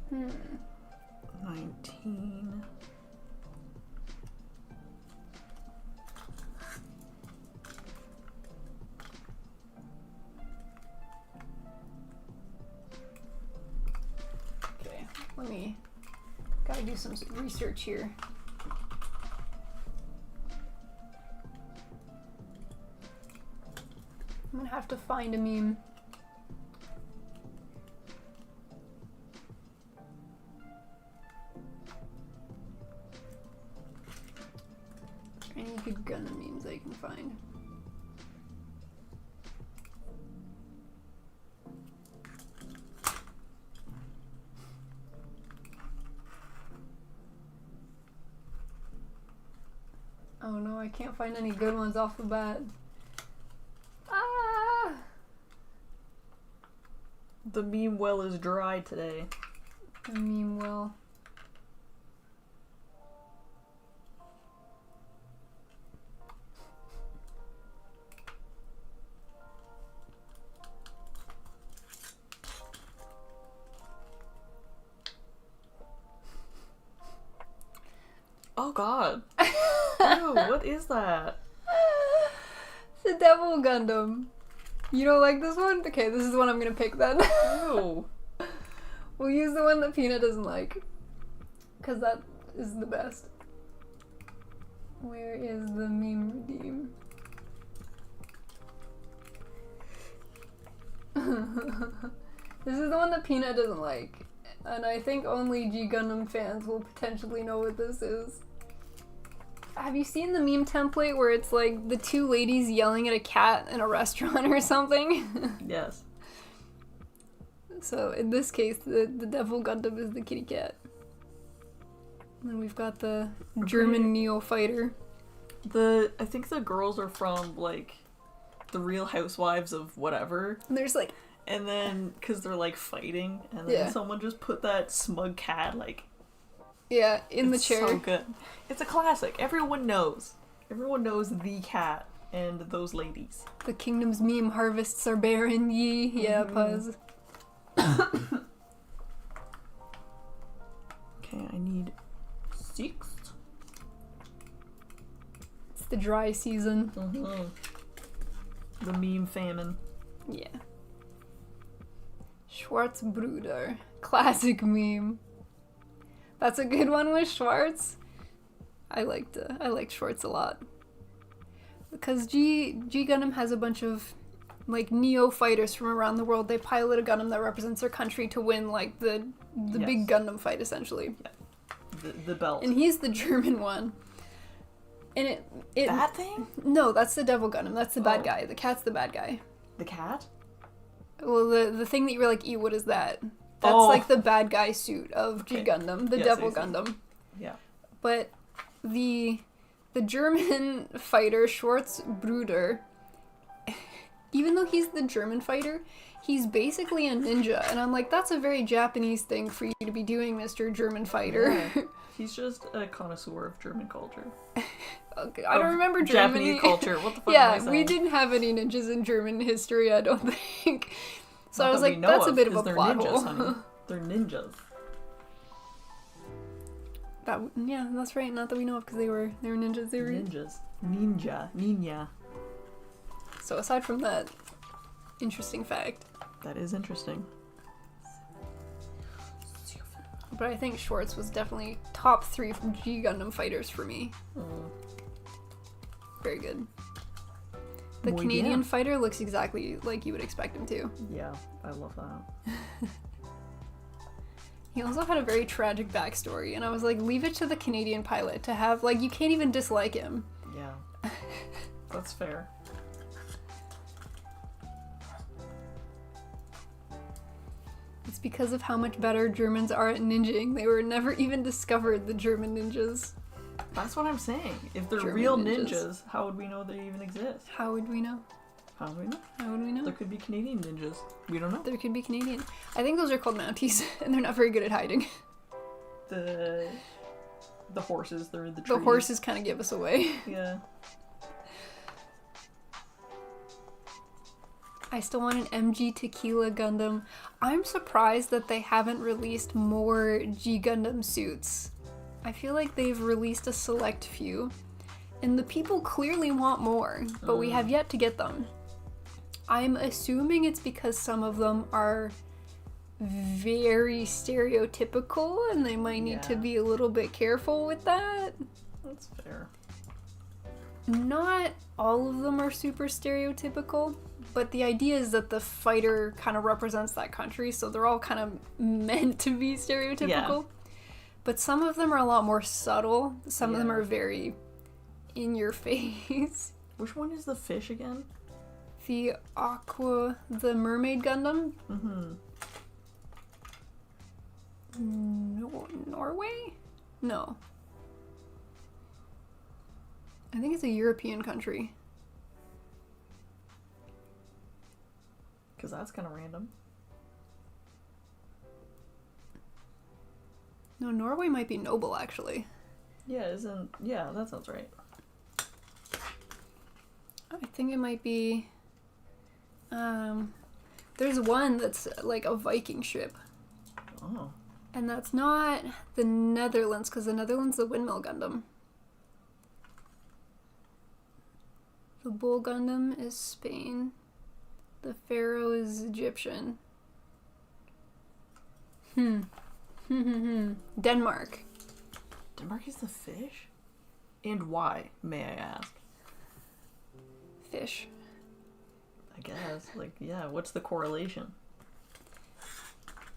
Hmm. 19. Okay, gotta do some research here. I'm gonna have to find a meme. Any good Gundam memes I can find. Oh no, I can't find any good ones off the bat. Ah! The meme well is dry today. The meme well. Oh god. Ew, what is that? It's a Devil Gundam. You don't like this one? Okay, this is the one I'm gonna pick then. Ew. We'll use the one that Peanut doesn't like. Because that is the best. Where is the meme redeem? This is the one that Peanut doesn't like. And I think only G Gundam fans will potentially know what this is. Have you seen the meme template where it's like the two ladies yelling at a cat in a restaurant or something? Yes. So in this case, the Devil Gundam is the kitty cat. And then we've got the German Neo Fighter. I think the girls are from, like, the Real Housewives of whatever. And there's like... And then, because they're, like, fighting, and then someone just put that smug cat, like... Yeah, in the chair. It's so good. It's a classic. Everyone knows. Everyone knows the cat and those ladies. The kingdom's meme harvests are barren, ye. Yeah, Puzz. Okay, I need 6. It's the dry season. The meme famine. Yeah. Schwarzbruder. Classic meme. That's a good one with Schwartz. I liked Schwartz a lot. Because G Gundam has a bunch of like Neo fighters from around the world. They pilot a Gundam that represents their country to win like the big Gundam fight essentially. Yeah. The belt. And he's the German one. And it that thing? No, that's the Devil Gundam. That's the bad guy. The cat's the bad guy. The cat? Well, the thing that you were like, ew, what is that? That's like the bad guy suit of G Gundam, the Devil Gundam. Yeah. But the German fighter, Schwarzbruder, even though he's the German fighter, he's basically a ninja. And I'm like, that's a very Japanese thing for you to be doing, Mr. German fighter. Yeah. He's just a connoisseur of German culture. Okay, I don't remember Germany. Japanese culture. What the fuck am I saying? We didn't have any ninjas in German history, I don't think. So Not I was like, that's a bit of a plot hole. Honey. They're ninjas. Yeah, that's right. Not that we know of, because they were ninjas. They were ninjas. Ninja. So aside from that, interesting fact. That is interesting. But I think Schwartz was definitely top 3 from G Gundam fighters for me. Very good. The Canadian fighter looks exactly like you would expect him to. Yeah, I love that. He also had a very tragic backstory, and I was like, leave it to the Canadian pilot to have, like, you can't even dislike him. Yeah. That's fair. It's because of how much better Germans are at ninjing. They were never even discovered, the German ninjas. That's what I'm saying. If they're German real ninjas, how would we know they even exist? How would we know? How would we know? How would we know? There could be Canadian ninjas. We don't know. There could be Canadian. I think those are called Mounties, and they're not very good at hiding. The horses, they're in the trees. The horses kind of give us away. Yeah. I still want an MG Tequila Gundam. I'm surprised that they haven't released more G Gundam suits. I feel like they've released a select few, and the people clearly want more, but we have yet to get them. I'm assuming it's because some of them are very stereotypical, and they might need to be a little bit careful with that. That's fair. Not all of them are super stereotypical, but the idea is that the fighter kind of represents that country, so they're all kind of meant to be stereotypical. Yeah. But some of them are a lot more subtle. Some of them are very in your face. Which one is the fish again? The Mermaid Gundam? Norway? No. I think it's a European country. Because that's kind of random. No, Norway might be noble, actually. Yeah, yeah, that sounds right. I think it might be... there's one that's like a Viking ship. Oh. And that's not the Netherlands, because the Netherlands is the Windmill Gundam. The Bull Gundam is Spain. The Pharaoh is Egyptian. Denmark. Denmark is the fish? And why, may I ask? Fish. I guess. Like, yeah, what's the correlation?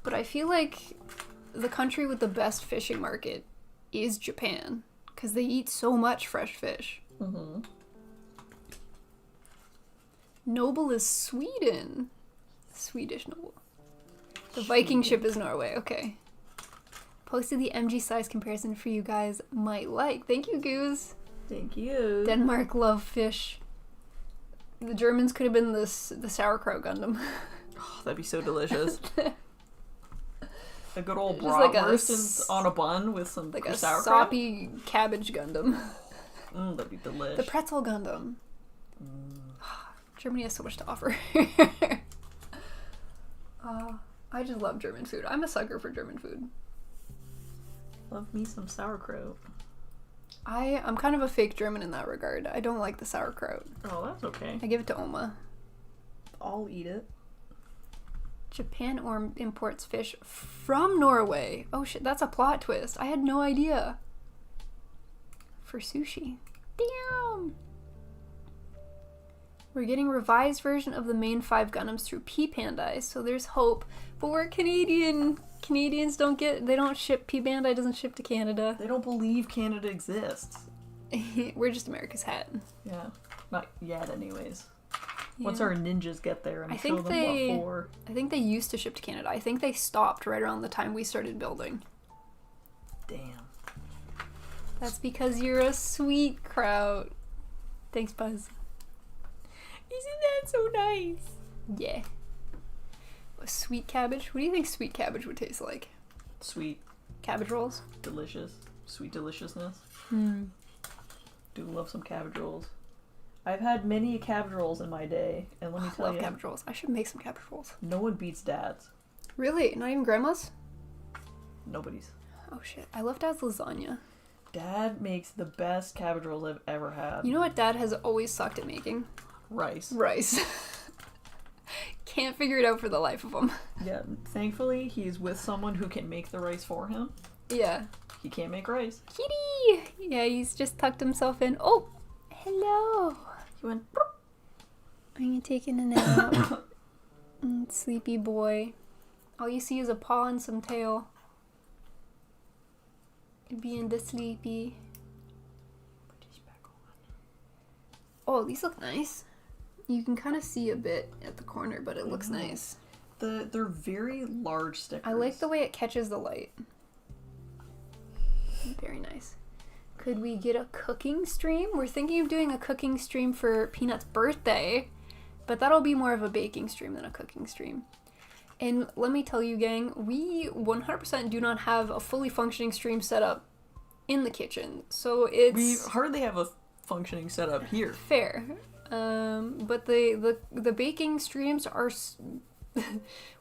But I feel like the country with the best fishing market is Japan, because they eat so much fresh fish. Noble is Sweden. Swedish noble. The Viking ship is Norway, okay. Posted the MG size comparison for you guys might like. Thank you, Goose. Thank you. Denmark love fish. The Germans could have been the sauerkraut Gundam. Oh, that'd be so delicious. A good old Just like bratwurst on a bun with some like a sauerkraut. soppy cabbage Gundam. That'd be delicious. The pretzel Gundam. Germany has so much to offer. I just love German food. I'm a sucker for German food. Love me some sauerkraut. I'm kind of a fake German in that regard. I don't like the sauerkraut. Oh, that's okay. I give it to Oma. I'll eat it. Japan imports fish from Norway. Oh shit, that's a plot twist. I had no idea. For sushi. Damn! We're getting a revised version of the main 5 Gundams through P-Bandai, so there's hope. But we're Canadian. Canadians don't ship, P-Bandai doesn't ship to Canada. They don't believe Canada exists. We're just America's hat. Yeah. Not yet, anyways. Yeah. Once our ninjas get there and I show think them what for. I think they used to ship to Canada. I think they stopped right around the time we started building. Damn. That's because you're a sweet kraut. Thanks, Buzz. Isn't that so nice? Yeah. A sweet cabbage? What do you think sweet cabbage would taste like? Sweet. Cabbage rolls? Delicious. Sweet deliciousness. Hmm. Do love some cabbage rolls. I've had many cabbage rolls in my day, and let me tell I love you, cabbage rolls. I should make some cabbage rolls. no one beats Dad's. Really? Not even Grandma's? Nobody's. Oh shit. I love Dad's lasagna. Dad makes the best cabbage rolls I've ever had. You know what Dad has always sucked at making? Rice. Rice. Can't figure it out for the life of him. Yeah, thankfully he's with someone who can make the rice for him. Yeah. He can't make rice. Kitty! Yeah, he's just tucked himself in. Oh! Hello! He went, Are you taking a nap? Sleepy boy. All you see is a paw and some tail. Being the sleepy. Oh, these look nice. You can kind of see a bit at the corner, but it looks nice. They're very large stickers. I like the way it catches the light. Very nice. Could we get a cooking stream? We're thinking of doing a cooking stream for Peanut's birthday, but that'll be more of a baking stream than a cooking stream. And let me tell you, gang, we 100% do not have a fully functioning stream set up in the kitchen, so it's... We hardly have a functioning setup here. Fair. But the baking streams are...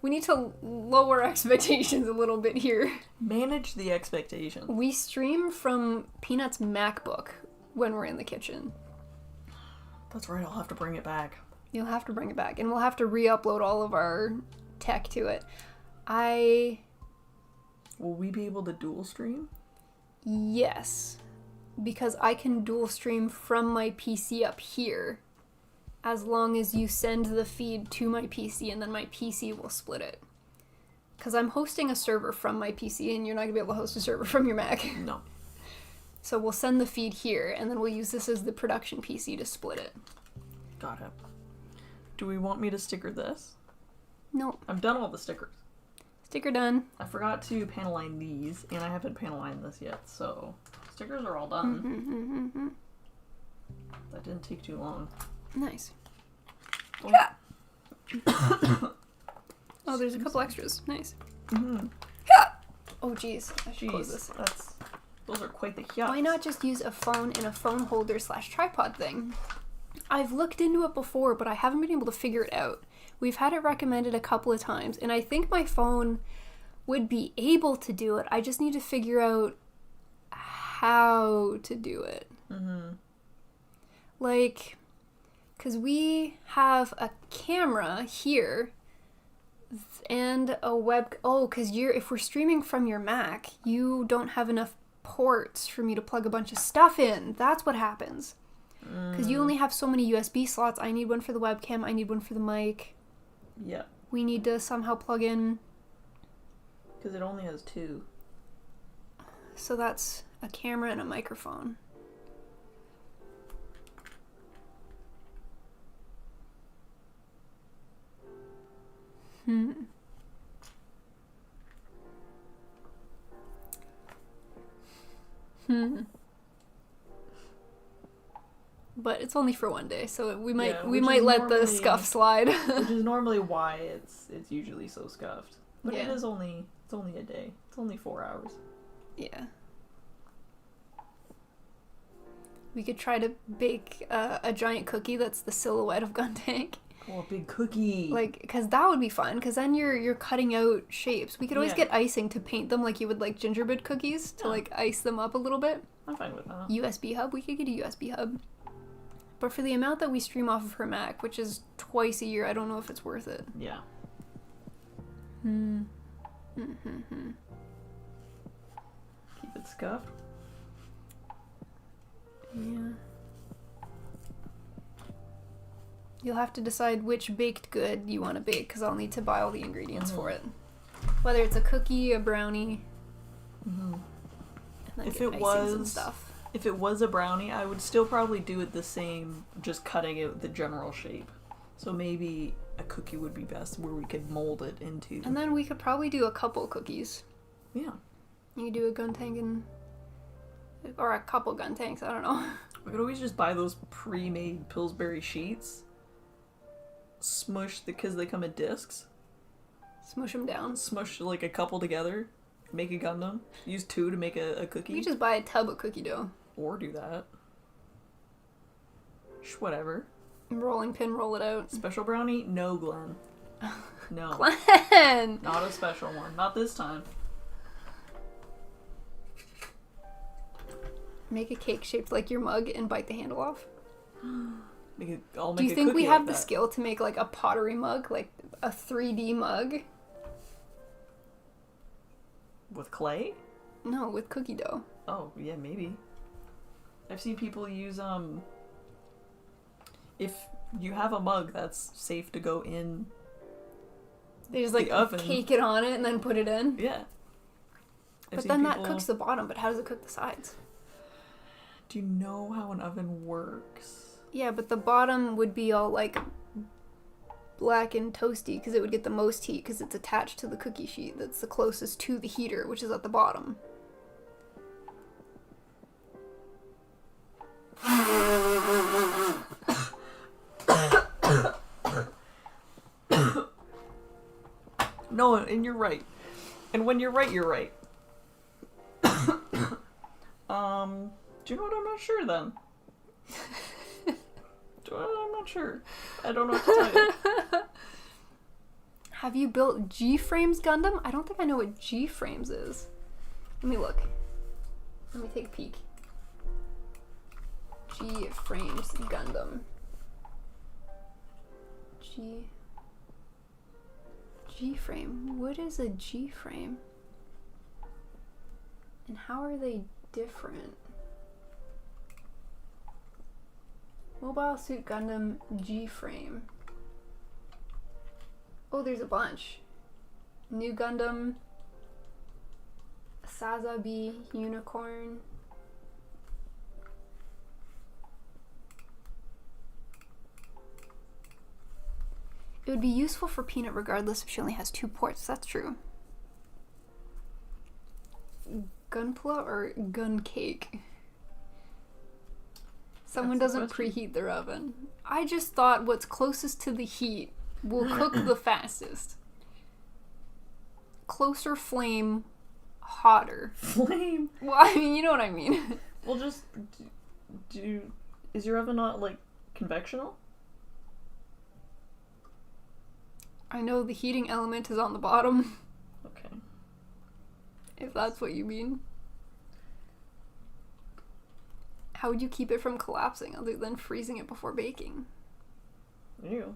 we need to lower expectations a little bit here. Manage the expectations. We stream from Peanut's MacBook when we're in the kitchen. That's right, I'll have to bring it back. You'll have to bring it back, and we'll have to re-upload all of our tech to it. Will we be able to dual stream? Yes. Because I can dual stream from my PC up here, as long as you send the feed to my PC, and then my PC will split it. Because I'm hosting a server from my PC, and you're not going to be able to host a server from your Mac. No. So we'll send the feed here, and then we'll use this as the production PC to split it. Got it. Do we want me to sticker this? Nope. I've done all the stickers. Sticker done. I forgot to panel line these, and I haven't panel lined this yet, so stickers are all done. That didn't take too long. Nice. Oh, Oh, there's a couple extras. Nice. Oh, jeez. I should close this. Those are quite the yachts. Why not just use a phone in a phone holder / tripod thing? I've looked into it before, but I haven't been able to figure it out. We've had it recommended a couple of times, and I think my phone would be able to do it. I just need to figure out how to do it. Like, because we have a camera here and a web... Oh, because if we're streaming from your Mac, you don't have enough ports for me to plug a bunch of stuff in. That's what happens. Because you only have so many USB slots. I need one for the webcam. I need one for the mic. Yeah. We need to somehow plug in... Because it only has 2. So that's a camera and a microphone. But it's only for one day, so we might Yeah, we which might is let the normally- scuff slide. Which is normally why it's usually so scuffed. But Yeah. it's only a day. It's only 4 hours. Yeah. We could try to bake a giant cookie that's the silhouette of Gundam. Oh, a big cookie. Like, because that would be fun, because then you're cutting out shapes. We could always Yeah. get icing to paint them like you would like gingerbread cookies, to Yeah. like ice them up a little bit. I'm fine with that. USB hub, we could get a USB hub. But for the amount that we stream off of her Mac, which is twice a year, I don't know if it's worth it. Yeah. Keep it scuffed. Yeah. You'll have to decide which baked good you want to bake, because I'll need to buy all the ingredients for it. Whether it's a cookie, a brownie, and then If get it icings and was- stuff. If it was a brownie, I would still probably do it the same, just cutting out the general shape. So maybe a cookie would be best, where we could mold it into. And then we could probably do a couple cookies. Yeah. You could do a guntank and... or a couple guntanks, I don't know. We could always just buy those pre-made Pillsbury sheets. Smush because they come in discs. Smush them down. Smush like a couple together. Make a Gundam. Use 2 to make a cookie. You just buy a tub of cookie dough. Or do that. Whatever. Rolling pin, roll it out. Special brownie? No, Glenn. No. Glenn! Not a special one. Not this time. Make a cake shaped like your mug and bite the handle off. I'll make Do you a think we cookie have like the that. skill to make like a pottery mug? Like a 3D mug? With clay? No, with cookie dough. Oh, yeah, maybe. I've seen people use, if you have a mug that's safe to go in, They just like the oven. cake it on it and then put it in. Yeah. I've But seen then that people- cooks the bottom, but how does it cook the sides? Do you know how an oven works? Yeah, but the bottom would be all like black and toasty because it would get the most heat because it's attached to the cookie sheet that's the closest to the heater, which is at the bottom. No, and you're right. And when you're right, you're right. Do you know what? I'm not sure then. I'm not sure. I don't know what to tell you. Have you built G-Frames Gundam? I don't think I know what G-Frames is. Let me look. Let me take a peek. G-Frames Gundam. G-Frame. What is a G-Frame? And how are they different? Mobile Suit Gundam G-Frame. Oh, there's a bunch. New Gundam, Sazabi Unicorn. It would be useful for Peanut regardless if she only has 2 ports. That's true. Gunpla or gun cake? Someone That's the doesn't question. preheat their oven. I just thought what's closest to the heat will cook the fastest. Closer flame, hotter. Flame. Well, I mean, you know what I mean. Well, just is your oven not like convectional? I know the heating element is on the bottom, Okay. if that's what you mean. How would you keep it from collapsing other than freezing it before baking? Ew.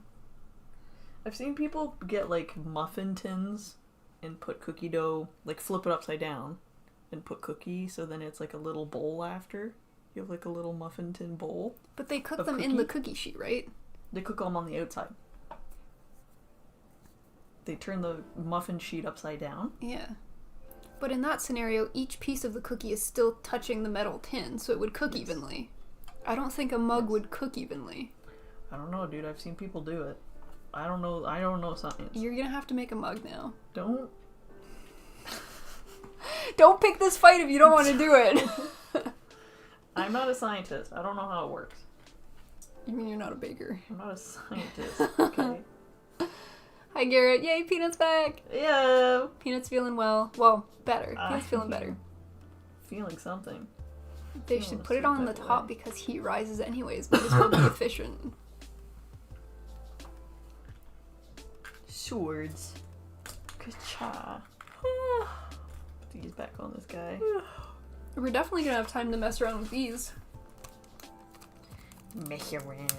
I've seen people get like muffin tins and put cookie dough, like flip it upside down and put cookie, so then it's like a little bowl after. You have like a little muffin tin bowl. But they cook Of them in the cookie? cookie sheet, right? They cook them on the outside. They turn the muffin sheet upside down. Yeah. But in that scenario, each piece of the cookie is still touching the metal tin, so it would cook evenly. I don't think a mug would cook evenly. I don't know, dude. I've seen people do it. I don't know science. You're gonna have to make a mug now. Don't. Don't pick this fight if you don't want to do it. I'm not a scientist. I don't know how it works. You mean you're not a baker? I'm not a scientist, okay? Hi, Garrett. Yay, Peanut's back. Yeah. Peanut's feeling well. Well, better. Peanut's feeling better. Feeling something. They should put it on the top because heat rises anyways, but this will be efficient. Swords. Ka-cha. He's back on this guy. We're definitely gonna have time to mess around with these. Mess around.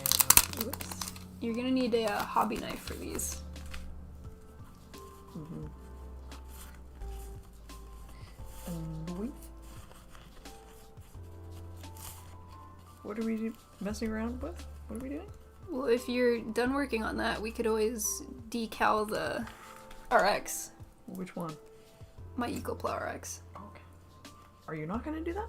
Whoops. You're gonna need a hobby knife for these. Mm-hmm. And what are we messing around with? What are we doing? Well, if you're done working on that, we could always decal the RX. Which one? My EcoPlow RX. Okay. Are you not gonna do that?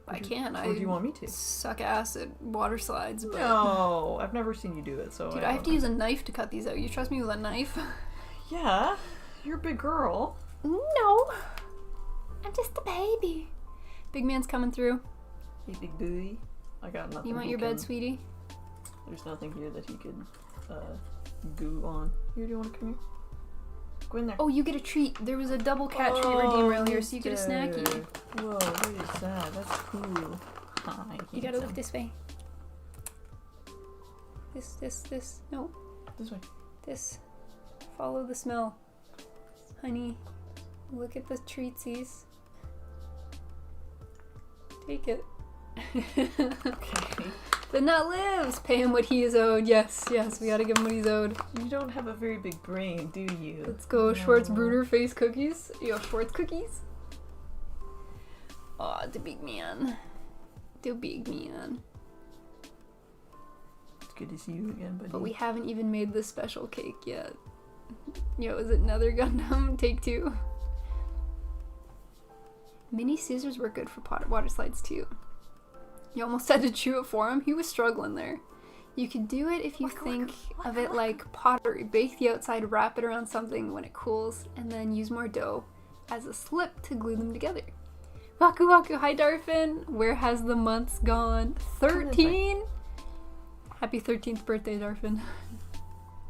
I can. Or do you want me to? Suck ass at water slides, but... No, I've never seen you do it, so... Dude, I have to use a knife to cut these out. You trust me with a knife? Yeah, you're a big girl. No. I'm just a baby. Big man's coming through. Hey, big booty. I got nothing. You want your bed, sweetie? There's nothing here that he could goo on. Here, do you want to come here? Go in there. Oh, you get a treat. There was a double cat treat redeem earlier, so you get a snacky. Whoa, what is that? That's cool. Hi, You gotta look this way. This. No. This way. This. Follow the smell. Honey, look at the treatsies. Take it. Okay. The nut lives! Pay him what he is owed. Yes, we gotta give him what he's owed. You don't have a very big brain, do you? Let's go, No. Schwartz Bruder face cookies. Yo, Schwartz cookies. Aw, the big man. The big man. It's good to see you again, buddy. But we haven't even made the special cake yet. Yo, is it another Gundam? Take 2. Mini scissors were good for water slides too. You almost had to chew it for him. He was struggling there. You could do it if you think of it like pottery. Bake the outside, wrap it around something when it cools, and then use more dough as a slip to glue them together. Waku Waku, hi Darfin. Where has the months gone? 13? Happy 13th birthday, Darfin.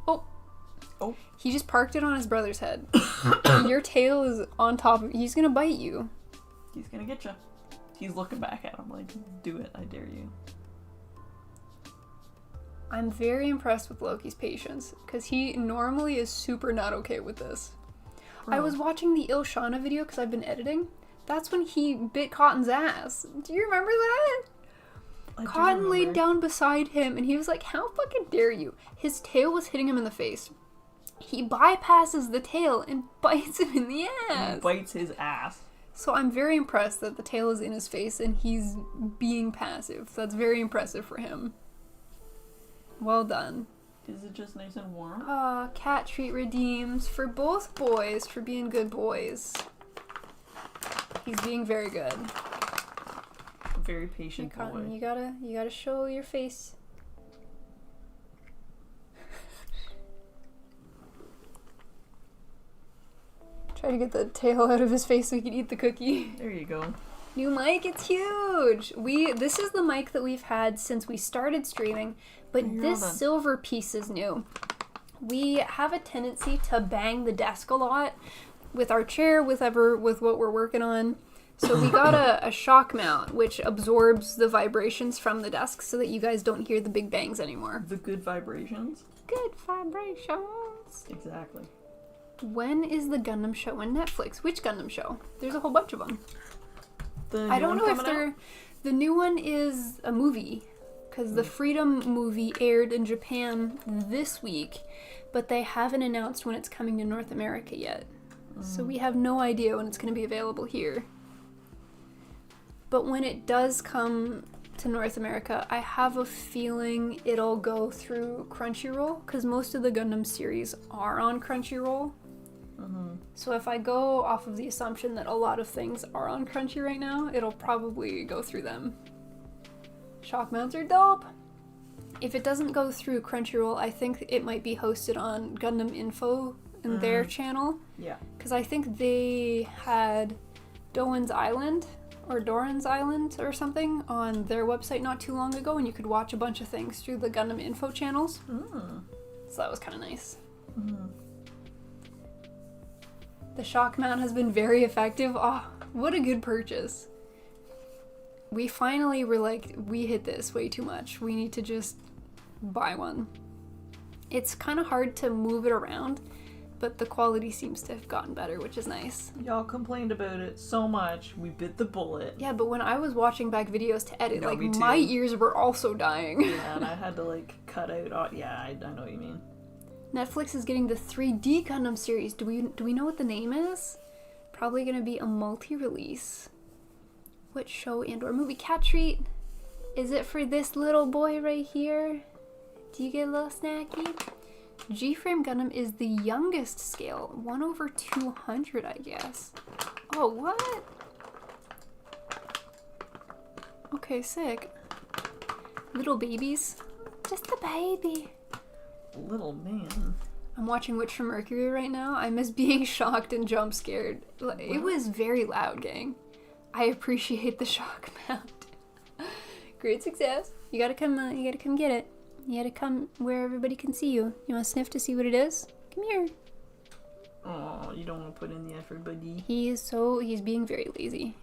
Oh. He just parked it on his brother's head. Your tail is on top of it. He's gonna bite you. He's gonna get you. He's looking back at him like, do it, I dare you. I'm very impressed with Loki's patience, because he normally is super not okay with this. Bro. I was watching the Ilshana video because I've been editing. That's when he bit Cotton's ass. Do you remember that? Cotton laid down beside him and he was like, how fucking dare you? His tail was hitting him in the face. He bypasses the tail and bites him in the ass. He bites his ass. So I'm very impressed that the tail is in his face and he's being passive. That's very impressive for him. Well done. Is it just nice and warm? Cat treat redeems for both boys for being good boys. He's being very good. Very patient boy. Cotton, you gotta show your face. Try to get the tail out of his face so he can eat the cookie. There you go. New mic, it's huge! This is the mic that we've had since we started streaming, but this silver piece is new. We have a tendency to bang the desk a lot with our chair, with what we're working on. So we got a shock mount, which absorbs the vibrations from the desk so that you guys don't hear the big bangs anymore. The good vibrations? Good vibrations! Exactly. When is the Gundam show on Netflix? Which Gundam show? There's a whole bunch of them. The I don't know if they're... The new one is a movie, because the Freedom movie aired in Japan this week, but they haven't announced when it's coming to North America yet. So we have no idea when it's going to be available here. But when it does come to North America, I have a feeling it'll go through Crunchyroll, because most of the Gundam series are on Crunchyroll. So if I go off of the assumption that a lot of things are on Crunchy right now, it'll probably go through them. Shock mounts are dope! If it doesn't go through Crunchyroll, I think it might be hosted on Gundam Info in their channel. Yeah. Because I think they had Doan's Island or Doran's Island or something on their website not too long ago, and you could watch a bunch of things through the Gundam info channels. So that was kind of nice. The shock mount has been very effective. Oh, what a good purchase. We finally were like, we hit this way too much. We need to just buy one. It's kind of hard to move it around, but the quality seems to have gotten better, which is nice. Y'all complained about it so much. We bit the bullet. Yeah, but when I was watching back videos to edit, No, like, me too. my ears were also dying. Yeah, and I had to, like, cut out... yeah, I know what you mean. Netflix is getting the 3D Gundam series. Do we know what the name is? Probably gonna be a multi-release. What show and or movie? Cat treat? Is it for this little boy right here? Do you get a little snacky? G-Frame Gundam is the youngest scale. 1/200, I guess. Oh, what? Okay, sick. Little babies. Just a baby. Little man. I'm watching Witch from Mercury right now. I miss being shocked and jump scared. It was very loud, gang. I appreciate the shock mount. Great success. You gotta come get it. You gotta come where everybody can see you. You wanna sniff to see what it is? Come here. Oh, you don't want to put in the effort, buddy. He's being very lazy.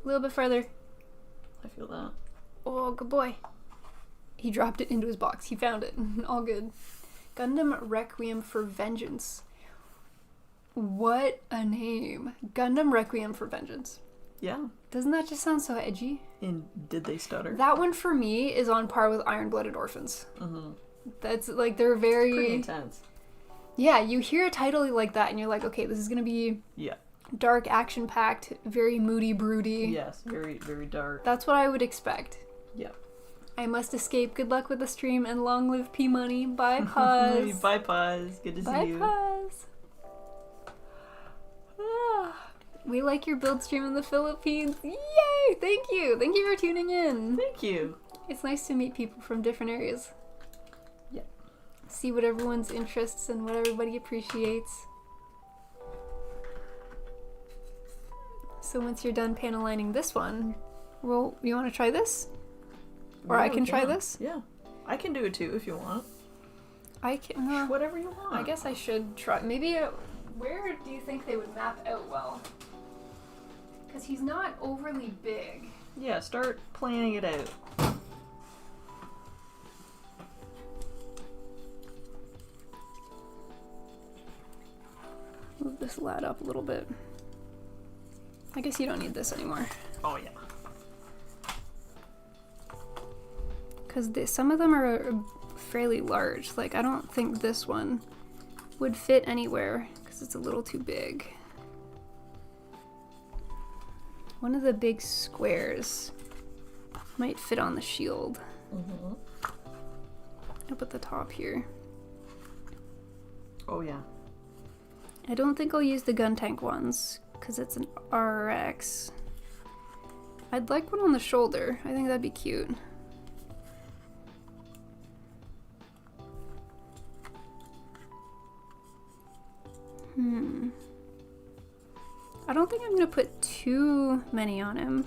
A little bit further. I feel that. Oh, good boy. He dropped it into his box. He found it. All good. Gundam Requiem for Vengeance. What a name. Gundam Requiem for Vengeance. Yeah. Doesn't that just sound so edgy? And did they stutter? That one for me is on par with Iron-Blooded Orphans. That's like, they're very... Pretty intense. Yeah, you hear a title like that and you're like, okay, this is gonna be dark, action-packed, very moody, broody. Yes, very, very dark. That's what I would expect. Yeah. I must escape. Good luck with the stream and long live P-Money. Bye, Puz. Bye, Puz. Good to see you. Bye, Puz. We like your build stream in the Philippines. Yay! Thank you. Thank you for tuning in. Thank you. It's nice to meet people from different areas. Yeah. See what everyone's interests and what everybody appreciates. So once you're done panel lining this one, well, you want to try this? Or Yeah, I can try yeah. this? Yeah. I can do it too if you want. I can... Whatever you want. I guess I should try. Maybe... where do you think they would map out well? Because he's not overly big. Yeah, start planning it out. Move this lad up a little bit. I guess you don't need this anymore. Oh, yeah. Because some of them are fairly large. Like, I don't think this one would fit anywhere because it's a little too big. One of the big squares might fit on the shield. Up at the top here. Oh, yeah. I don't think I'll use the gun tank ones because it's an RX. I'd like one on the shoulder. I think that'd be cute. I don't think I'm gonna put too many on him.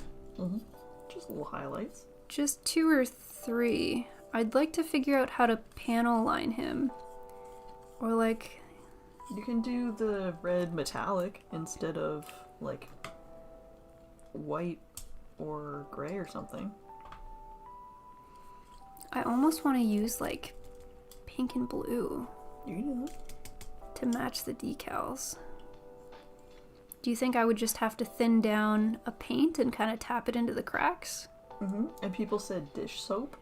Just little highlights. Just 2 or 3. I'd like to figure out how to panel line him. Or like... You can do the red metallic instead of, like, white or gray or something. I almost want to use, like, pink and blue. You can do that. To match the decals. Do you think I would just have to thin down a paint and kind of tap it into the cracks? And people said dish soap.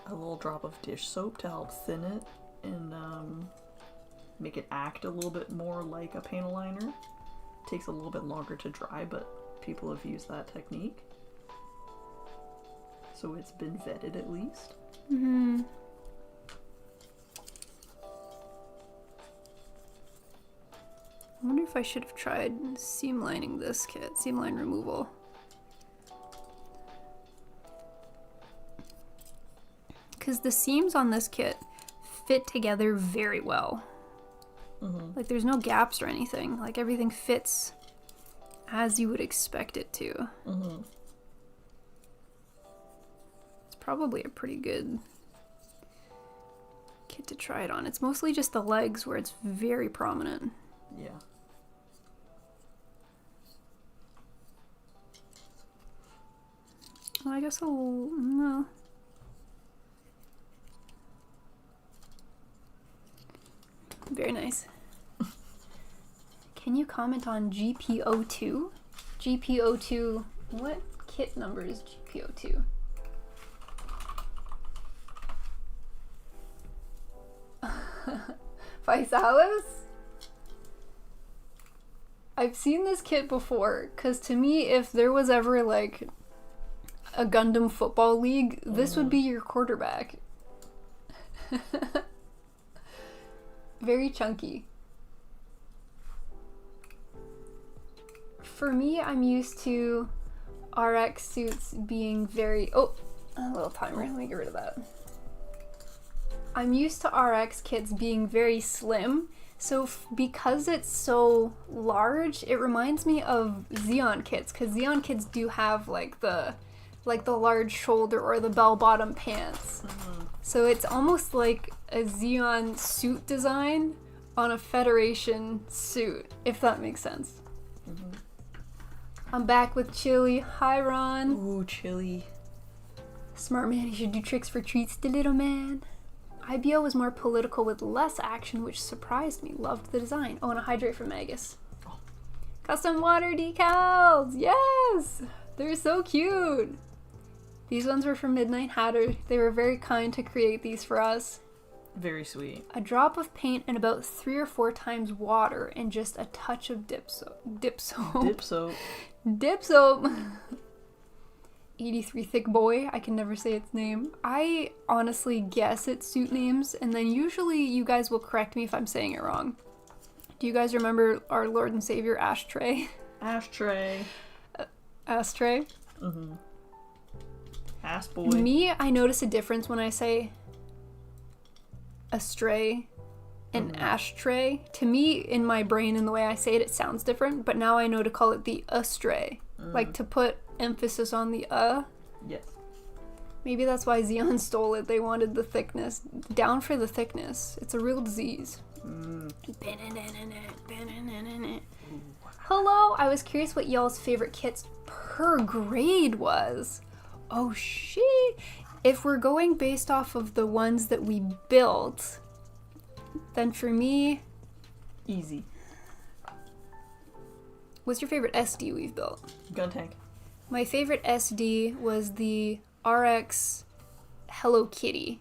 A little drop of dish soap to help thin it and make it act a little bit more like a panel liner. Takes a little bit longer to dry, but people have used that technique. So it's been vetted at least. I wonder if I should have tried seam lining this kit, seam line removal. Because the seams on this kit fit together very well. Like there's no gaps or anything. Like everything fits as you would expect it to. Mm-hmm. It's probably a pretty good kit to try it on. It's mostly just the legs where it's very prominent. Yeah. Well, I guess I'll... no. Very nice. Can you comment on GPO2? GPO2, what kit number is GPO2? Visalis? I've seen this kit before, because to me, if there was ever like a Gundam football league, this would be your quarterback. Very chunky. For me, I'm used to RX suits being very... Oh, a little timer. Let me get rid of that. I'm used to RX kits being very slim, so because it's so large, it reminds me of Xeon kits, because Xeon kits do have like the large shoulder or the bell-bottom pants. Mm-hmm. So it's almost like a Xeon suit design on a Federation suit, if that makes sense. Mm-hmm. I'm back with Chili. Hi, Ron. Ooh, Chili. Smart man, he should do tricks for treats, the little man. IBO was more political with less action, which surprised me. Loved the design. Oh, and a hydrate from Magus. Oh. Custom water decals! Yes! They're so cute! These ones were from Midnight Hatter. They were very kind to create these for us. Very sweet. A drop of paint and about 3 or 4 times water and just a touch of dip soap. Dip soap. 83 Thick Boy. I can never say its name. I honestly guess it's suit names, and then usually you guys will correct me if I'm saying it wrong. Do you guys remember our Lord and Savior Astray? Astray. Astray? Mm-hmm. Ass boy. Me, I notice a difference when I say astray and ashtray. To me, in my brain, in the way I say it, it sounds different, but now I know to call it the astray. Like to put emphasis on the Yes. Maybe that's why Xeon stole it. They wanted the thickness. Down for the thickness. It's a real disease. Hello, I was curious what y'all's favorite kits per grade was. Oh shit. If we're going based off of the ones that we built, then for me... Easy. What's your favorite SD we've built? Gun tank. My favorite SD was the RX Hello Kitty.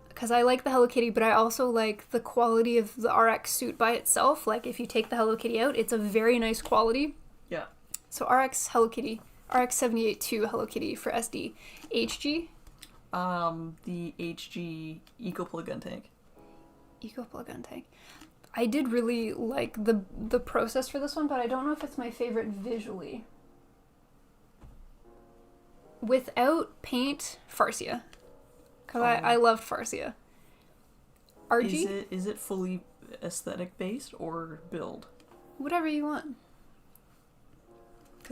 Because I like the Hello Kitty, but I also like the quality of the RX suit by itself. Like, if you take the Hello Kitty out, it's a very nice quality. Yeah. So RX Hello Kitty. RX 78-2 Hello Kitty for SD. HG? The HG Eco Plug Gun Tank. Eco Plug Gun Tank. I did really like the process for this one, but I don't know if it's my favorite visually. Without paint, Farsia. Because I loved Farsia. RG? Is it fully aesthetic based or build? Whatever you want.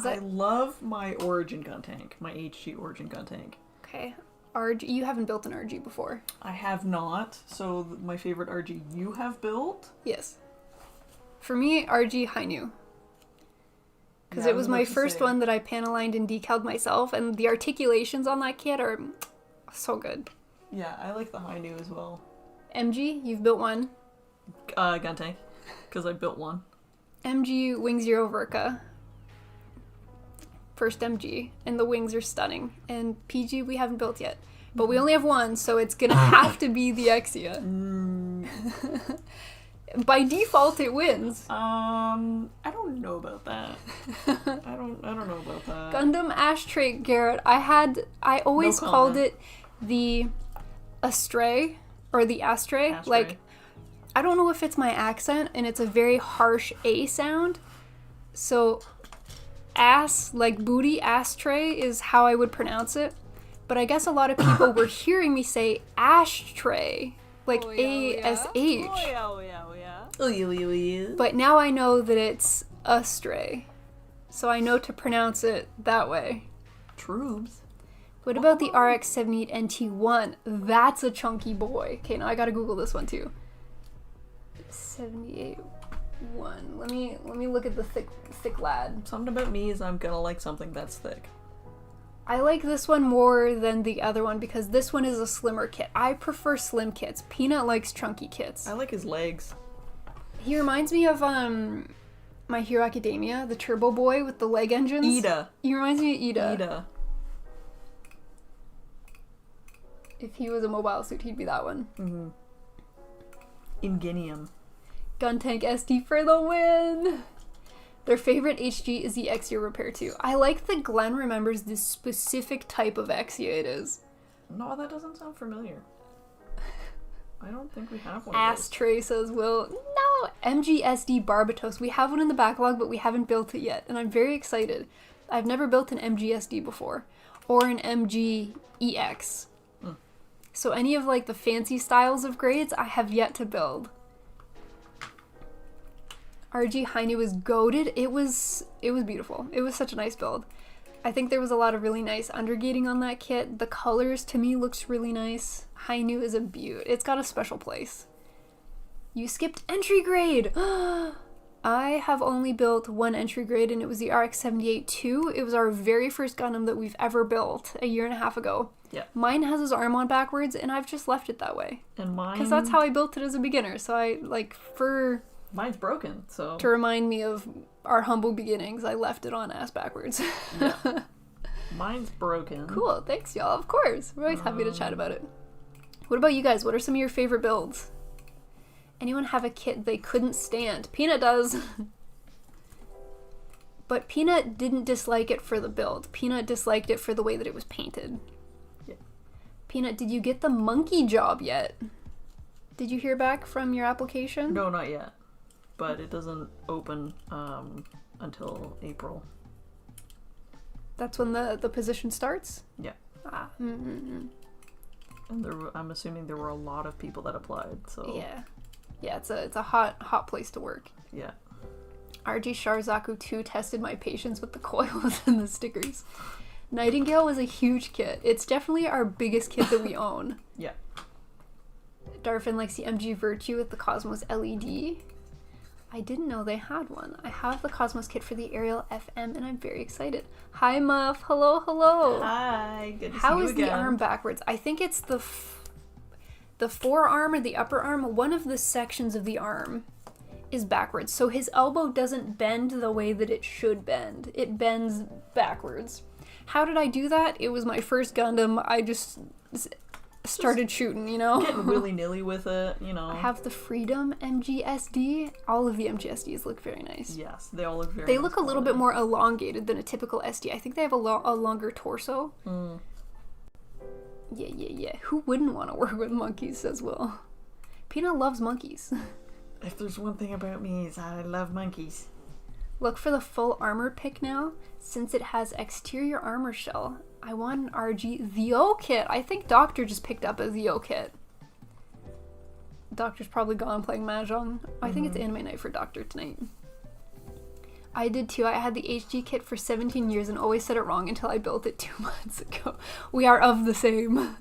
I love my Origin Gun Tank, my HG Origin Gun Tank. Okay. RG, you haven't built an RG before. I have not, so my favorite RG you have built? Yes. For me, RG Hainu. Because it was my first one that I panelined and decaled myself, and the articulations on that kit are so good. Yeah, I like the Hainu as well. MG, you've built one. Gun Tank, because I built one. MG Wing Zero Verka. First MG, and the wings are stunning. And PG we haven't built yet. But we only have one, so it's gonna have to be the Exia. By default, it wins. I don't know about that. I don't know about that. Gundam Ashtray, Garrett. I always called it the Astray, or the Astray. Like, I don't know if it's my accent, and it's a very harsh A sound. So, ass, like booty, ashtray is how I would pronounce it. But I guess a lot of people were hearing me say ashtray, like A-S-H. Oh yeah. But now I know that it's astray. so I know to pronounce it that way. Trubes. What about the RX-78 NT1? That's a chunky boy. Okay, now I gotta Google this one too. 78 1. Let me look at the thick lad. Something about me is I'm gonna like something that's thick. I like this one more than the other one because this one is a slimmer kit. I prefer slim kits. Peanut likes chunky kits. I like his legs. He reminds me of My Hero Academia, the Turbo Boy with the leg engines. Ida. He reminds me of Ida. Ida. If he was a mobile suit, he'd be that one. Mm-hmm. Ingenium. Guntank SD for the win! Their favorite HG is the Exia Repair 2. I like that Glenn remembers this specific type of Exia it is. No, that doesn't sound familiar. I don't think we have one Astray says, Will. No! MGSD Barbatos. We have one in the backlog, but we haven't built it yet, and I'm very excited. I've never built an MGSD before. Or an MGEX. So any of like the fancy styles of grades, I have yet to build. RG Hainu was goated. It was beautiful. It was such a nice build. I think there was a lot of really nice undergating on that kit. The colors to me looks really nice. Hainu is a beaut. It's got a special place. You skipped entry grade. I have only built one entry grade and it was the RX-78-2. It was our very first Gundam that we've ever built a year and a half ago. Yeah. Mine has his arm on backwards and I've just left it that way. And mine... Because that's how I built it as a beginner. So I, Mine's broken, so... To remind me of our humble beginnings, I left it on ass backwards. Yeah. Mine's broken. Cool, thanks y'all, of course. We're always happy to chat about it. What about you guys? What are some of your favorite builds? Anyone have a kit they couldn't stand? Peanut does. But Peanut didn't dislike it for the build. Peanut disliked it for the way that it was painted. Yeah. Peanut, did you get the monkey job yet? Did you hear back from your application? No, not yet. But it doesn't open until April. That's when the position starts? Yeah. Ah. Mm-hmm. And I'm assuming there were a lot of people that applied, so... Yeah. Yeah, it's a hot place to work. Yeah. RG Sharzaku 2 tested my patience with the coils and the stickers. Nightingale was a huge kit. It's definitely our biggest kit that we own. Yeah. Darfin likes the MG Virtue with the Cosmos LED. I didn't know they had one. I have the Cosmos kit for the Ariel FM and I'm very excited. Hi Muff, hello, hello. Hi, good to see you again. How is the arm backwards? I think it's the forearm or the upper arm. One of the sections of the arm is backwards. So his elbow doesn't bend the way that it should bend. It bends backwards. How did I do that? It was my first Gundam. I just started shooting, you know? Getting willy-nilly with it, you know. I have the Freedom MGSD. All of the MGSDs look very nice. Yes, they all look very They nice look a little bit more elongated than a typical SD. I think they have a longer torso. Mm. Yeah. Who wouldn't want to work with monkeys, says Will. Peanut loves monkeys. If there's one thing about me is I love monkeys. Look for the full armor pick now, since it has exterior armor shell. I want an RG The O kit. I think Doctor just picked up a The O kit. Doctor's probably gone playing Mahjong. I think it's anime night for Doctor tonight. I did too. I had the HG kit for 17 years and always said it wrong until I built it 2 months ago. We are of the same.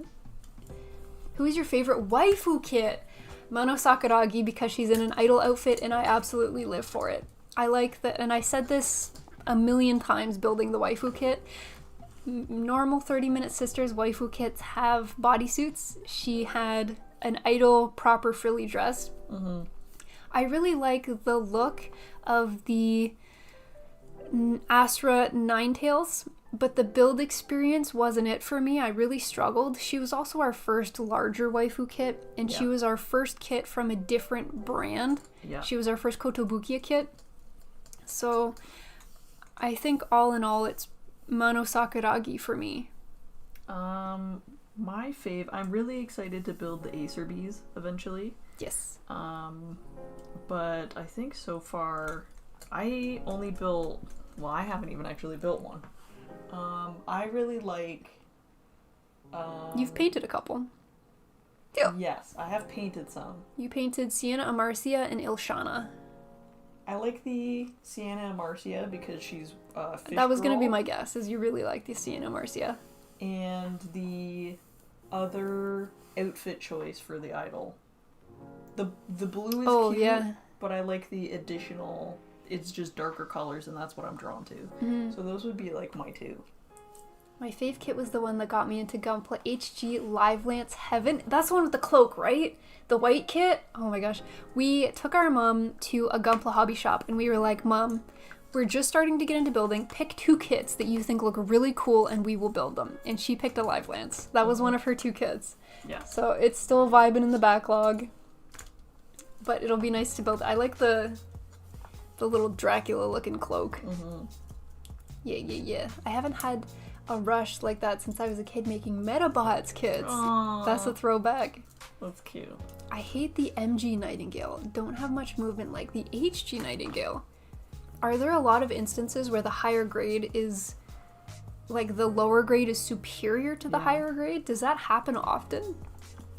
Who is your favorite waifu kit? Mano Sakuragi, because she's in an idol outfit and I absolutely live for it. I like that, and I said this a million times building the waifu kit. Normal 30-minute sisters waifu kits have bodysuits. She had an idol proper frilly dress. Mm-hmm. I really like the look of the Astra Ninetales, but the build experience wasn't it for me. I really struggled. She was also our first larger waifu kit, and she was our first kit from a different brand. Yeah. She was our first Kotobukiya kit. So I think all in all, it's Mano Sakuragi for me. My fave, I'm really excited to build the Acer Bees eventually. Yes. But I think so far, I only built, well, I haven't even actually built one. I really like... You've painted a couple. Yes, I have painted some. You painted Sienna Amarcia and Ilshana. I like the Sienna Marcia because she's fish That was girl. gonna be my guess, is you really like the Sienna Marcia. And the other outfit choice for the idol. The blue is cute, yeah. but I like the additional, it's just darker colors and that's what I'm drawn to. Mm-hmm. So those would be like my two. My fave kit was the one that got me into Gunpla HG Live Lance Heaven. That's the one with the cloak, right? The white kit? Oh my gosh. We took our mom to a Gunpla hobby shop and we were like, Mom, we're just starting to get into building. Pick 2 kits that you think look really cool and we will build them. And she picked a Live Lance. That was one of her 2 kits. Yeah. So it's still vibing in the backlog. But it'll be nice to build. I like the little Dracula looking cloak. Mm-hmm. Yeah. I haven't had a rush like that since I was a kid making Metabots kits. Aww. That's a throwback. That's cute. I hate the MG Nightingale. Don't have much movement like the HG Nightingale. Are there a lot of instances where the higher grade is, like the lower grade is superior to the higher grade? Does that happen often?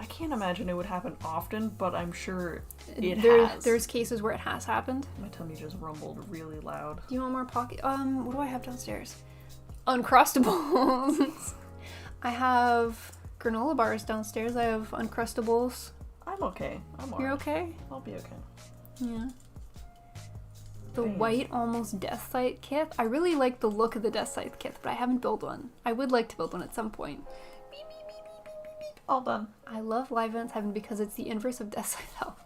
I can't imagine it would happen often, but I'm sure it has. There's cases where it has happened. My tummy just rumbled really loud. Do you want more pocket? What do I have downstairs? Uncrustables. I have granola bars downstairs. I have Uncrustables. I'm okay. I'm alright. You're okay? I'll be okay. Yeah. The Dang. white almost Death Sight kit. I really like the look of the Death Sight kit, but I haven't built one. I would like to build one at some point. Beep, beep, beep, beep, beep, beep, beep. All done. I love Live Lance Heaven because it's the inverse of Death Sight Hell.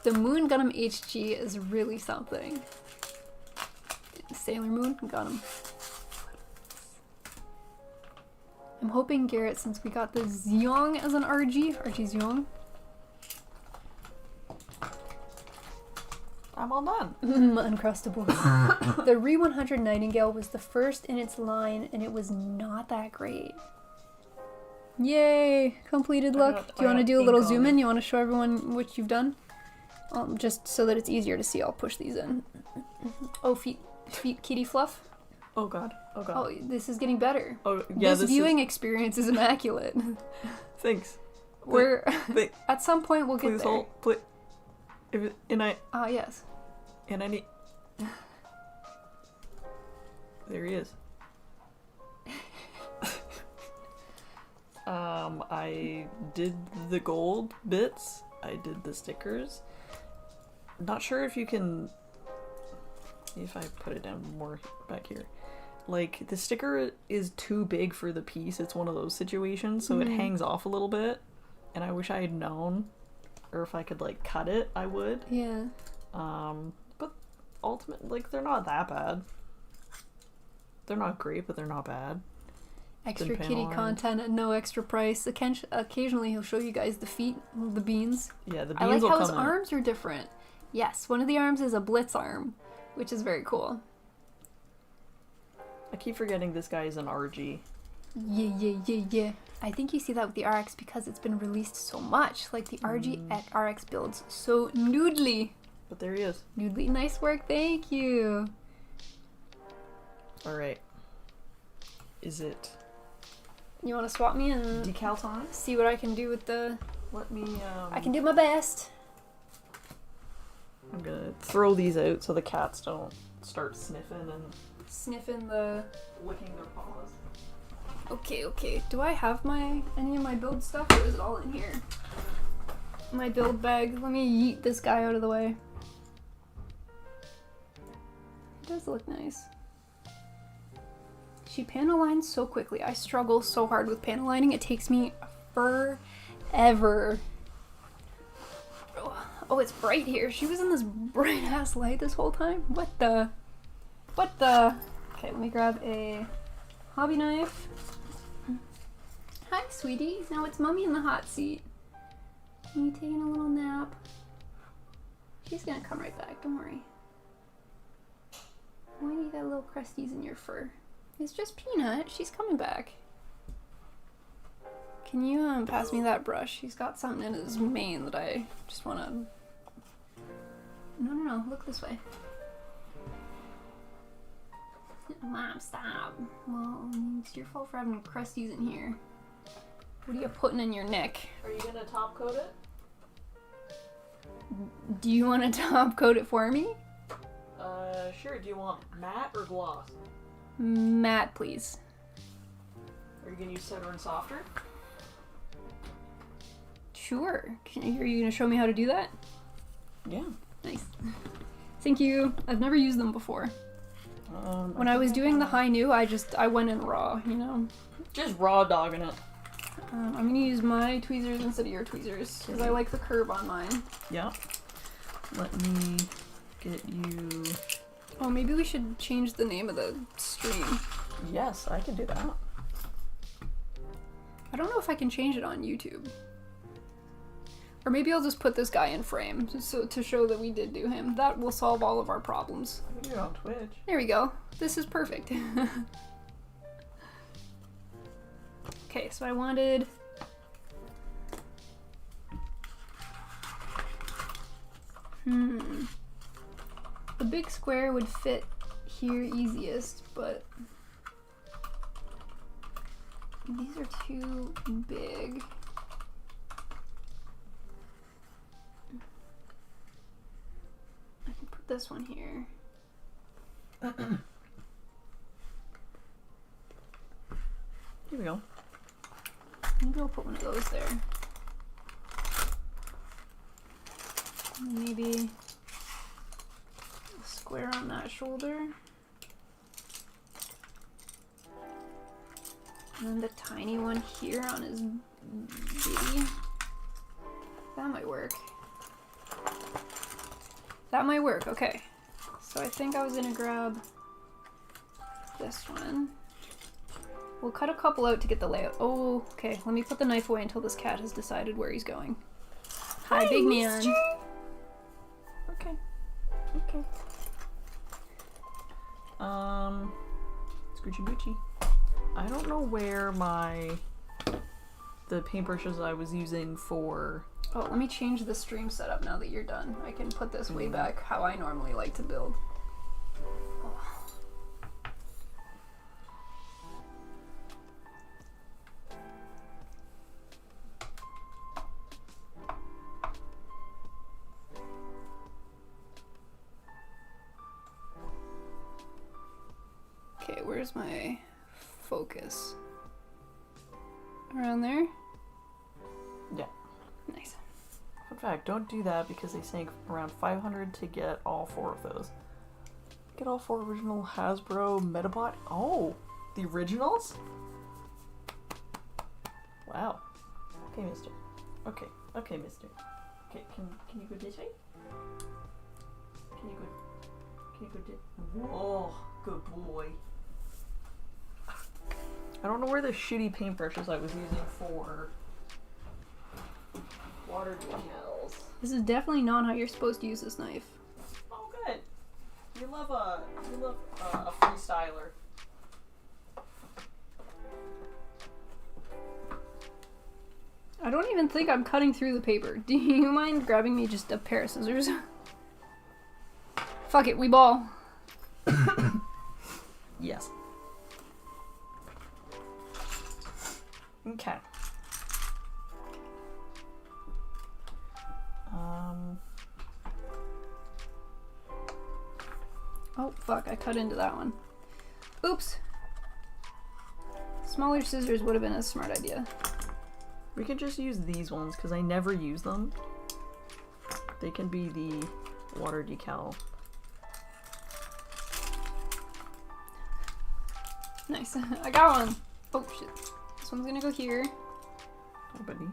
The Moon Gundam HG is really something. Sailor Moon Gundam. I'm hoping Garrett, since we got the Zeong as an RG Zeong. I'm all done. Uncrustables. The Re 100 Nightingale was the first in its line, and it was not that great. Yay! Completed look. Do you want to do a little zoom in? You want to show everyone what you've done? Just so that it's easier to see, I'll push these in. Oh, feet kitty fluff. Oh god. Oh god. Oh, this is getting better. Oh yeah. This viewing experience is immaculate. Thanks. We're at some point we'll get Please there. hold. Please. Yes. And I need. There he is. I did the gold bits. I did the stickers. Not sure if you can. If I put it down more back here. Like, the sticker is too big for the piece. It's one of those situations, so it hangs off a little bit. And I wish I had known. Or if I could, like, cut it, I would. Yeah. But ultimately, like, they're not that bad. They're not great, but they're not bad. Extra kitty content at no extra price. Occasionally he'll show you guys the feet, the beans. Yeah, the beans I like will how come his in. arms are different. Yes, one of the arms is a blitz arm, which is very cool. I keep forgetting this guy is an RG. Yeah. I think you see that with the RX because it's been released so much. Like the RG at RX builds so noodly. But there he is. Noodly, nice work, thank you. Alright. Is it You want to swap me and decal time? see what I can do with the... Let me, I can do my best. I'm gonna throw these out so the cats don't start sniffing and Sniffing the... licking their paws. Okay. Do I have any of my build stuff, or is it all in here? My build bag. Let me yeet this guy out of the way. It does look nice. She panel lines so quickly. I struggle so hard with panel lining. It takes me forever. Oh, it's bright here. She was in this bright ass light this whole time. What the? Okay, let me grab a hobby knife. Hi, sweetie. Now it's Mommy in the hot seat. Are you taking a little nap? She's gonna come right back. Don't worry. Why do you got little crusties in your fur? It's just Peanut. She's coming back. Can you pass me that brush? He's got something in his mane that I just want to... No. Look this way. Mom, stop. Well, it's your fault for having crusties in here. What are you putting in your neck? Are you gonna top coat it? Do you want to top coat it for me? Sure. Do you want matte or gloss? Matte, please. Are you gonna use Cedar and Softer? Sure. Are you gonna show me how to do that? Yeah. Nice. Thank you. I've never used them before. When I was doing the high new, I went in raw, you know? Just raw dogging it. I'm gonna use my tweezers instead of your tweezers, because I like the curve on mine. Yeah. Let me get you... Oh, maybe we should change the name of the stream. Yes, I can do that. I don't know if I can change it on YouTube. Or maybe I'll just put this guy in frame, so to show that we did do him. That will solve all of our problems. I can do it on Twitch. There we go. This is perfect. Okay, so I wanted... The big square would fit here easiest, but... these are too big. I can put this one here. Here we go. Maybe I'll put one of those there. Maybe a square on that shoulder. And then the tiny one here on his booty. That might work. That might work, okay. So I think I was gonna grab this one. We'll cut a couple out to get the layout. Oh, okay. Let me put the knife away until this cat has decided where he's going. Hi, big man. Okay. Okay. Scoochie Boochie. I don't know where the paintbrushes I was using for... Oh, let me change the stream setup now that you're done. I can put this way back how I normally like to build. Okay, where's my focus? Around there? Yeah. Nice. Fun fact, don't do that because they sank around 500 to get all 4 of those. Get all 4 original Hasbro Metabot. Oh, the originals? Wow. Okay, mister. Okay, okay, mister. Okay, can you go this way? Can you go this? Whoa, good boy. I don't know where the shitty paintbrushes I was using for water decals. This is definitely not how you're supposed to use this knife. Oh, good. You love a freestyler. I don't even think I'm cutting through the paper. Do you mind grabbing me just a pair of scissors? Fuck it, we ball. Yes. Okay. Oh, fuck, I cut into that one. Oops. Smaller scissors would have been a smart idea. We could just use these ones because I never use them. They can be the water decal. Nice. I got one. Oh, shit. This one's gonna go here. Hi, buddy.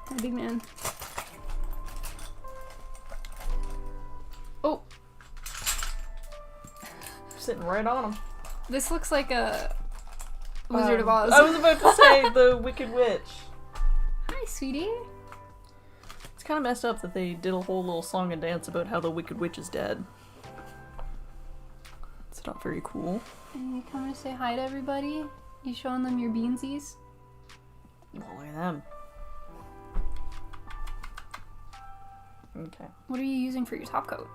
Hi, big man. Oh! Sitting right on them. This looks like a Wizard of Oz. I was about to say the Wicked Witch. Hi, sweetie. It's kind of messed up that they did a whole little song and dance about how the Wicked Witch is dead. It's not very cool. And you come to say hi to everybody? You showing them your beansies? Oh, look at them. Okay. What are you using for your top coat?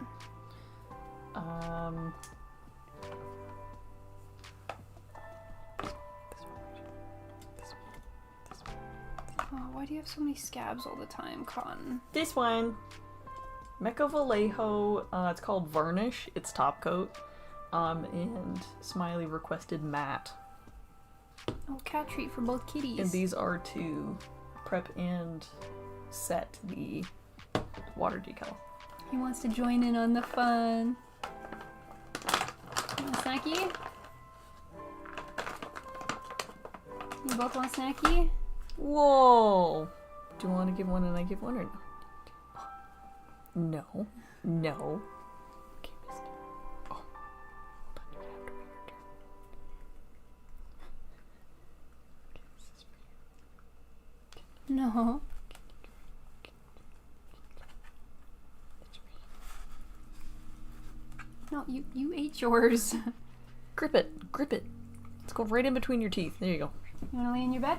Why do you have so many scabs all the time, Cotton? This one. Mecha Vallejo, it's called Varnish. It's top coat. And Smiley requested matte. Oh, cat treat for both kitties. And these are to prep and set the water decal. He wants to join in on the fun. You want a snacky? You both want a snacky? Whoa! Do you want to give one and I give one or no? No. No. Okay, missed. Oh. Hold on, you have to wait your turn. Okay, this is for you. No. No, you ate yours. Grip it. Grip it. Let's go right in between your teeth. There you go. You wanna lay in your bed?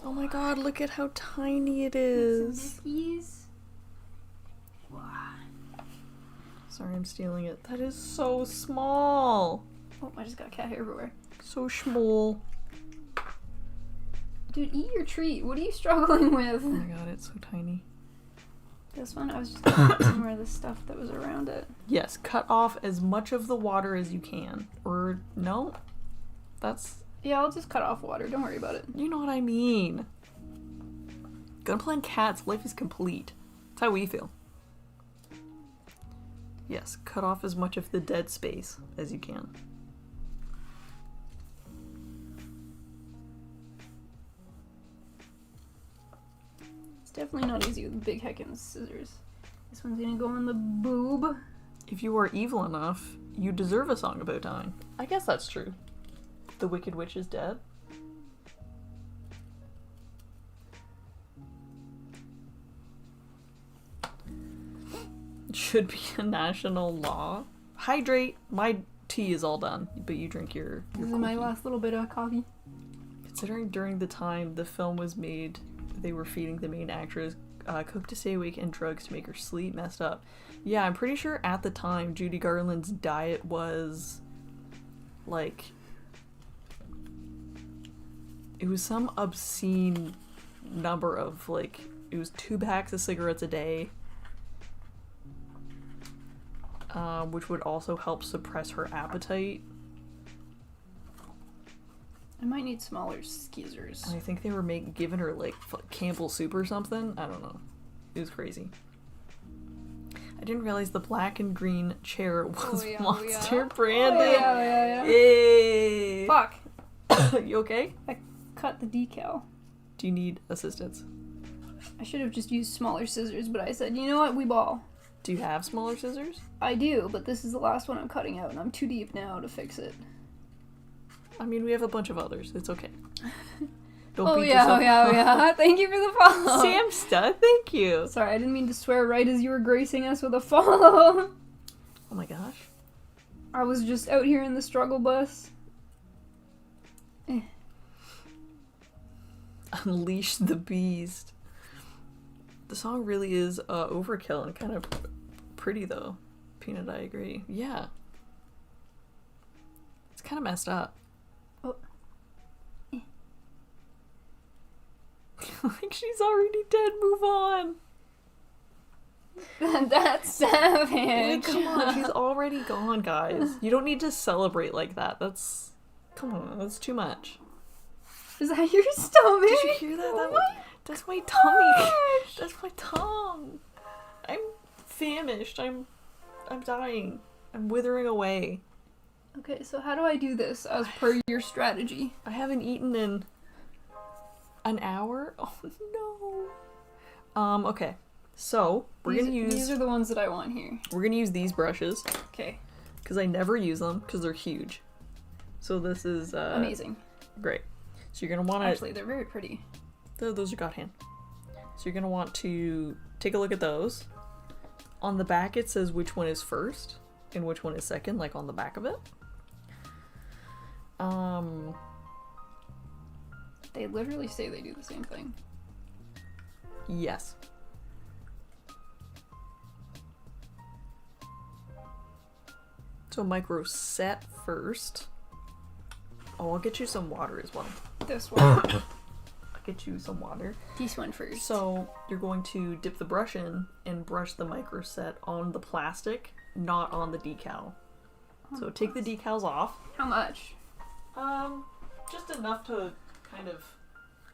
Oh my god, look at how tiny it is. Wow. Sorry, I'm stealing it. That is so small. Oh, I just got cat hair everywhere. So small. Dude, eat your treat. What are you struggling with? Oh my god, it's so tiny. This one, I was just gonna put some more of the stuff that was around it. Yes, cut off as much of the water as you can. Or, no? That's... Yeah, I'll just cut off water. Don't worry about it. You know what I mean. Gunpla and cats, life is complete. That's how we feel. Yes, cut off as much of the dead space as you can. It's definitely not easy with big heckin' scissors. This one's gonna go in the boob. If you are evil enough, you deserve a song about dying. I guess that's true. The Wicked Witch is dead. It should be a national law. Hydrate. My tea is all done, but you drink your This is my last little bit of coffee. Considering during the time the film was made, they were feeding the main actress coke to stay awake and drugs to make her sleep. Messed up. Yeah, I'm pretty sure at the time Judy Garland's diet was like... It was some obscene number of, like, it was 2 packs of cigarettes a day. Which would also help suppress her appetite. I might need smaller skeezers. And I think they were giving her, like, Campbell's soup or something. I don't know. It was crazy. I didn't realize the black and green chair was Monster branded. Oh, yeah. Yay! Fuck. You okay? I cut the decal. Do you need assistance? I should have just used smaller scissors, but I said, you know what, we ball. Do you have smaller scissors? I do, but this is the last one I'm cutting out, and I'm too deep now to fix it. I mean, we have a bunch of others. It's okay. Don't Oh beat yeah, yourself oh yeah. Thank you for the follow. Sam Stud, thank you. Sorry, I didn't mean to swear right as you were gracing us with a follow. Oh my gosh. I was just out here in the struggle bus. Unleash the beast. The song really is overkill and kind of pretty though. Peanut, I agree. Yeah. It's kind of messed up. Oh. Like, she's already dead, move on. That's savage. Like, come on, she's already gone, guys. You don't need to celebrate like that. That's... Come on, that's too much. Is that your stomach? Did you hear that? Oh That's my tummy. gosh. That's my tongue. I'm famished. I'm dying. I'm withering away. Okay, so how do I do this as per your strategy? I haven't eaten in an hour. Oh no. Okay. So we're gonna use. These are the ones that I want here. We're gonna use these brushes Okay. because I never use them because they're huge. So this is Amazing. great. So you're gonna want to. Actually, they're very pretty. Those are God hand. So you're gonna want to take a look at those. On the back it says which one is first and which one is second, like on the back of it. They literally say they do the same thing. Yes. So micro set first. Oh, I'll get you some water as well. This one. I'll get you some water. This one first. So you're going to dip the brush in and brush the micro set on the plastic, not on the decal. So take the decals off. How much? Just enough to kind of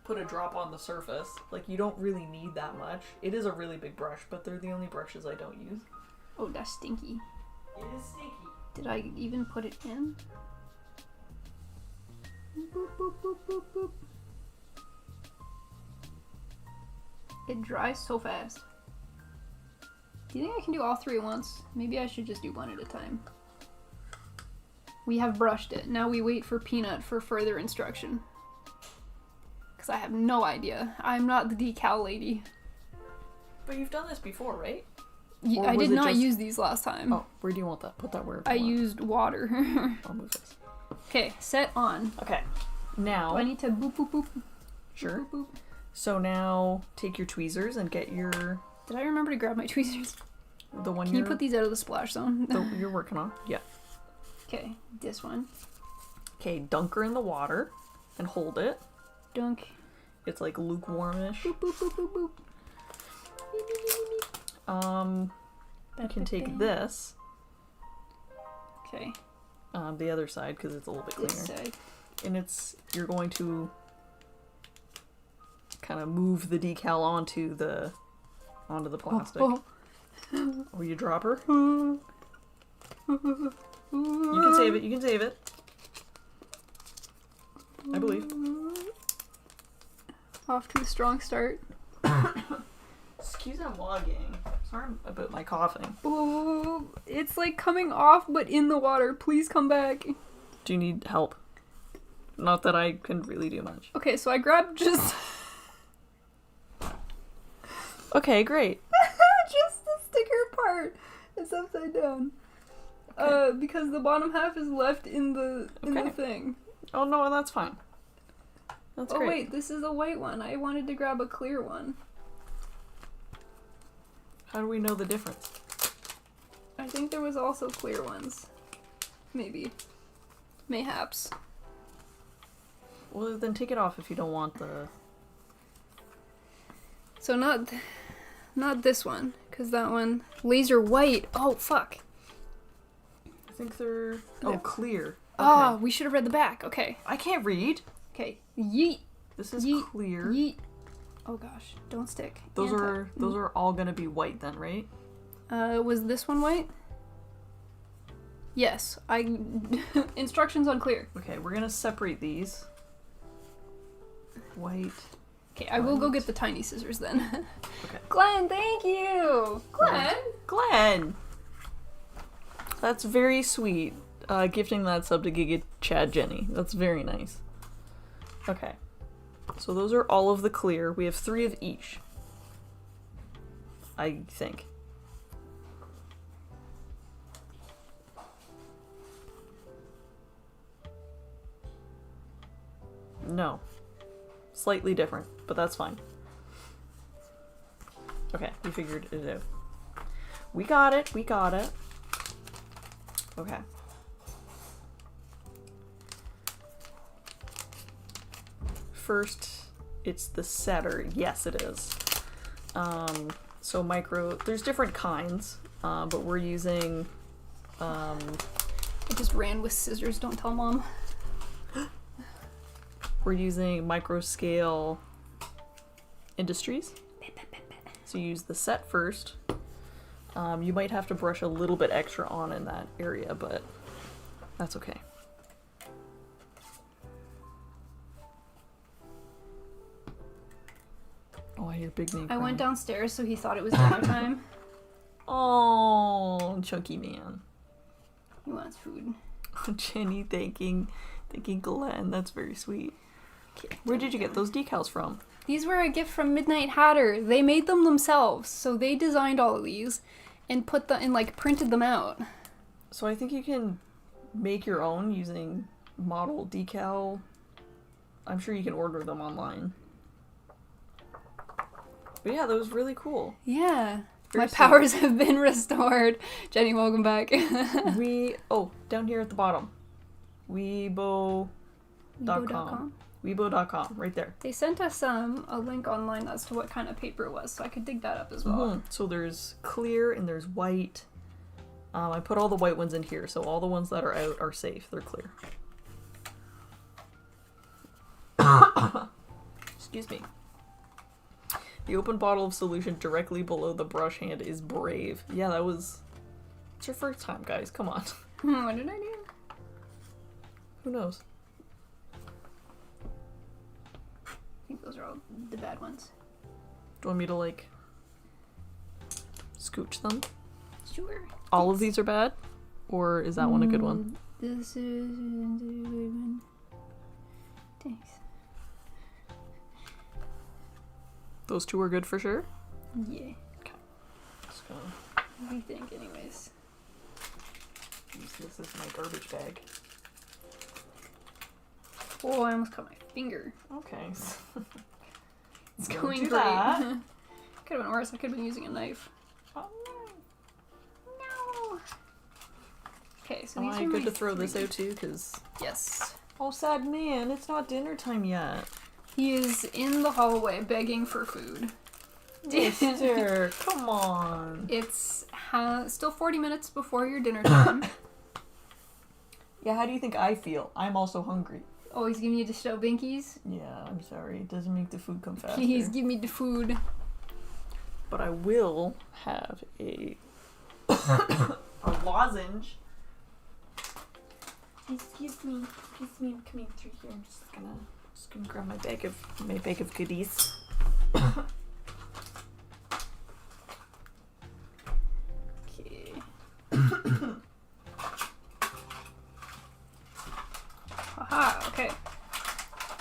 put a drop on the surface. Like, you don't really need that much. It is a really big brush, but they're the only brushes I don't use. Oh, that's stinky. It is stinky. Did I even put it in? Boop, boop, boop, boop, boop. It dries so fast. Do you think I can do all three at once? Maybe I should just do one at a time. We have brushed it. Now we wait for Peanut for further instruction. Because I have no idea. I'm not the decal lady. But you've done this before, right? I did not use these last time. Oh, where do you want that? Put that where? I used water. I'll move this. Okay, set on. Okay, now... Do I need to boop boop boop? Sure. Boop, boop. So now take your tweezers and get your... Did I remember to grab my tweezers? The one Can you put these out of the splash zone? you're working on? Yeah. Okay, this one. Okay, dunk her in the water and hold it. Dunk. It's like lukewarmish. Boop boop boop boop boop. You can take this. Okay. The other side because it's a little bit cleaner. This side. And you're going to kind of move the decal onto the plastic. Oh. Or you drop her. You can save it. You can save it. I believe. Off to a strong start. Excuse I'm logging. Sorry about my coughing. Oh, it's like coming off, but in the water. Please come back. Do you need help? Not that I can really do much. Okay, so I grabbed just... Okay, great. just the sticker part. It's upside down. Okay. Because the bottom half is left in the thing. Oh no, that's fine. That's great. Oh wait, this is a white one. I wanted to grab a clear one. How do we know the difference? I think there was also clear ones. Maybe. Mayhaps. Well, then take it off if you don't want the... So not this one, because that one... Laser white! Oh, fuck. I think they're... Oh, clear. Okay. Ah, we should have read the back. Okay. I can't read. Okay. Yeet. This is Yeet. clear. Yeet. Oh gosh, don't stick. Those are all gonna be white then, right? Was this one white? Yes. Instructions on clear. Okay, we're gonna separate these. White. Okay, I will go get the tiny scissors then. Okay. Glenn, thank you! Glenn! That's very sweet. Gifting that sub to Giga Chad Jenny. That's very nice. Okay. So those are all of the clear. We have 3 of each. I think. No. Slightly different, but that's fine. Okay, we figured it out. We got it, we got it. Okay. First, it's the setter. Yes, it is. So there's different kinds, but we're using, I just ran with scissors, don't tell mom. We're using micro scale industries. So you use the set first. You might have to brush a little bit extra on in that area, but that's okay. Oh, I hear Big Name. I went downstairs so he thought it was dinner time. Oh, chunky man. He wants food. Jenny thanking Glenn. That's very sweet. Where did you get those decals from? These were a gift from Midnight Hatter. They made them themselves, so they designed all of these and printed them out. So I think you can make your own using model decal. I'm sure you can order them online. But yeah, that was really cool. Yeah. My Very powers have been restored. Jenny, welcome back. Down here at the bottom. Weebo Weibo.com. Weibo.com, right there. They sent us a link online as to what kind of paper it was, so I could dig that up as well. Mm-hmm. So there's clear and there's white. I put all the white ones in here, so all the ones that are out are safe. They're clear. Excuse me. The open bottle of solution directly below the brush hand is brave. Yeah, that was... It's your first time, guys. Come on. What did I do? Who knows? I think those are all the bad ones. Do you want me to, like, scooch them? Sure. All of these are bad? Or is that one a good one? This is... Thanks. Those two are good for sure? Yeah. Okay. Just gonna What do you think, anyways? use this as my garbage bag. Oh, I almost cut my finger. Okay. It's Don't going do great. that. Could have been worse. I could have been using a knife. Oh, No. Okay, so am these I are good my to throw this three. out too? Because... Yes. Oh, sad man, it's not dinner time yet. He is in the hallway begging for food. Mister, come on. It's still 40 minutes before your dinner time. Yeah, how do you think I feel? I'm also hungry. Oh, he's giving you the show binkies? Yeah, I'm sorry. It doesn't make the food come faster. Please give me the food. But I will have a a lozenge. Excuse me, I'm coming through here. I'm just gonna grab my bag of goodies. Okay. Aha, okay.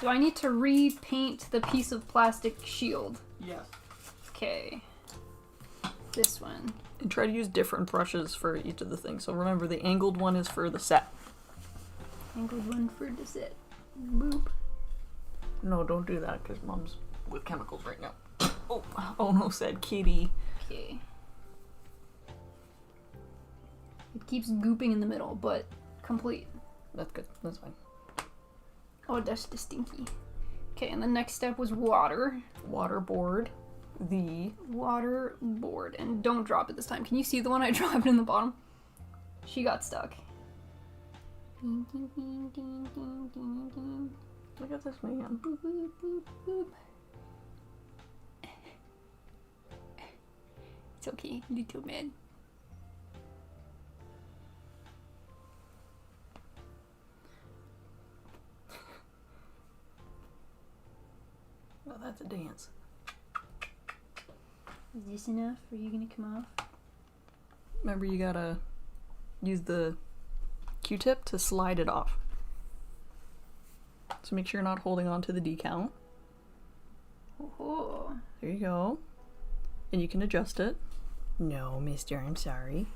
Do I need to repaint the piece of plastic shield? Yes. Okay. This one. And try to use different brushes for each of the things. So remember, the angled one is for the set. Angled one for the set. Boop. No, don't do that, because Mom's with chemicals right now. Oh no, said kitty. Okay. It keeps gooping in the middle, but complete. That's good. That's fine. Oh, that's the stinky. Okay, and the next step was water. Waterboard. The Water board. And don't drop it this time. Can you see the one I dropped in the bottom? She got stuck. Ding, ding, ding, ding, ding, ding, ding. Look at this man. Boop, boop, boop, boop. It's okay, little man. Oh, that's a dance. Is this enough? Are you gonna come off? Remember, you gotta use the Q-tip to slide it off. So make sure you're not holding on to the decal. Oh. There you go. And you can adjust it. No, mister, I'm sorry.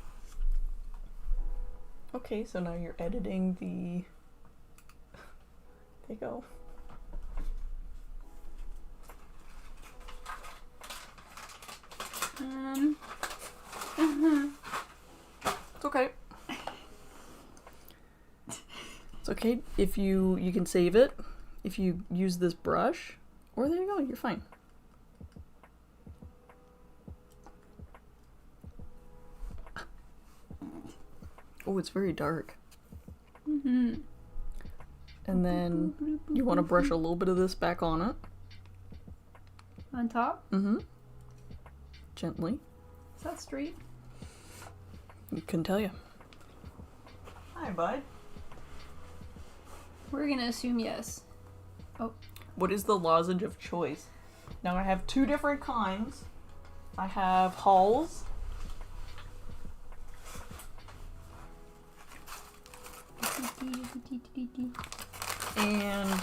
Okay, so now you're editing the... There you go. It's okay. It's okay if you can save it if you use this brush, or there you go, you're fine. Oh, it's very dark. Mm-hmm. And then you want to brush a little bit of this back on it. On top? Mm-hmm. Gently. Is that straight? Couldn't tell you. Hi, bud. We're gonna assume yes. Oh. What is the lozenge of choice? Now I have two different kinds. I have Halls. And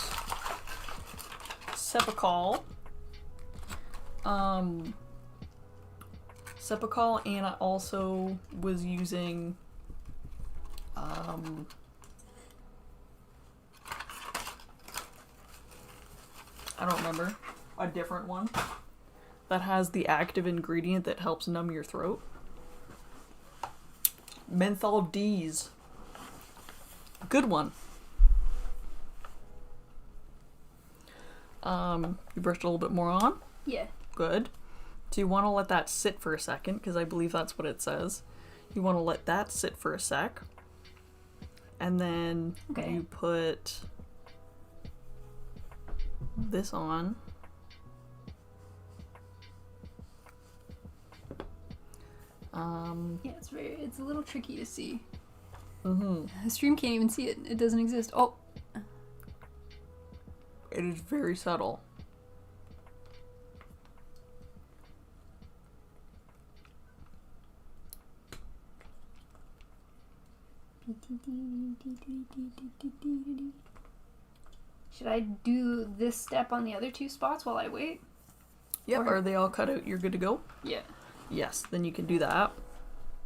Sepacol. Sepacol, and I also was using I don't remember, a different one that has the active ingredient that helps numb your throat. Menthol D's. Good one. You brushed a little bit more on? Yeah. Good. So you want to let that sit for a second, because I believe that's what it says. You want to let that sit for a sec. And then you put this on. Yeah, it's a little tricky to see. Mm-hmm. The stream can't even see it. It doesn't exist. Oh. It is very subtle. Should I do this step on the other two spots while I wait? Yep, Or- are they all cut out? You're good to go? Yeah. Yes, then you can do that.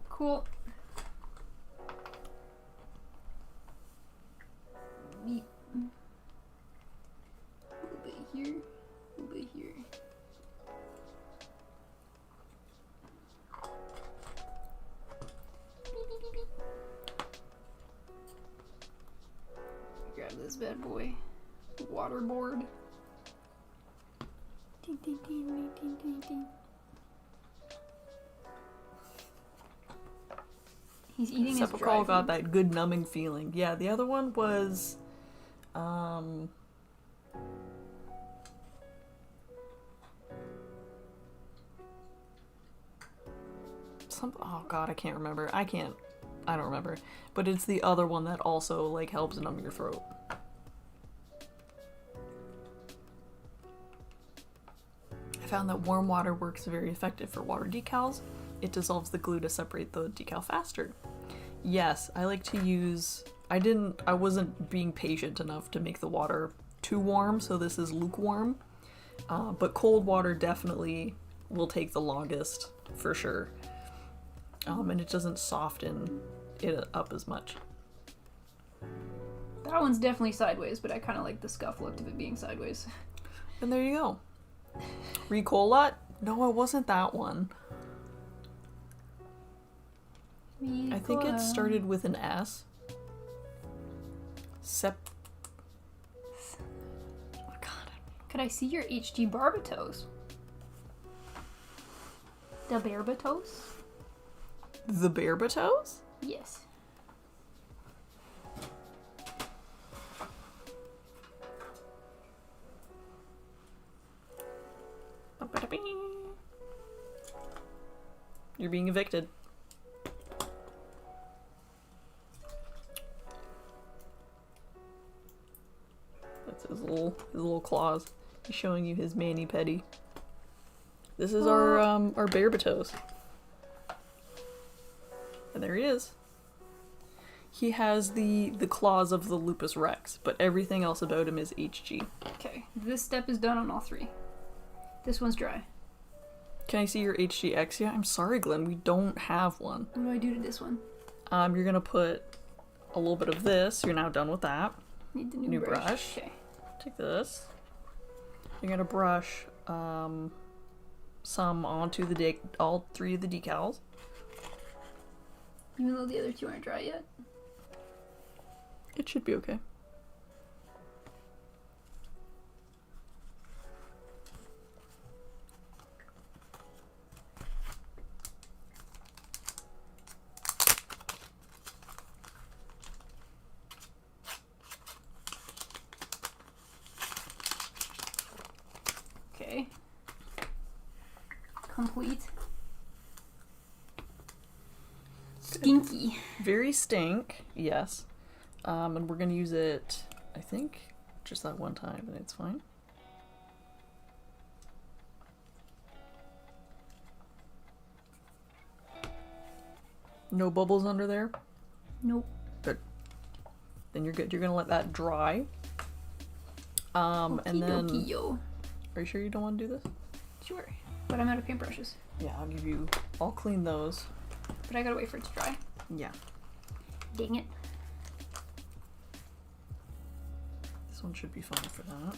Cool. Beep. A little bit here, a little bit here. Beep, beep, beep, beep. Grab this bad boy. Waterboard. Ding, ding, ding, ding, ding, ding, ding. He's eating his dry Sepulchral got food. that good numbing feeling. Yeah, the other one was oh god, I can't remember. I don't remember. But it's the other one that also like helps numb your throat. I found that warm water works very effective for water decals. It dissolves the glue to separate the decal faster. Yes, I like to use... I wasn't being patient enough to make the water too warm, so this is lukewarm. But cold water definitely will take the longest, for sure. And it doesn't soften it up as much. That one's definitely sideways, but I kind of like the scuff look of it being sideways. And there you go. Ricola? No, it wasn't that one. I think it started with an S. Oh god. Could I see your HG Barbatos? The Barbatos? The Barbatos? Yes. You're being evicted. That's his little claws. He's showing you his mani-pedi. This is our Barbatos. And there he is. He has the claws of the Lupus Rex, but everything else about him is HG. Okay, this step is done on all three. This one's dry. Can I see your HGX? Yeah, I'm sorry, Glenn, we don't have one. What do I do to this one? You're gonna put a little bit of this. You're now done with that. Need the New brush. Okay. Take this. You're gonna brush some onto all three of the decals. Even though the other two aren't dry yet. It should be okay. Okay. Complete. Stinky. Very stink, yes. And we're gonna use it, I think, just that one time, and it's fine. No bubbles under there? Nope. Good. Then you're good. You're gonna let that dry. And then... Okey-dokey-yo. Are you sure you don't want to do this? Sure. But I'm out of paintbrushes. Yeah, I'll clean those. But I gotta wait for it to dry. Yeah. Dang it. This one should be fine for that.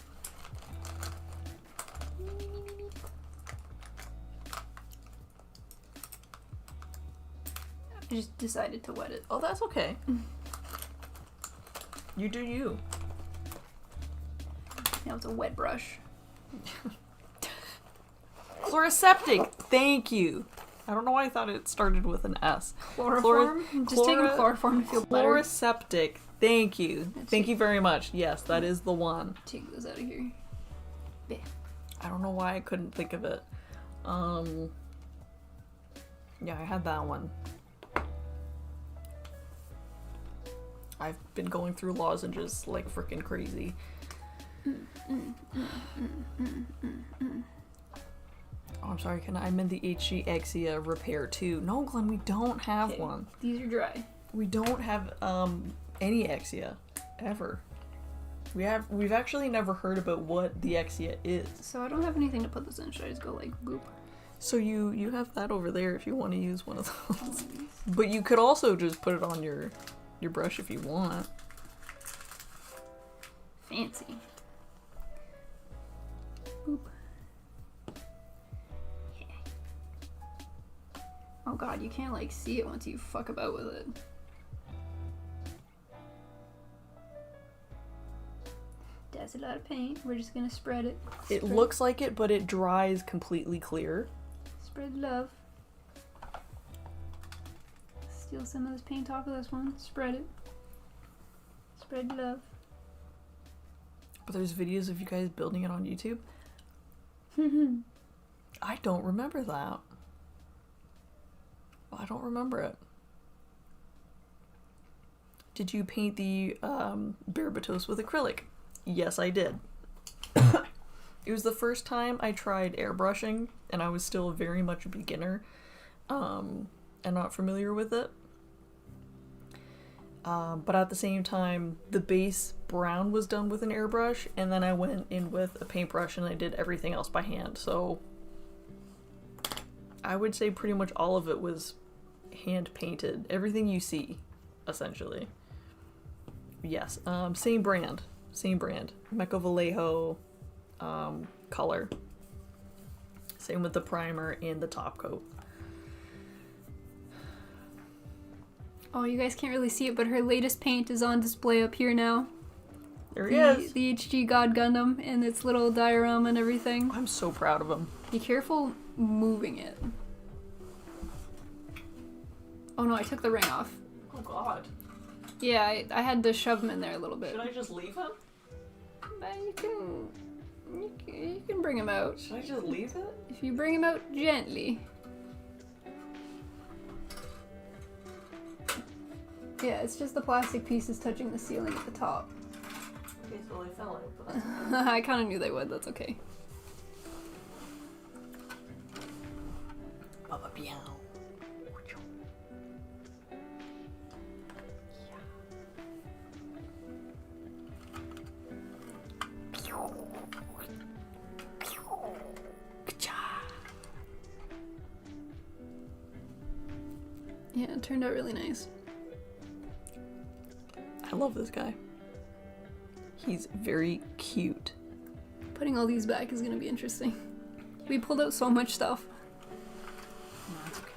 I just decided to wet it. Oh, that's okay. You do you. Now it's a wet brush. Chloroseptic. Thank you. I don't know why I thought it started with an S. Chloroform? Just taking chloroform to feel better. Chloroseptic. Thank you. Thank you very much. Yes, that is the one. Take those out of here. I don't know why I couldn't think of it. Yeah, I had that one. I've been going through lozenges like freaking crazy. Oh, I'm sorry, I meant the HG Exia repair too. No, Glenn, we don't have one. These are dry. We don't have any Exia ever. We've actually never heard about what the Exia is. So I don't have anything to put this in. Should I just go like boop? So you have that over there if you want to use one of those. But you could also just put it on your brush if you want. Fancy. Boop. Yeah. Oh god, you can't like see it once you fuck about with it. That's a lot of paint. We're just gonna spread it. It looks like it, but it dries completely clear. Spread love. Steal some of this paint off of this one. Spread it. Spread love. But there's videos of you guys building it on YouTube. I don't remember that. I don't remember it. Did you paint the Barbatos with acrylic? Yes, I did. It was the first time I tried airbrushing, and I was still very much a beginner and not familiar with it. But at the same time, the base brown was done with an airbrush, and then I went in with a paintbrush and I did everything else by hand. So I would say pretty much all of it was hand painted. Everything you see, essentially. Yes, same brand. Mecha Vallejo color. Same with the primer and the top coat. Oh, you guys can't really see it, but her latest paint is on display up here now. There he is. The HG God Gundam and its little diorama and everything. I'm so proud of him. Be careful moving it. Oh no, I took the ring off. Oh god. Yeah, I had to shove him in there a little bit. Should I just leave him? You can bring him out. Should I just leave it? If you bring him out gently. Yeah, it's just the plastic pieces touching the ceiling at the top. Okay, so they fell out, but that's I kind of knew they would, that's okay. Baba Biao. Yeah, it turned out really nice. I love this guy. He's very cute. Putting all these back is gonna be interesting. We pulled out so much stuff. No, it's okay.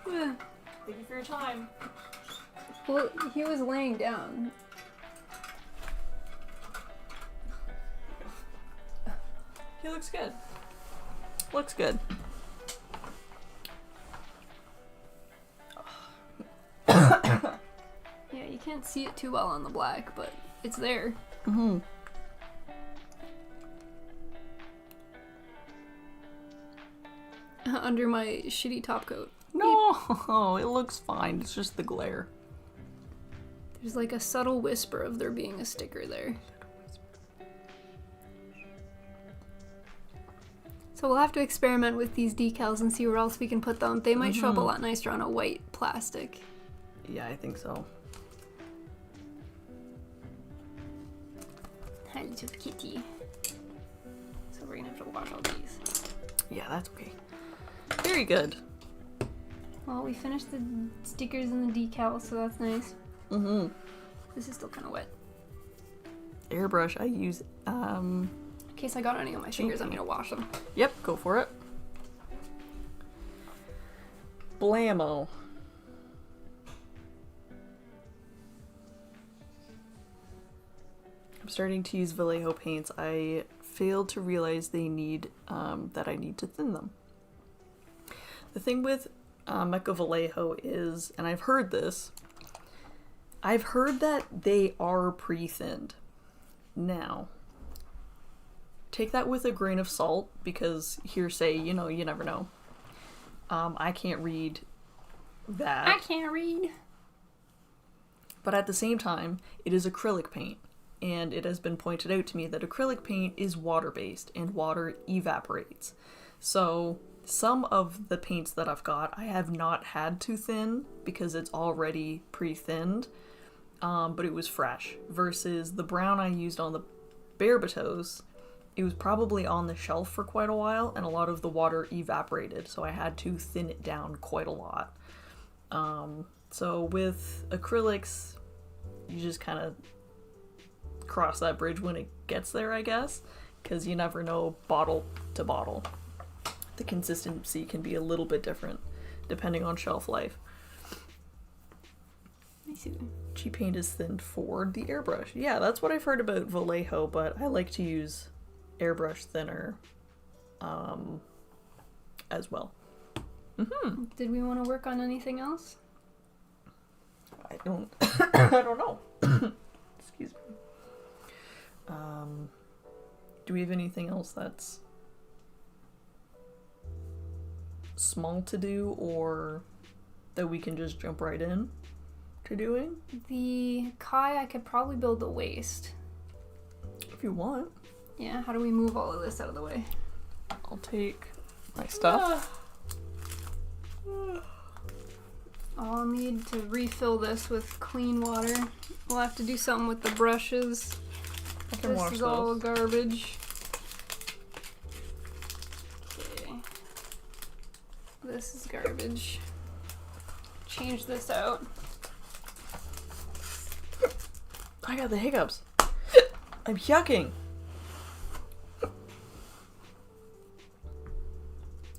Yeah. Thank you for your time. Well, he was laying down. He looks good. Looks good. Yeah, you can't see it too well on the black, but it's there. Mm-hmm. Under my shitty top coat. No, it looks fine. It's just the glare. There's like a subtle whisper of there being a sticker there. So we'll have to experiment with these decals and see where else we can put them. They might show up a lot nicer on a white plastic. Yeah, I think so. Hi, little kitty. So we're gonna have to wash all these. Yeah, that's okay. Very good. Well, we finished the stickers and the decals, so that's nice. Mm-hmm. This is still kind of wet. Airbrush, I use, In case I got any on my fingers, I'm gonna wash them. Yep, go for it. Blammo. starting to use Vallejo paints, I failed to realize that I need to thin them. The thing with Mecha Vallejo is, and I've heard that they are pre-thinned. Now, take that with a grain of salt, because hearsay, you never know. I can't read that. I can't read. But at the same time, it is acrylic paint, and it has been pointed out to me that acrylic paint is water-based, and water evaporates. So some of the paints that I've got, I have not had to thin because it's already pre-thinned, but it was fresh. Versus the brown I used on the Barbatos, it was probably on the shelf for quite a while, and a lot of the water evaporated, so I had to thin it down quite a lot. So with acrylics, you just kind of cross that bridge when it gets there, I guess, because you never know bottle to bottle. The consistency can be a little bit different depending on shelf life. I see. Cheap paint is thinned for the airbrush. Yeah, that's what I've heard about Vallejo, but I like to use airbrush thinner as well. Mm-hmm. Did we want to work on anything else? I don't I don't know. Excuse me. Do we have anything else that's small to do, or that we can just jump right in to doing? The Kai, I could probably build the waist. If you want. Yeah, how do we move all of this out of the way? I'll take my stuff. I'll need to refill this with clean water. We'll have to do something with the brushes. I can This wash is those. all garbage. Okay. This is garbage. Change this out. I got the hiccups. I'm yucking.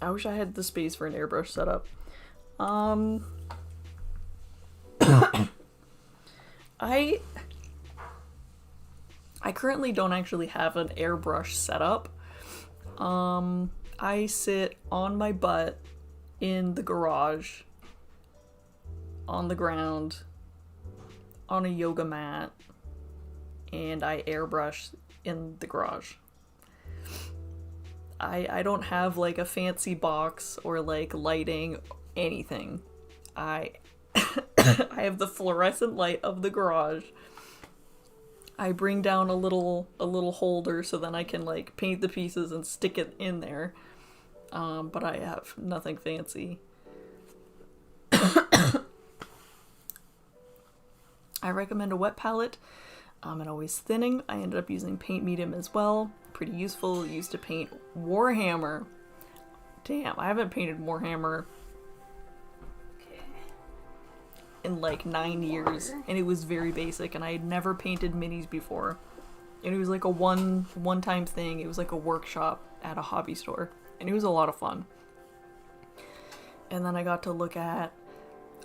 I wish I had the space for an airbrush setup. I currently don't actually have an airbrush setup. I sit on my butt in the garage, on the ground, on a yoga mat, and I airbrush in the garage. I don't have like a fancy box or like lighting, anything. I I have the fluorescent light of the garage. I bring down a little holder so then I can like paint the pieces and stick it in there. But I have nothing fancy. I recommend a wet palette. And always thinning. I ended up using paint medium as well. Pretty useful. Used to paint Warhammer. Damn, I haven't painted Warhammer in like 9 years, and it was very basic, and I had never painted minis before, and it was like a one-time thing. It was like a workshop at a hobby store, and it was a lot of fun. And then I got to look at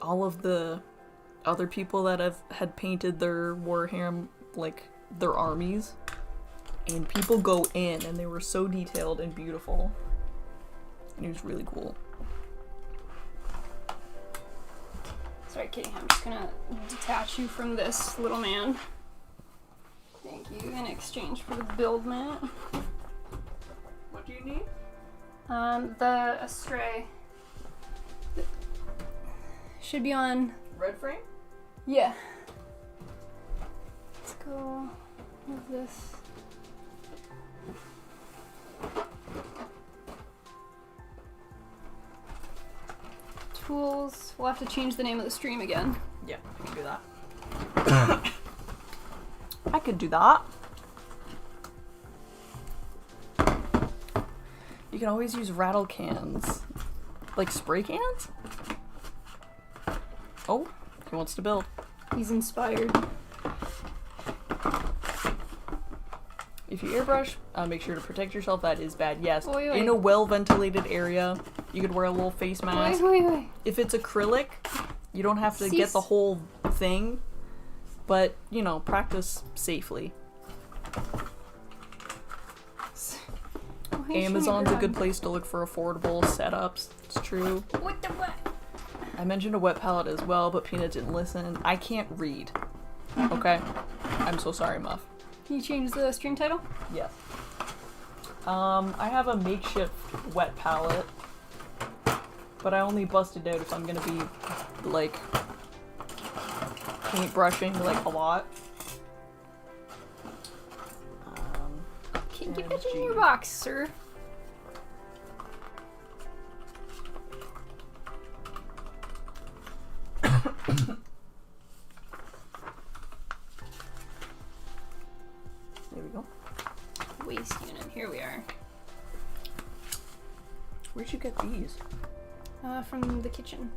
all of the other people that had painted their Warhammer, like their armies, and people go in, and they were so detailed and beautiful, and it was really cool. Sorry, Kitty, I'm just gonna detach you from this little man. Thank you, in exchange for the build mat. What do you need? The Astray. Should be on... Red frame? Yeah. Let's go with this. Tools. We'll have to change the name of the stream again. Yeah, I can do that. I could do that. You can always use rattle cans. Like spray cans? Oh, he wants to build. He's inspired. If you airbrush, make sure to protect yourself. That is bad. Yes, Wait. in a well-ventilated area, you could wear a little face mask. Wait. If it's acrylic, you don't have to get the whole thing, but, you know, practice safely. Amazon's a good place to look for affordable setups. It's true. What the what? I mentioned a wet palette as well, but Peanut didn't listen. I can't read. Okay? I'm so sorry, Muff. Can you change the stream title? Yes. I have a makeshift wet palette, but I only busted out if I'm gonna be, like, paintbrushing, like, a lot. Keep it in your box, sir. There we go. Waste unit. Here we are. Where'd you get these? From the kitchen.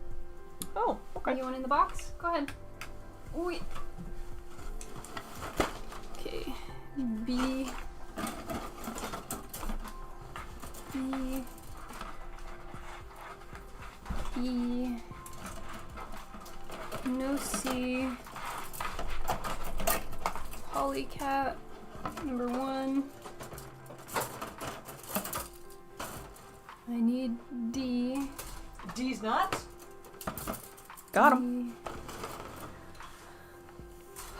Oh, okay. You want in the box? Go ahead. Wait. Okay. B. E. No C. Polycat. Number 1. I need D. D's nuts? Got him.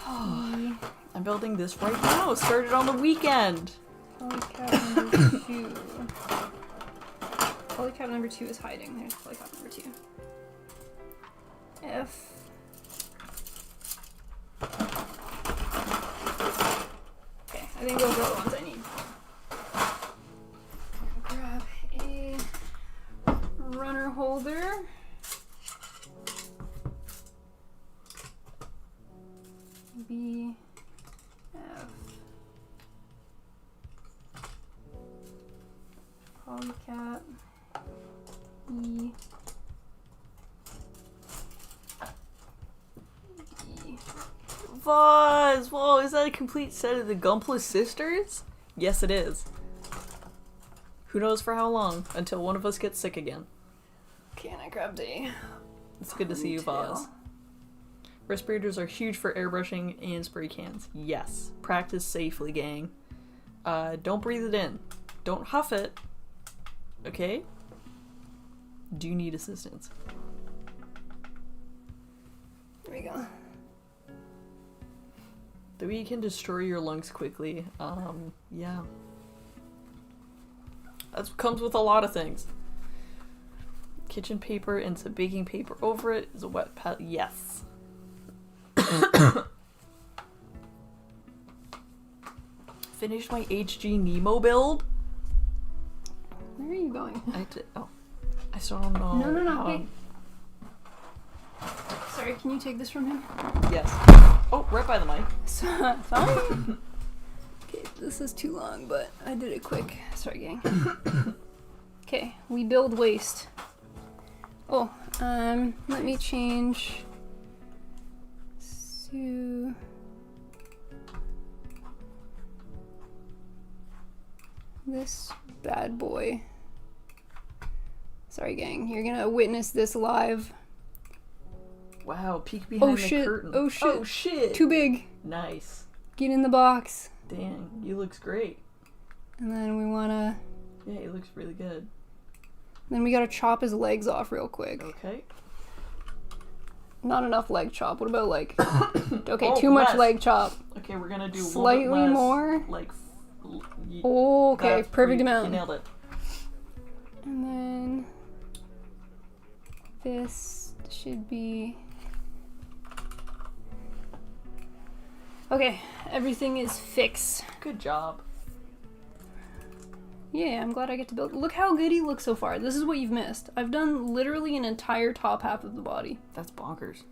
I'm building this right now. Started on the weekend. Polycat number 2. Polycat number 2 is hiding. There's polycat number 2. F. Okay, I think those are the ones I need. Grab a runner holder. B. F. Polycat. E. E. Vaz! Whoa, is that a complete set of the Gumpless sisters? Yes, it is. Who knows for how long, until one of us gets sick again. Okay, and I grabbed a... It's good to see you, Vaz. Respirators are huge for airbrushing and spray cans. Yes. Practice safely, gang. Don't breathe it in. Don't huff it. Okay? Do you need assistance? There we go. The way you can destroy your lungs quickly. Yeah. That comes with a lot of things. Kitchen paper and some baking paper over it is a wet pad. Yes. Finished my HG Nemo build. Where are you going? I still don't know. No, wait. Sorry, can you take this from him? Yes. Oh, right by the mic. Sorry. Okay, this is too long, but I did it quick. Sorry, gang. Okay, we build waste. Oh, let me change to this bad boy. Sorry, gang. You're gonna witness this live. Wow, peek behind the curtain. Oh shit! Oh shit! Too big. Nice. Get in the box. Dang, you looks great. And then we wanna... Yeah, he looks really good. Then we gotta chop his legs off real quick. Okay. Not enough leg chop. What about like... Okay, Oh, too much less. leg chop. Okay, we're gonna do Slightly a little bit less, more? Like... Oh, okay, that's perfect You amount. nailed it. And then... This should be... Okay, everything is fixed. Good job. Yeah, I'm glad I get to build. Look how good he looks so far. This is what you've missed. I've done literally an entire top half of the body. That's bonkers.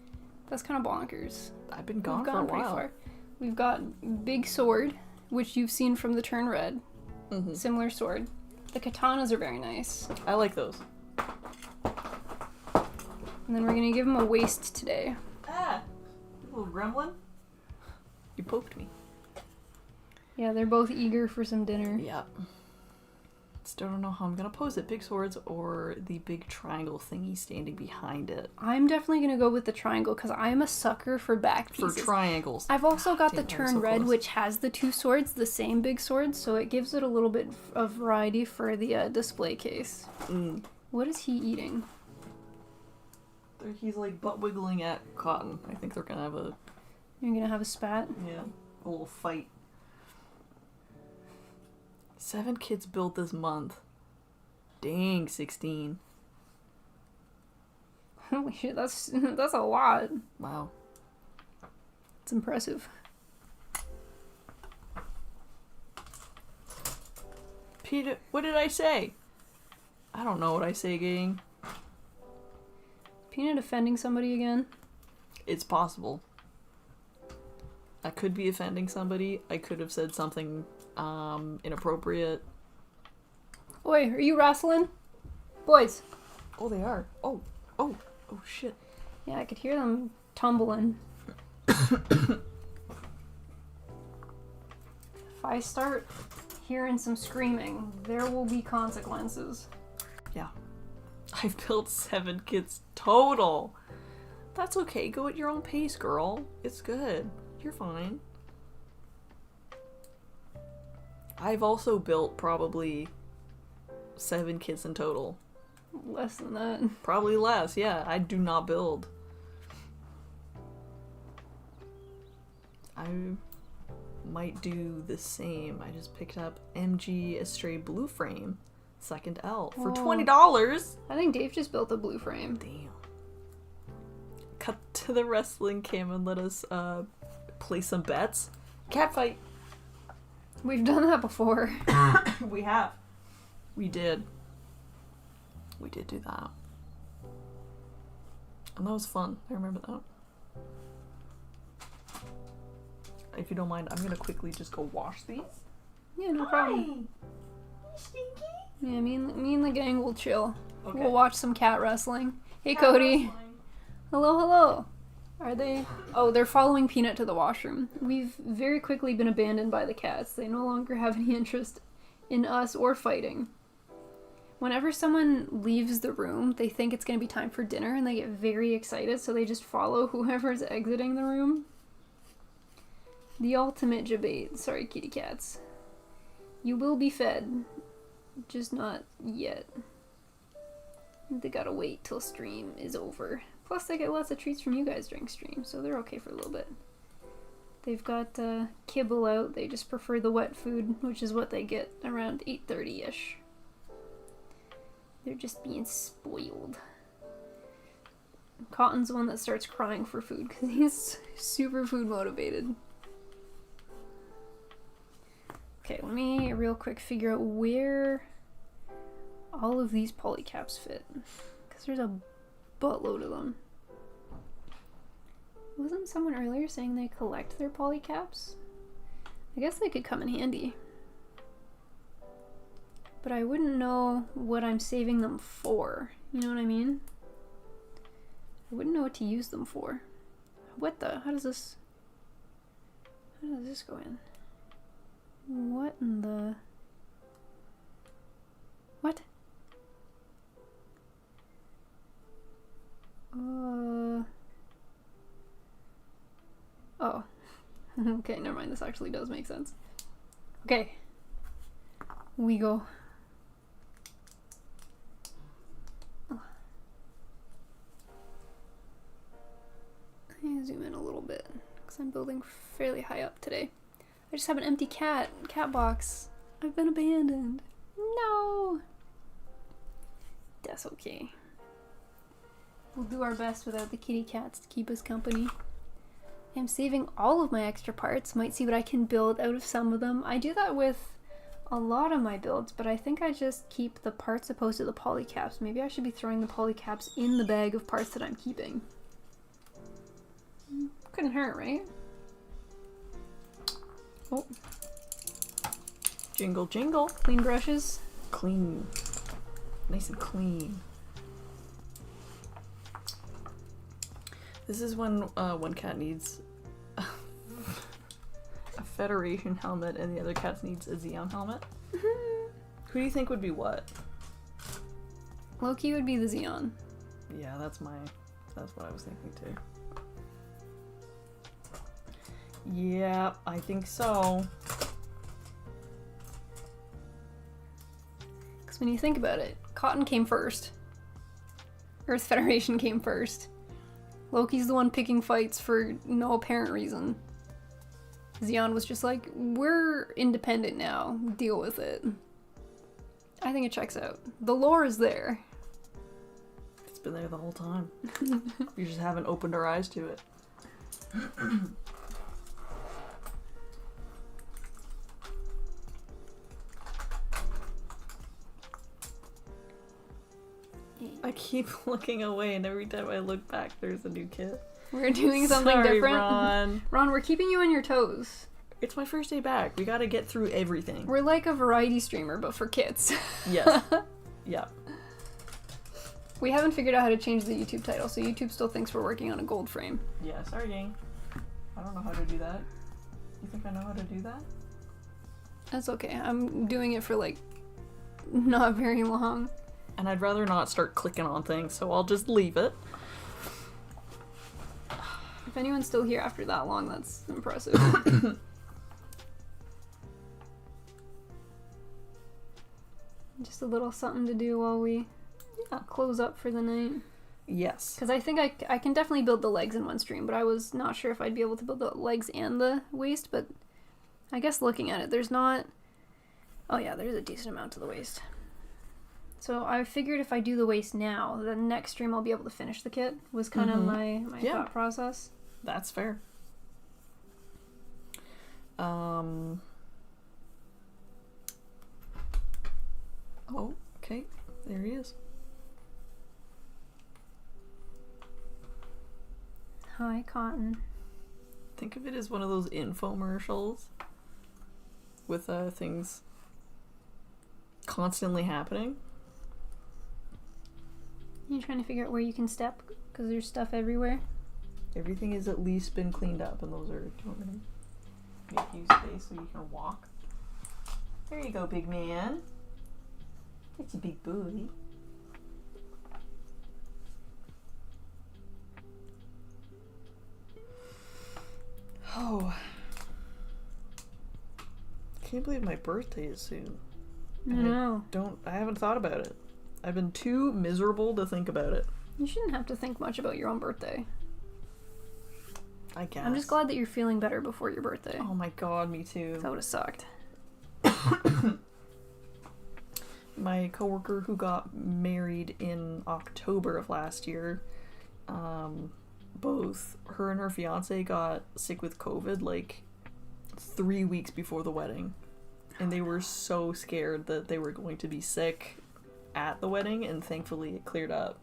That's kind of bonkers. I've been gone We've for a gone pretty while. far. We've got big sword, which you've seen from the turn red. Mm-hmm. Similar sword. The katanas are very nice. I like those. And then we're gonna give him a waist today. Ah! Little gremlin. You poked me. Yeah, they're both eager for some dinner. Yeah. Still don't know how I'm gonna pose it. Big swords or the big triangle thingy standing behind it. I'm definitely gonna go with the triangle because I'm a sucker for back pieces. For triangles. I've also got the Damn, turn so red, close. which has the 2 swords, the same big swords, so it gives it a little bit of variety for the display case. What is he eating? He's like butt wiggling at Cotton. I think they're gonna have a... You're gonna have a spat? Yeah, a little fight. 7 kids built this month. Dang, 16. Holy shit, that's a lot. Wow. It's impressive. Peter, what did I say? I don't know what I say, gang. Peanut offending somebody again? It's possible. I could be offending somebody. I could have said something inappropriate. Oi, are you wrestling? Boys. Oh, they are. Oh shit. Yeah, I could hear them tumbling. If I start hearing some screaming, there will be consequences. Yeah. I've built 7 kits total. That's okay. Go at your own pace, girl. It's good. You're fine. I've also built probably 7 kits in total. Less than that. Probably less, yeah. I do not build. I might do the same. I just picked up MG Astray Blue Frame, second L, for $20. I think Dave just built a blue frame. Damn. Cut to the wrestling cam and let us play some bets. Catfight. We've done that before. We have. We did. We did do that. And that was fun. I remember that. If you don't mind, I'm gonna quickly just go wash these. Yeah, no problem. Stinky? Yeah, me and the gang will chill. Okay. We'll watch some cat wrestling. Hey, Cody. Hello, hello. Are they? Oh, they're following Peanut to the washroom. We've very quickly been abandoned by the cats. They no longer have any interest in us or fighting. Whenever someone leaves the room, they think it's going to be time for dinner and they get very excited, so they just follow whoever's exiting the room. The ultimate debate. Sorry, kitty cats. You will be fed, just not yet. They gotta wait till stream is over. Plus, they get lots of treats from you guys during stream, so they're okay for a little bit. They've got kibble out. They just prefer the wet food, which is what they get around 8:30-ish. They're just being spoiled. Cotton's the one that starts crying for food because he's super food motivated. Okay, let me real quick figure out where all of these polycaps fit. Because there's a buttload of them. Wasn't someone earlier saying they collect their polycaps? I guess they could come in handy. But I wouldn't know what I'm saving them for. You know what I mean? I wouldn't know what to use them for. What the? How does this go in? What in the... What? Oh. Okay, never mind. This actually does make sense. Okay. We go. Oh. I'm gonna zoom in a little bit because I'm building fairly high up today. I just have an empty cat box. I've been abandoned. No. That's okay. We'll do our best without the kitty cats to keep us company. I'm saving all of my extra parts. Might see what I can build out of some of them. I do that with a lot of my builds, but I think I just keep the parts opposed to the polycaps. Maybe I should be throwing the polycaps in the bag of parts that I'm keeping. Couldn't hurt, right? Oh. Jingle, jingle. Clean brushes. Clean. Nice and clean. This is when one cat needs a Federation helmet and the other cat needs a Xeon helmet. Who do you think would be what? Loki would be the Xeon. Yeah, that's what I was thinking too. Yeah, I think so. Because when you think about it, Cotton came first. Earth Federation came first. Loki's the one picking fights for no apparent reason. Xeon was just like, we're independent now, deal with it. I think it checks out. The lore is there. It's been there the whole time. We just haven't opened our eyes to it. I keep looking away, and every time I look back, there's a new kid. We're doing something Sorry, different. Ron. Ron, we're keeping you on your toes. It's my first day back. We gotta get through everything. We're like a variety streamer, but for kids. Yes. Yeah. We haven't figured out how to change the YouTube title, so YouTube still thinks we're working on a gold frame. Yeah, sorry, gang. I don't know how to do that. You think I know how to do that? That's okay. I'm doing it for like not very long. And I'd rather not start clicking on things, so I'll just leave it. If anyone's still here after that long, that's impressive. Just a little something to do while we close up for the night. Yes. Because I think I can definitely build the legs in one stream, but I was not sure if I'd be able to build the legs and the waist, but I guess looking at it, there's not... Oh yeah, there's a decent amount to the waist. So I figured if I do the waist now, the next stream I'll be able to finish the kit, was kind of my thought process. That's fair. Oh, okay. There he is. Hi, Cotton. Think of it as one of those infomercials with things constantly happening. You trying to figure out where you can step? Because there's stuff everywhere. Everything has at least been cleaned up, and those are... Do you want me to make you space so you can walk? There you go, big man. It's a big booty. Oh. Can't believe my birthday is soon. No. I haven't thought about it. I've been too miserable to think about it. You shouldn't have to think much about your own birthday. I guess. I'm just glad that you're feeling better before your birthday. Oh my god, me too. That would have sucked. My coworker who got married in October of last year, both her and her fiance got sick with COVID like 3 weeks before the wedding. And they were so scared that they were going to be sick at the wedding, and thankfully it cleared up.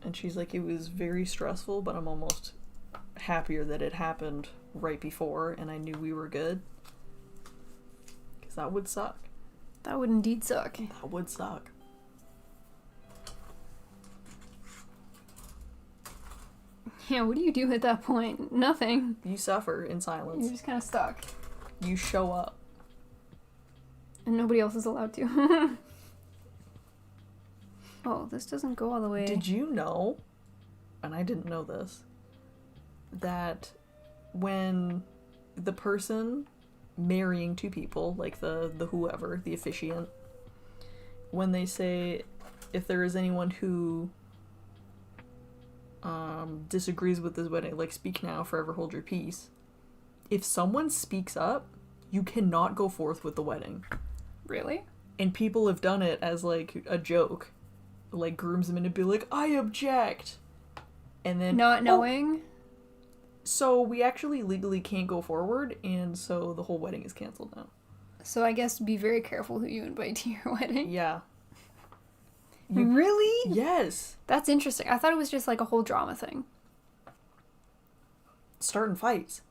And she's like, it was very stressful, but I'm almost happier that it happened right before and I knew we were good. Because that would suck. That would indeed suck. That would suck. Yeah, what do you do at that point? Nothing. You suffer in silence. You're just kind of stuck. You show up. And nobody else is allowed to. Oh, this doesn't go all the way. Did you know, and I didn't know this, that when the person marrying two people, like the whoever, the officiant, when they say, if there is anyone who disagrees with this wedding, like, speak now, forever hold your peace, if someone speaks up, you cannot go forth with the wedding. Really? And people have done it as, like, a joke. Like, groomsmen would be like, I object! And then... Not knowing? So we actually legally can't go forward, and so the whole wedding is canceled now. So I guess be very careful who you invite to your wedding. Yeah. Really? Yes! That's interesting. I thought it was just like a whole drama thing. Starting fights.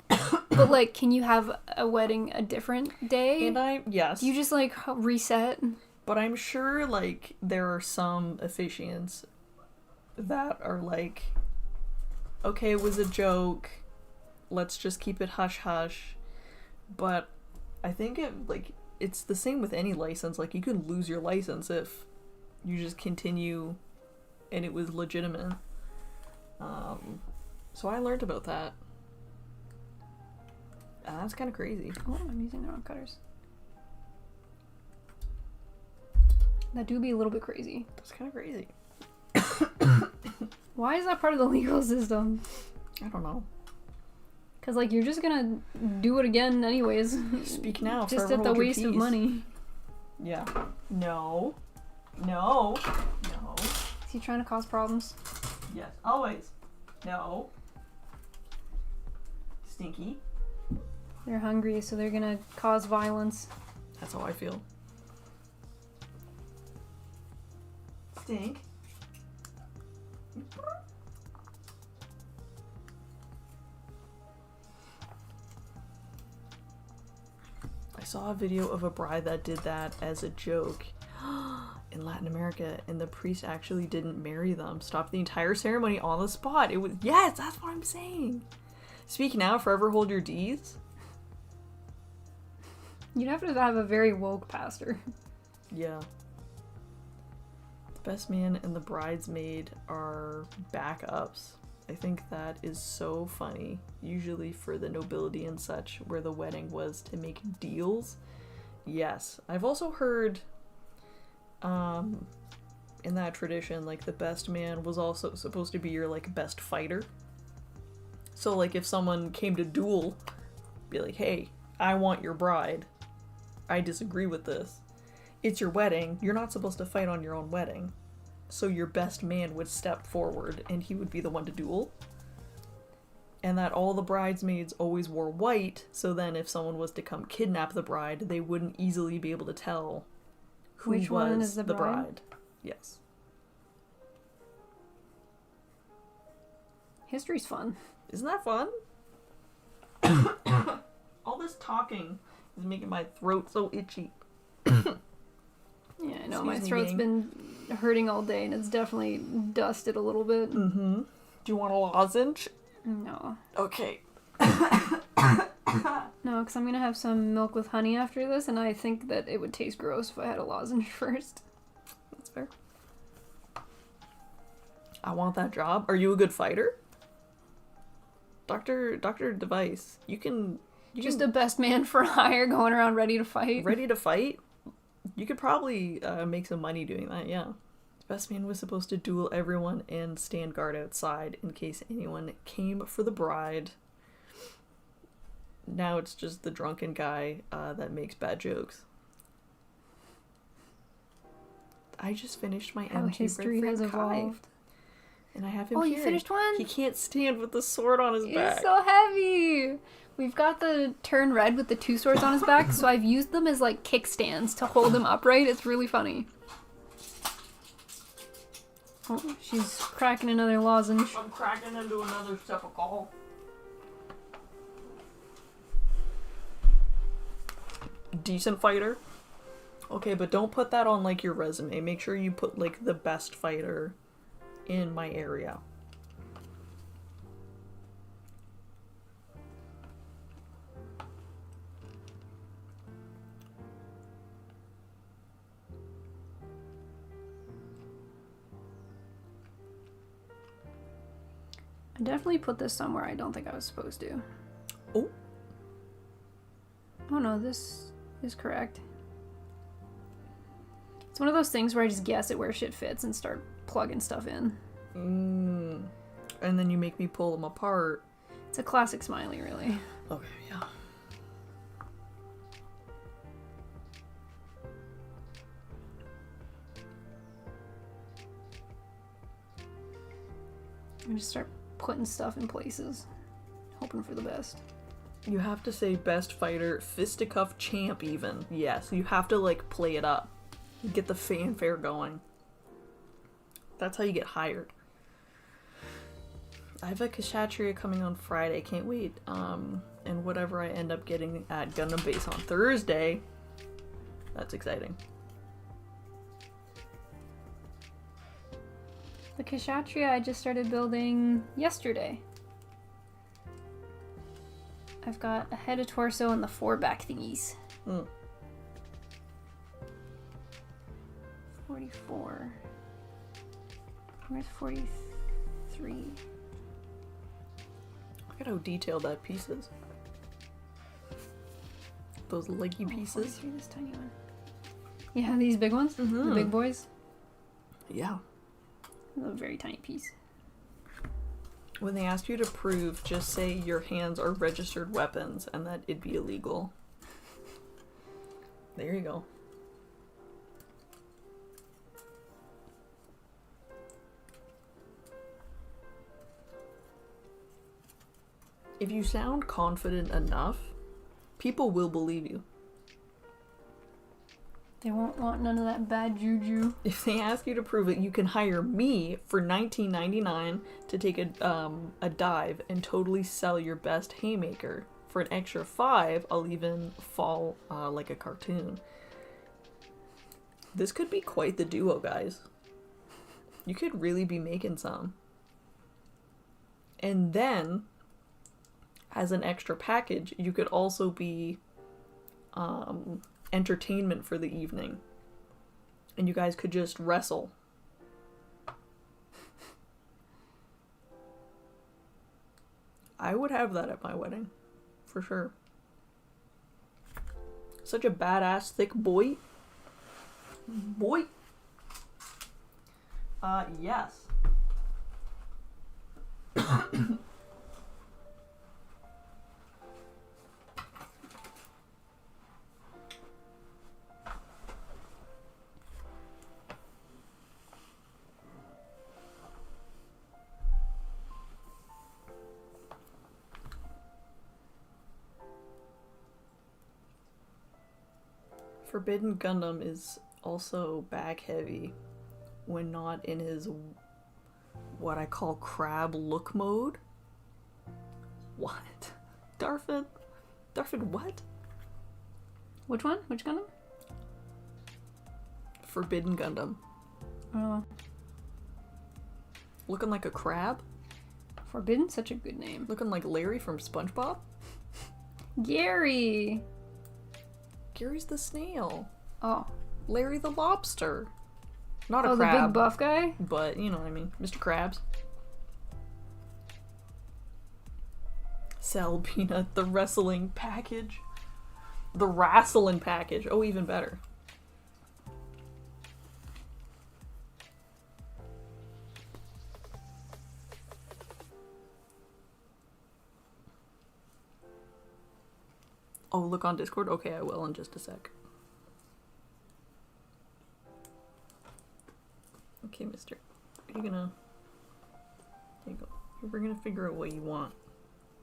But, like, can you have a wedding a different day? Yes. Do you just, like, reset? But I'm sure, like, there are some officiants that are like, okay, it was a joke, let's just keep it hush-hush. But I think it's the same with any license. Like, you can lose your license if you just continue and it was legitimate. So I learned about that. And that's kind of crazy. Oh, I'm using the wrong cutters. That do be a little bit crazy. That's kind of crazy. Why is that part of the legal system? I don't know. Because, like, you're just gonna do it again anyways. Speak now. Just at the waste of money. Yeah. No. No. No. Is he trying to cause problems? Yes. Always. No. Stinky. They're hungry, so they're gonna cause violence. That's how I feel. Stink. I saw a video of a bride that did that as a joke in Latin America, and the priest actually didn't marry them. Stopped the entire ceremony on the spot. It was, yes, that's what I'm saying. Speak now, forever hold your D's. You'd have to have a very woke pastor. Yeah. The best man and the bridesmaid are backups. I think that is so funny. Usually for the nobility and such, where the wedding was to make deals. Yes. I've also heard, in that tradition, like, the best man was also supposed to be your, like, best fighter. So, like, if someone came to duel, be like, hey, I want your bride. I disagree with this. It's your wedding. You're not supposed to fight on your own wedding. So your best man would step forward and he would be the one to duel. And that all the bridesmaids always wore white, so then if someone was to come kidnap the bride, they wouldn't easily be able to tell who Which was one is the bride? Yes. History's fun. Isn't that fun? All this talking is making my throat so itchy. Yeah, I know. My throat's been hurting all day, and it's definitely dusted a little bit. Mm-hmm. Do you want a lozenge? No. Okay. No, because I'm going to have some milk with honey after this, and I think that it would taste gross if I had a lozenge first. That's fair. I want that job. Are you a good fighter? Dr. Device, you can Just a best man for hire going around ready to fight. Ready to fight? You could probably make some money doing that, yeah. The best man was supposed to duel everyone and stand guard outside in case anyone came for the bride. Now it's just the drunken guy that makes bad jokes. I just finished my How MT history has evolved. And I have him Oh, here. you finished one? He can't stand with the sword on his back. It's so heavy! We've got the turn red with the two swords on his back, so I've used them as, like, kickstands to hold him upright. It's really funny. Oh, she's cracking another lozenge. I'm cracking into another sepulchre. Decent fighter. Okay, but don't put that on, like, your resume. Make sure you put, like, the best fighter in my area. I definitely put this somewhere I don't think I was supposed to. Oh. Oh no, this is correct. It's one of those things where I just guess at where shit fits and start plugging stuff in. And then you make me pull them apart. It's a classic Smiley, really. Okay, yeah. I just start putting stuff in places, hoping for the best. You have to say best fighter, fisticuff champ even. Yes, you have to, like, play it up. Get the fanfare going. That's how you get hired. I have a Kshatriya coming on Friday. Can't wait. And whatever I end up getting at Gundam Base on Thursday, that's exciting. The Kshatriya I just started building yesterday. I've got a head, a torso, and the 4 back thingies. 44. Where's 43? Look at how detailed that piece is. Those leggy pieces. 43, this tiny one. Yeah, these big ones? The big boys? Yeah. A very tiny piece. When they ask you to prove, just say your hands are registered weapons and that it'd be illegal. There you go. If you sound confident enough, people will believe you. They won't want none of that bad juju. If they ask you to prove it, you can hire me for $19.99 to take a dive and totally sell your best haymaker. For an extra $5, I'll even fall like a cartoon. This could be quite the duo, guys. You could really be making some. And then, as an extra package, you could also be entertainment for the evening. And you guys could just wrestle. I would have that at my wedding. For sure. Such a badass, thick boy. Boy. Yes. Forbidden Gundam is also bag heavy when not in his what I call crab look mode. What? Darfid? Darfid what? Which one? Which Gundam? Forbidden Gundam. Oh. Looking like a crab? Forbidden? Such a good name. Looking like Larry from SpongeBob? Gary! Gary's the snail. Oh. Larry the lobster. Not a Oh, crab. the big buff guy? But, you know what I mean. Mr. Krabs. Sell Peanut, the wrestling package. The wrestling package. Oh, even better. Oh, look on Discord? Okay, I will in just a sec. Okay, mister. Are you gonna... There you go. We're gonna figure out what you want.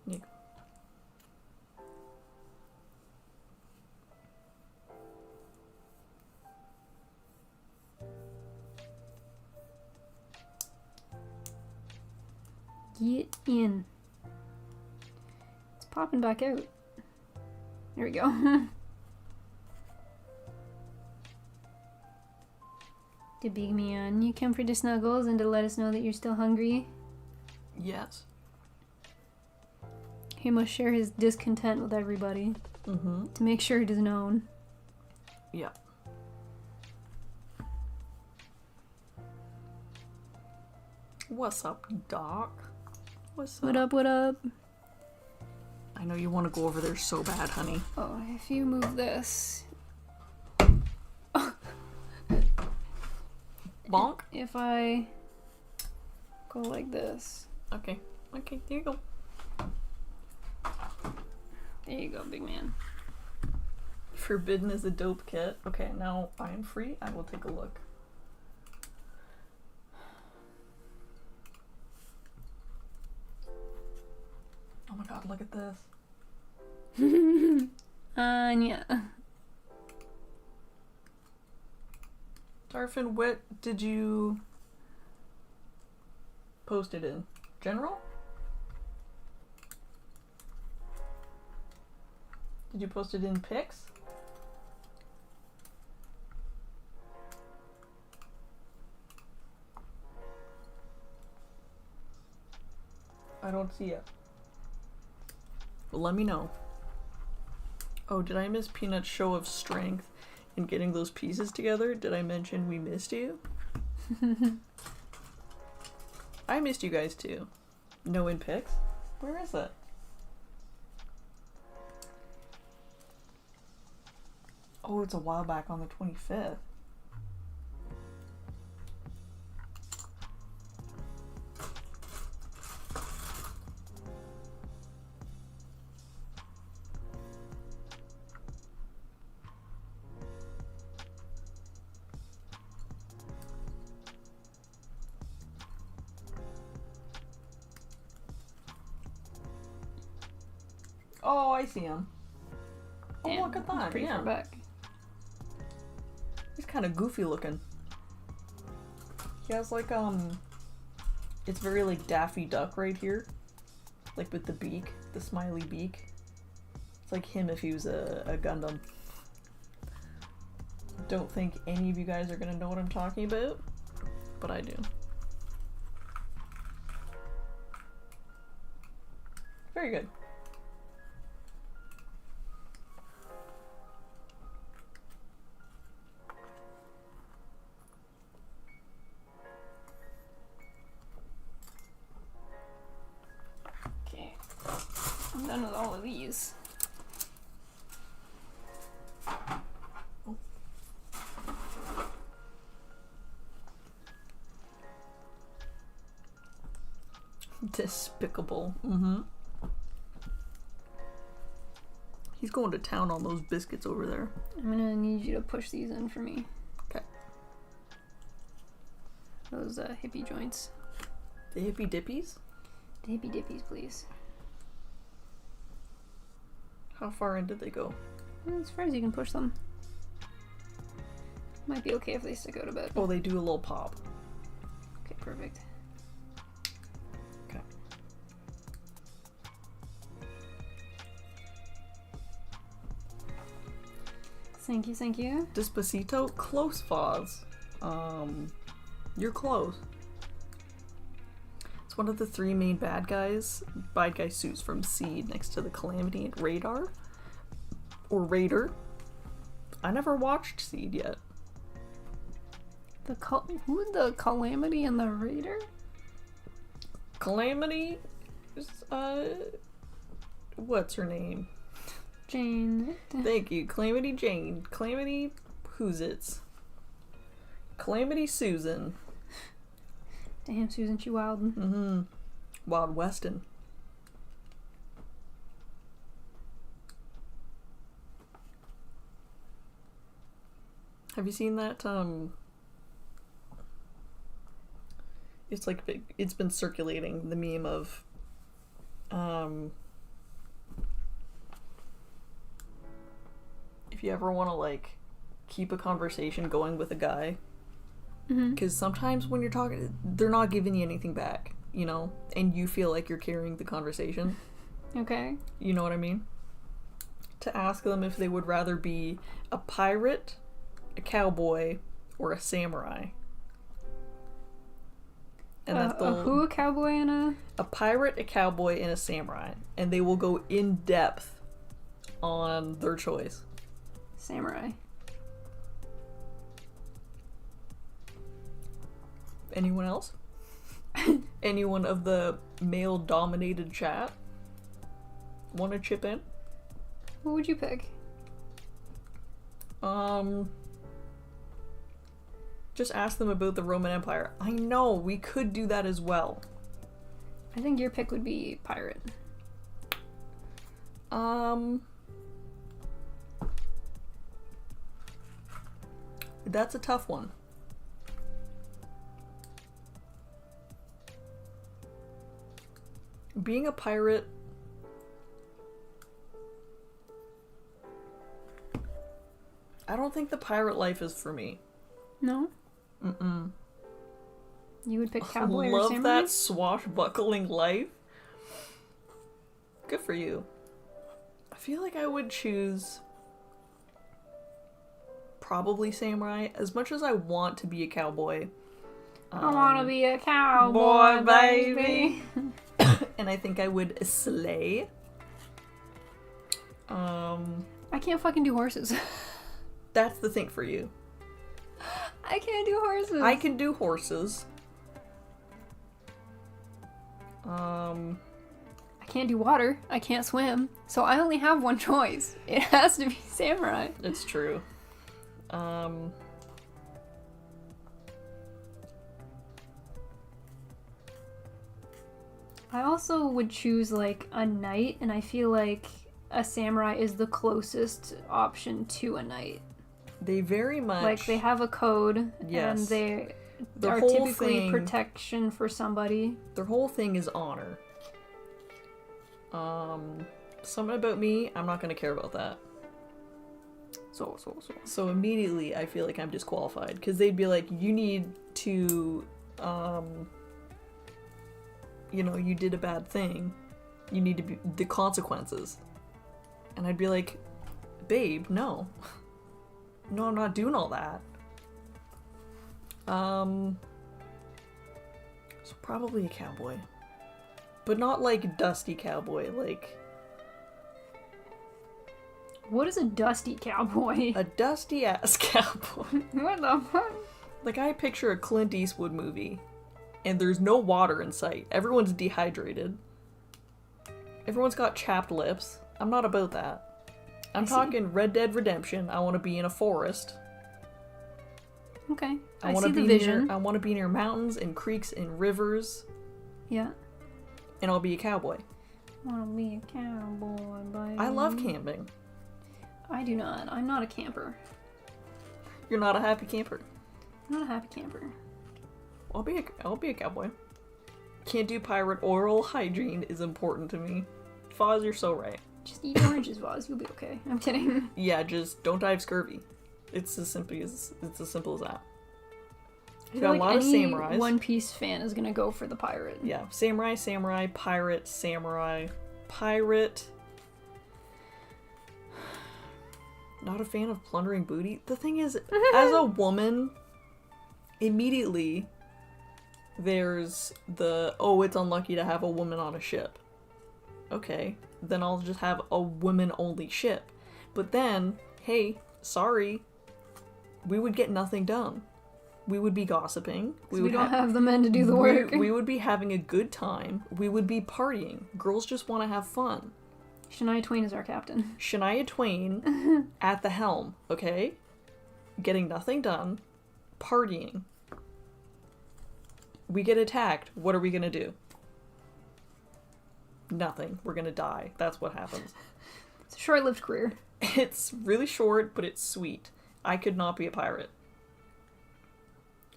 There you go. Get in. It's popping back out. There we go. The big man, you come for the snuggles and to let us know that you're still hungry. Yes. He must share his discontent with everybody. Mm-hmm. To make sure it is known. Yeah. What's up, Doc? What's up? What up, what up? I know you want to go over there so bad, honey. Oh, if you move this... Bonk? If I go like this. Okay. Okay, there you go. There you go, big man. Forbidden is a dope kit. Okay, now I am free. I will take a look. Oh my god, look at this. Anya. Darfin, what did you post it in? General? Did you post it in pics? I don't see it. Well, let me know. Oh, did I miss Peanut's show of strength? and getting those pieces together. Did I mention we missed you? I missed you guys too. No in pics? Where is it? Oh, it's a while back on the 25th. Oh, I see him. Oh, Damn, look at that. pretty far back. He's kind of goofy looking. He has like, it's very like Daffy Duck right here. Like with the beak, the smiley beak. It's like him if he was a Gundam. Don't think any of you guys are gonna know what I'm talking about, but I do. Very good. Okay. I'm done with all of these. Despicable. Mm-hmm. He's going to town on those biscuits over there. I'm gonna need you to push these in for me. Okay. Those hippie joints. The hippie dippies? The hippie dippies, please. How far in did they go? As far as you can push them. Might be okay if they stick out a bit. Oh, they do a little pop. Okay, perfect. Okay. Thank you, thank you. Despacito? Close, Foz. You're close. It's one of the three main bad guy suits from Seed next to the Calamity and Radar. Or Raider. I never watched Seed yet. Who's the Calamity and the Raider? Calamity is, what's her name? Jane. Thank you. Calamity Jane. Calamity Who's-Its. Calamity Susan. Damn, Susan, she wildin'. Mm-hmm. Wild Weston. Have you seen that, it's like, it's been circulating, the meme of, if you ever want to, like, keep a conversation going with a guy, because sometimes when you're talking, they're not giving you anything back, you know, and you feel like you're carrying the conversation. Okay. You know what I mean? To ask them if they would rather be a pirate, a cowboy, or a samurai. And who, a cowboy and a pirate, a cowboy, and a samurai. And they will go in depth on their choice. Samurai. Anyone else? Anyone of the male-dominated chat want to chip in? What would you pick? Just ask them about the Roman Empire. I know, we could do that as well. I think your pick would be pirate. That's a tough one. Being a pirate, I don't think the pirate life is for me. No? Mm-mm. You would pick cowboy I or love samurai? that swashbuckling life. Good for you. I feel like I would choose probably samurai, as much as I want to be a cowboy. I want to be a cowboy, baby. And I think I would slay. I can't fucking do horses. That's the thing for you. I can't do horses. I can do horses. I can't do water. I can't swim. So I only have one choice. It has to be samurai. It's true. I also would choose like a knight, and I feel like a samurai is the closest option to a knight. They very much... Like, they have a code, Yes. and they Their are whole typically thing- protection for somebody. Their whole thing is honor. Something about me, I'm not gonna care about that. So immediately I feel like I'm disqualified, because they'd be like, you need to, you know, you did a bad thing. You need to be the consequences. And I'd be like, babe, no. No, I'm not doing all that. So probably a cowboy. But not like dusty cowboy, like... What is a dusty cowboy? A dusty-ass cowboy. What the fuck? Like, I picture a Clint Eastwood movie, and there's no water in sight. Everyone's dehydrated. Everyone's got chapped lips. I'm not about that. I'm talking Red Dead Redemption. I want to be in a forest. Okay, I wanna see the be vision. I want to be near mountains and creeks and rivers, Yeah. and I'll be a cowboy. Wanna be a cowboy, baby. I love camping. I do not. I'm not a camper. You're not a happy camper. I'm not a happy camper. I'll be a cowboy. Can't do pirate. Oral hygiene is important to me. Foz, you're so right. Just eat oranges, Voz. You'll be okay. I'm kidding. Yeah, just don't die of scurvy. It's as simple as that. I You feel got a like lot of any samurais. One Piece fan is gonna go for the pirate. Yeah, samurai, pirate, samurai, pirate. Not a fan of plundering booty. The thing is, as a woman, immediately there's the, oh, it's unlucky to have a woman on a ship. Okay, then I'll just have a women-only ship. But then, hey, sorry, we would get nothing done. We would be gossiping. We don't have the men to do the work. We would be having a good time. We would be partying. Girls just want to have fun. Shania Twain is our captain. Shania Twain at the helm, okay? Getting nothing done. Partying. We get attacked. What are we gonna do? Nothing. We're gonna die. That's what happens. It's a short-lived career. It's really short, but it's sweet. I could not be a pirate.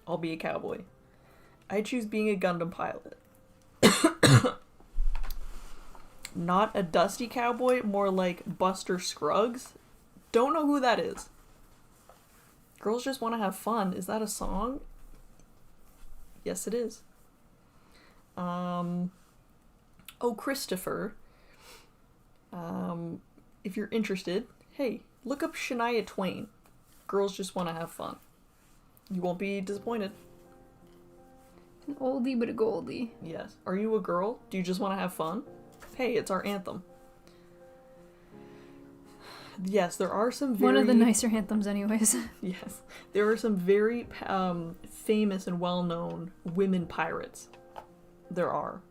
I'll be a cowboy. I choose being a Gundam pilot. Not a dusty cowboy, more like Buster Scruggs. Don't know who that is. Girls Just Want to Have Fun. Is that a song? Yes, it is. Oh, Christopher. If you're interested, hey, look up Shania Twain. Girls Just Want to Have Fun. You won't be disappointed. An oldie but a goldie. Yes. Are you a girl? Do you just want to have fun? Hey, it's our anthem. Yes, there are some very... One of the nicer anthems anyways. Yes. There are some very famous and well-known women pirates. There are.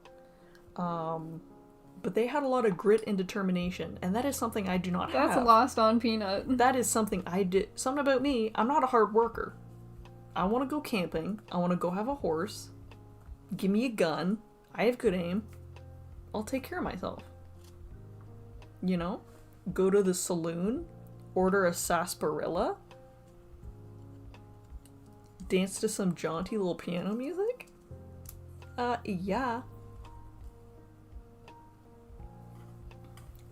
But they had a lot of grit and determination, and that is something I do not have. That's lost on Peanut. That is something I did. Something about me, I'm not a hard worker. I want to go camping. I want to go have a horse. Give me a gun. I have good aim. I'll take care of myself. You know? Go to the saloon. Order a sarsaparilla. Dance to some jaunty little piano music. Yeah.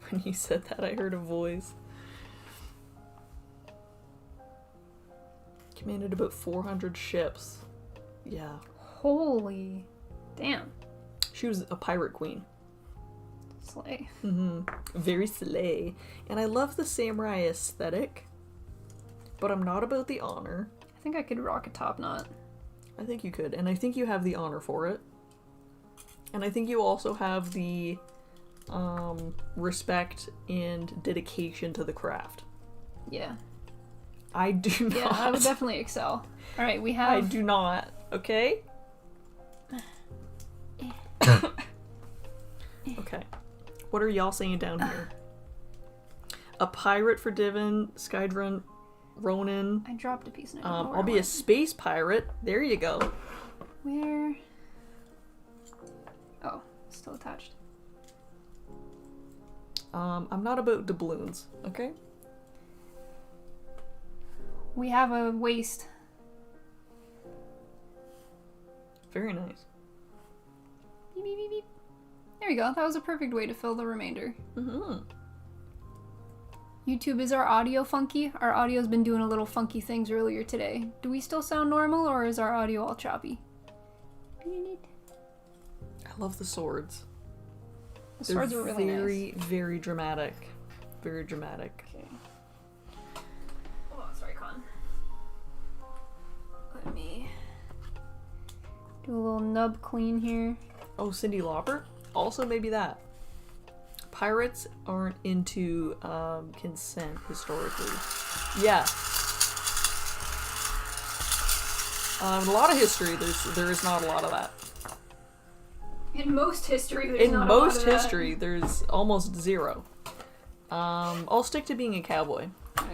When you said that, I heard a voice. Commanded about 400 ships. Yeah. Holy damn. She was a pirate queen. Slay. Very slay. And I love the samurai aesthetic, but I'm not about the honor. I think I could rock a top knot. I think you could, and I think you have the honor for it. And I think you also have the respect and dedication to the craft. Yeah. I do not. Yeah, I would definitely excel. All right, we have. I do not. Okay. Okay. What are y'all saying down here? A pirate for Divin, Skydrun, Ronin. I dropped a piece. And I don't know where I'll it be a went. space pirate. There you go. Where? Oh, still attached. I'm not about doubloons, okay? We have a waist. Very nice. Beep, beep, beep, beep. There we go. That was a perfect way to fill the remainder. Mm-hmm. YouTube, is our audio funky? Our audio's been doing a little funky things earlier today. Do we still sound normal, or is our audio all choppy? I love the swords. The swords are really very, nice. very dramatic. Very dramatic. Okay. Oh, sorry, Con. Let me do a little nub clean here. Oh, Cyndi Lauper? Also maybe that. Pirates aren't into consent historically. Yeah. In a lot of history, there is not a lot of that. In most history, there's In not a lot most of that. history, there's almost zero. I'll stick to being a cowboy.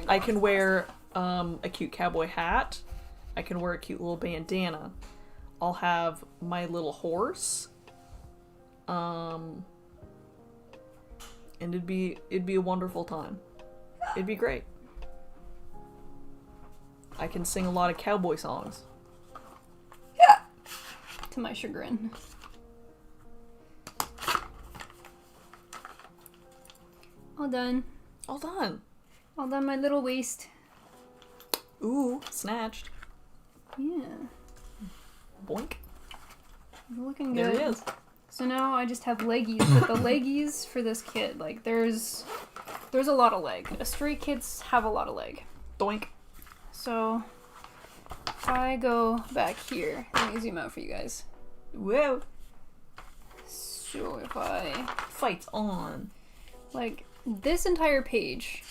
I can wear a cute cowboy hat. I can wear a cute little bandana. I'll have my little horse. And it'd be a wonderful time. It'd be great. I can sing a lot of cowboy songs. To my chagrin. All done. All done. All done my little waist. Ooh, snatched. Yeah. Boink. Looking good. There it is. So now I just have leggies, but the leggies for this kid, like there's a lot of leg. Astray kids have a lot of leg. Doink. So if I go back here, let me zoom out for you guys. Whoa. So if I Fights on. like this entire page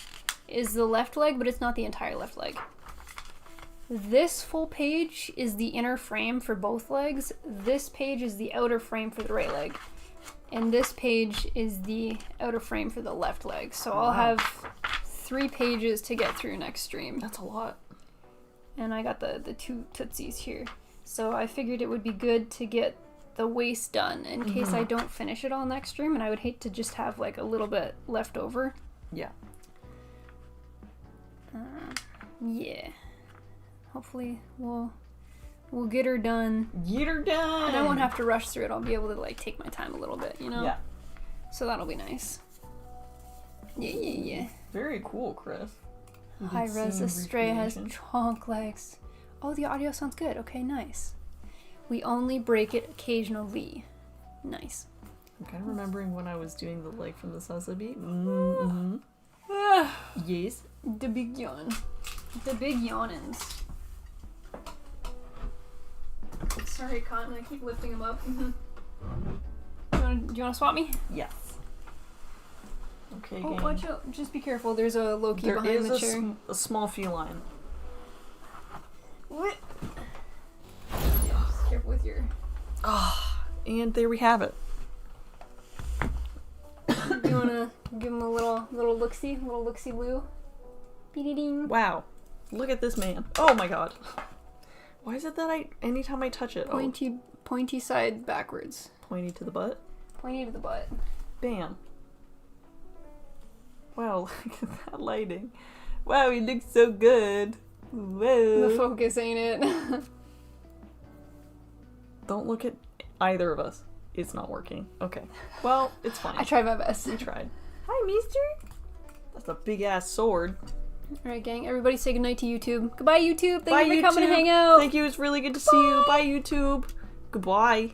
is the left leg, but it's not the entire left leg. This full page is the inner frame for both legs. This page is the outer frame for the right leg. And this page is the outer frame for the left leg. So I'll have 3 pages to get through next stream. That's a lot. And I got the 2 tootsies here. So I figured it would be good to get the waist done in case I don't finish it all next stream, and I would hate to just have like a little bit left over. Yeah. Yeah. Hopefully we'll get her done. Get her done. And I won't have to rush through it. I'll be able to like take my time a little bit, you know? Yeah. So that'll be nice. Yeah. Very cool, Chris. High res Astray has recreation. chonk legs. Oh, the audio sounds good. Okay, nice. We only break it occasionally. Nice. I'm kind of remembering when I was doing the leg from the salsa beat. Mm-hmm. Yes. The big yawn. The big yawnins. Sorry, Cotton. I keep lifting him up. Do you want to swap me? Yes. Okay, Oh, gang. watch out. Just be careful. There's a Loki There behind is the chair. a small feline. What? Yeah, just careful with your... And there we have it. Do you want to give him a little look-see? Little look-see-loo? Be-dee-ding. Wow. Look at this man. Oh my god. Why is it that anytime I touch it, Pointy side backwards. pointy to the butt? Pointy to the butt. Bam. Wow, look at that lighting. Wow, he looks so good. Whoa. The focus, ain't it? Don't look at either of us. It's not working. Okay. Well, it's fine. I tried my best. We tried. Hi, mister. That's a big ass sword. Alright, gang. Everybody say goodnight to YouTube. Goodbye, YouTube. Bye, Thank you for coming to YouTube. hang out. Thank you. It's really good to see you. Bye, YouTube. Goodbye.